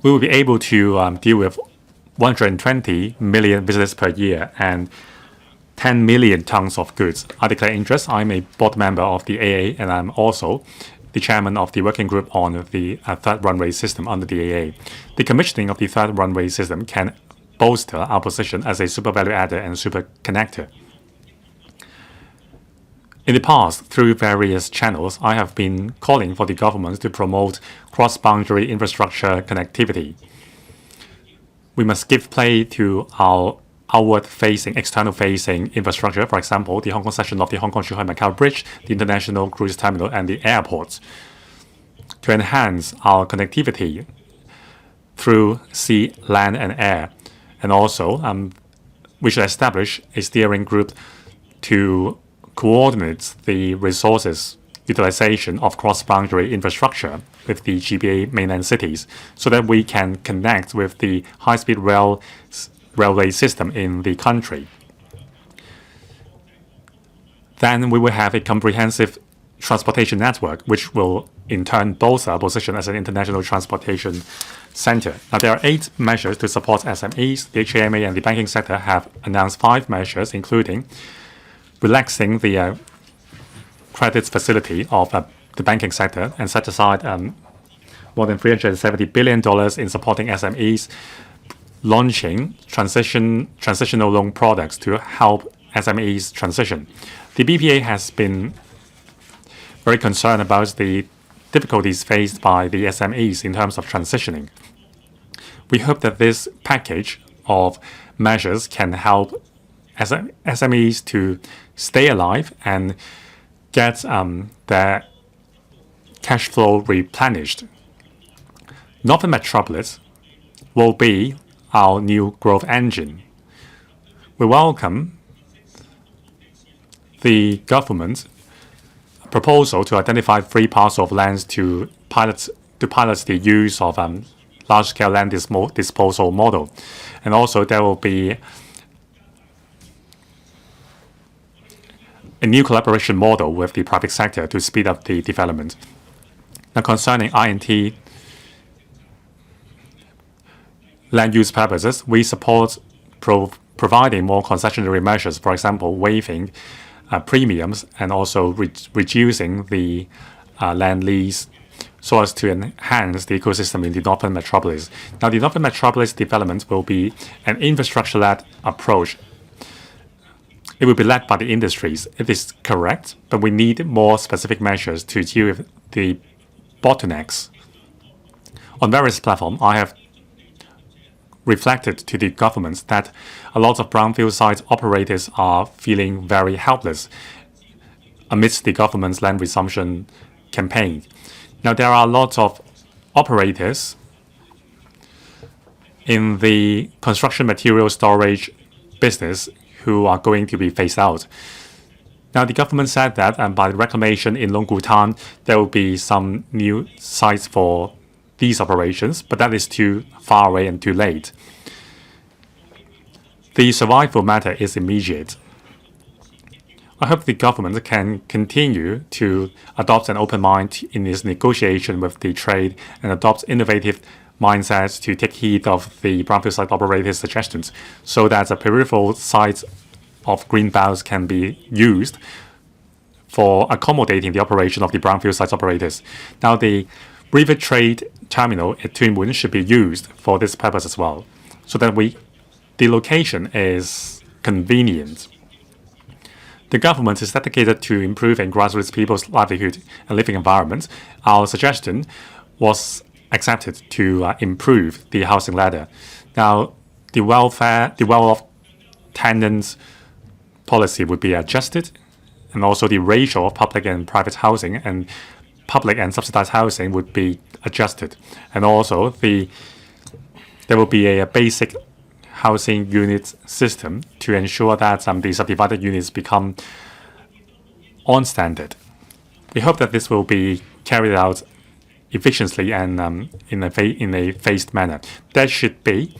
We will be able to deal with 120 million visitors per year and 10 million tons of goods. I declare interest. I'm a board member of the AA, and I'm also the chairman of the working group on the third runway system under the AA. The commissioning of the third runway system can bolster our position as a super value adder and super connector. In the past, through various channels, I have been calling for the government to promote cross-boundary infrastructure connectivity. We must give play to our outward-facing, external-facing infrastructure, for example, the Hong Kong section of the Hong Kong-Shanghai-Macau Bridge, the International Cruise Terminal, and the airports, to enhance our connectivity through sea, land, and air. And also, we should establish a steering group to coordinate the resources utilization of cross-boundary infrastructure with the GBA mainland cities so that we can connect with the high-speed railway system in the country. Then we will have a comprehensive transportation network, which will in turn bolster our position as an international transportation center. Now, there are 8 measures to support SMEs. The HKMA and the banking sector have announced 5 measures, including relaxing the credit facility of the banking sector and set aside more than $370 billion in supporting SMEs, launching transitional loan products to help SMEs transition. The BPA has been very concerned about the difficulties faced by the SMEs in terms of transitioning. We hope that this package of measures can help SMEs to stay alive and get their cash flow replenished. Northern Metropolis will be our new growth engine. We welcome the government's proposal to identify 3 parcels of lands to pilot the use of large-scale land disposal model. And also there will be a new collaboration model with the private sector to speed up the development. Now concerning I&T land use purposes, we support providing more concessionary measures, for example, waiving premiums and also reducing the land lease so as to enhance the ecosystem in the Northern Metropolis. Now, the Northern Metropolis development will be an infrastructure-led approach. It will be led by the industries. It is correct, but we need more specific measures to deal with the bottlenecks. On various platforms, I have reflected to the governments that a lot of brownfield site operators are feeling very helpless amidst the government's land resumption campaign. Now, there are lots of operators in the construction material storage business who are going to be phased out. Now, the government said that by the reclamation in Longgutan, there will be some new sites for these operations, but that is too far away and too late. The survival matter is immediate. I hope the government can continue to adopt an open mind in its negotiation with the trade and adopt innovative mindsets to take heed of the brownfield site operators' suggestions so that the peripheral sites of green belts can be used for accommodating the operation of the brownfield site operators. Now, the river trade terminal at Tuen Mun should be used for this purpose as well, so that the location is convenient. The government is dedicated to improving grassroots people's livelihood and living environments. Our suggestion was accepted to improve the housing ladder. Now, the well-off tenants policy would be adjusted, and also the ratio of public and private housing and public and subsidized housing would be adjusted. And also there will be a basic housing unit system to ensure that the subdivided units become on standard. We hope that this will be carried out efficiently and in a phased manner. There should be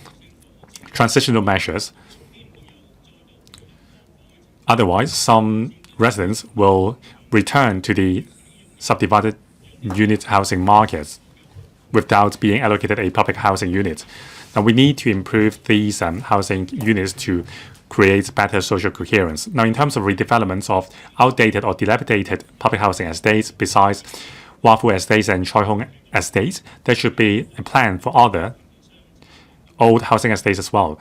transitional measures. Otherwise, some residents will return to the subdivided unit housing markets without being allocated a public housing unit. Now, we need to improve these housing units to create better social coherence. Now, in terms of redevelopment of outdated or dilapidated public housing estates, besides Wafu estates and Choi Hong estates, there should be a plan for other old housing estates as well.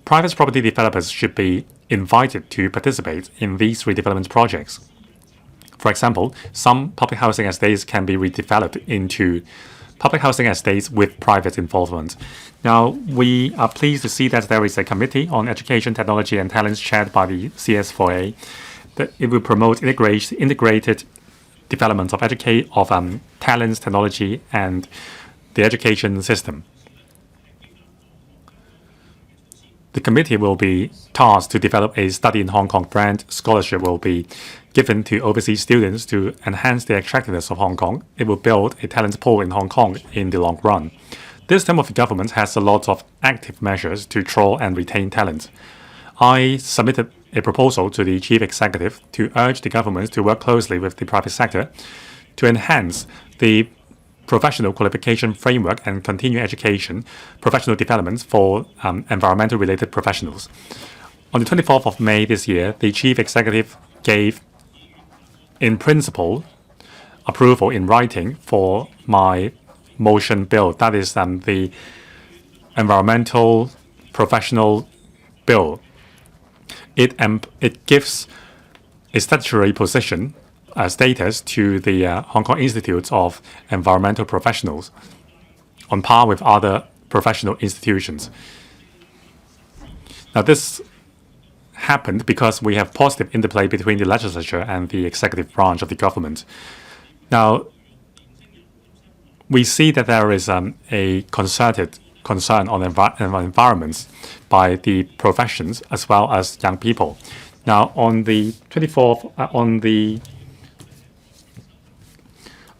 Private property developers should be invited to participate in these redevelopment projects. For example, some public housing estates can be redeveloped into public housing estates with private involvement. Now, we are pleased to see that there is a committee on education, technology, and talents chaired by the CS4A. That it will promote integrated development of talents, technology, and the education system. The committee will be tasked to develop a Study in Hong Kong brand. Scholarship will be given to overseas students to enhance the attractiveness of Hong Kong. It will build a talent pool in Hong Kong in the long run. This term of the government has a lot of active measures to draw and retain talent. I submitted a proposal to the chief executive to urge the government to work closely with the private sector to enhance the professional qualification framework and continue education, professional development for environmental related professionals. On the 24th of May this year, the chief executive gave, in principle, approval in writing for my motion bill. That is the environmental professional bill. It gives a statutory position status to the Hong Kong Institute of Environmental Professionals on par with other professional institutions. Now, this happened because we have positive interplay between the legislature and the executive branch of the government. Now, we see that there is a concerted concern on environments by the professions as well as young people. Now, on the 24th,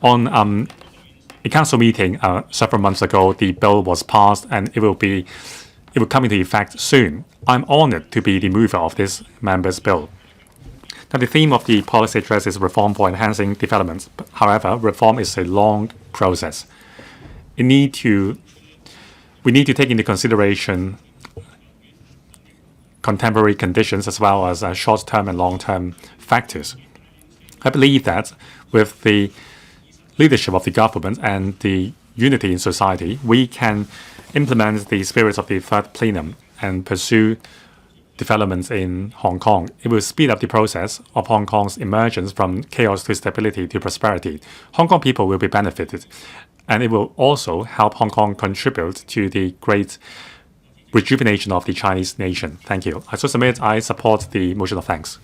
on a council meeting several months ago, the bill was passed and it will come into effect soon. I'm honored to be the mover of this member's bill. Now, the theme of the policy address is reform for enhancing development. However, reform is a long process. We need to take into consideration contemporary conditions as well as short-term and long-term factors. I believe that with the leadership of the government and the unity in society, we can implement the spirits of the third plenum and pursue developments in Hong Kong. It will speed up the process of Hong Kong's emergence from chaos to stability to prosperity. Hong Kong people will be benefited, and it will also help Hong Kong contribute to the great rejuvenation of the Chinese nation. Thank you. I so submit I support the motion of thanks.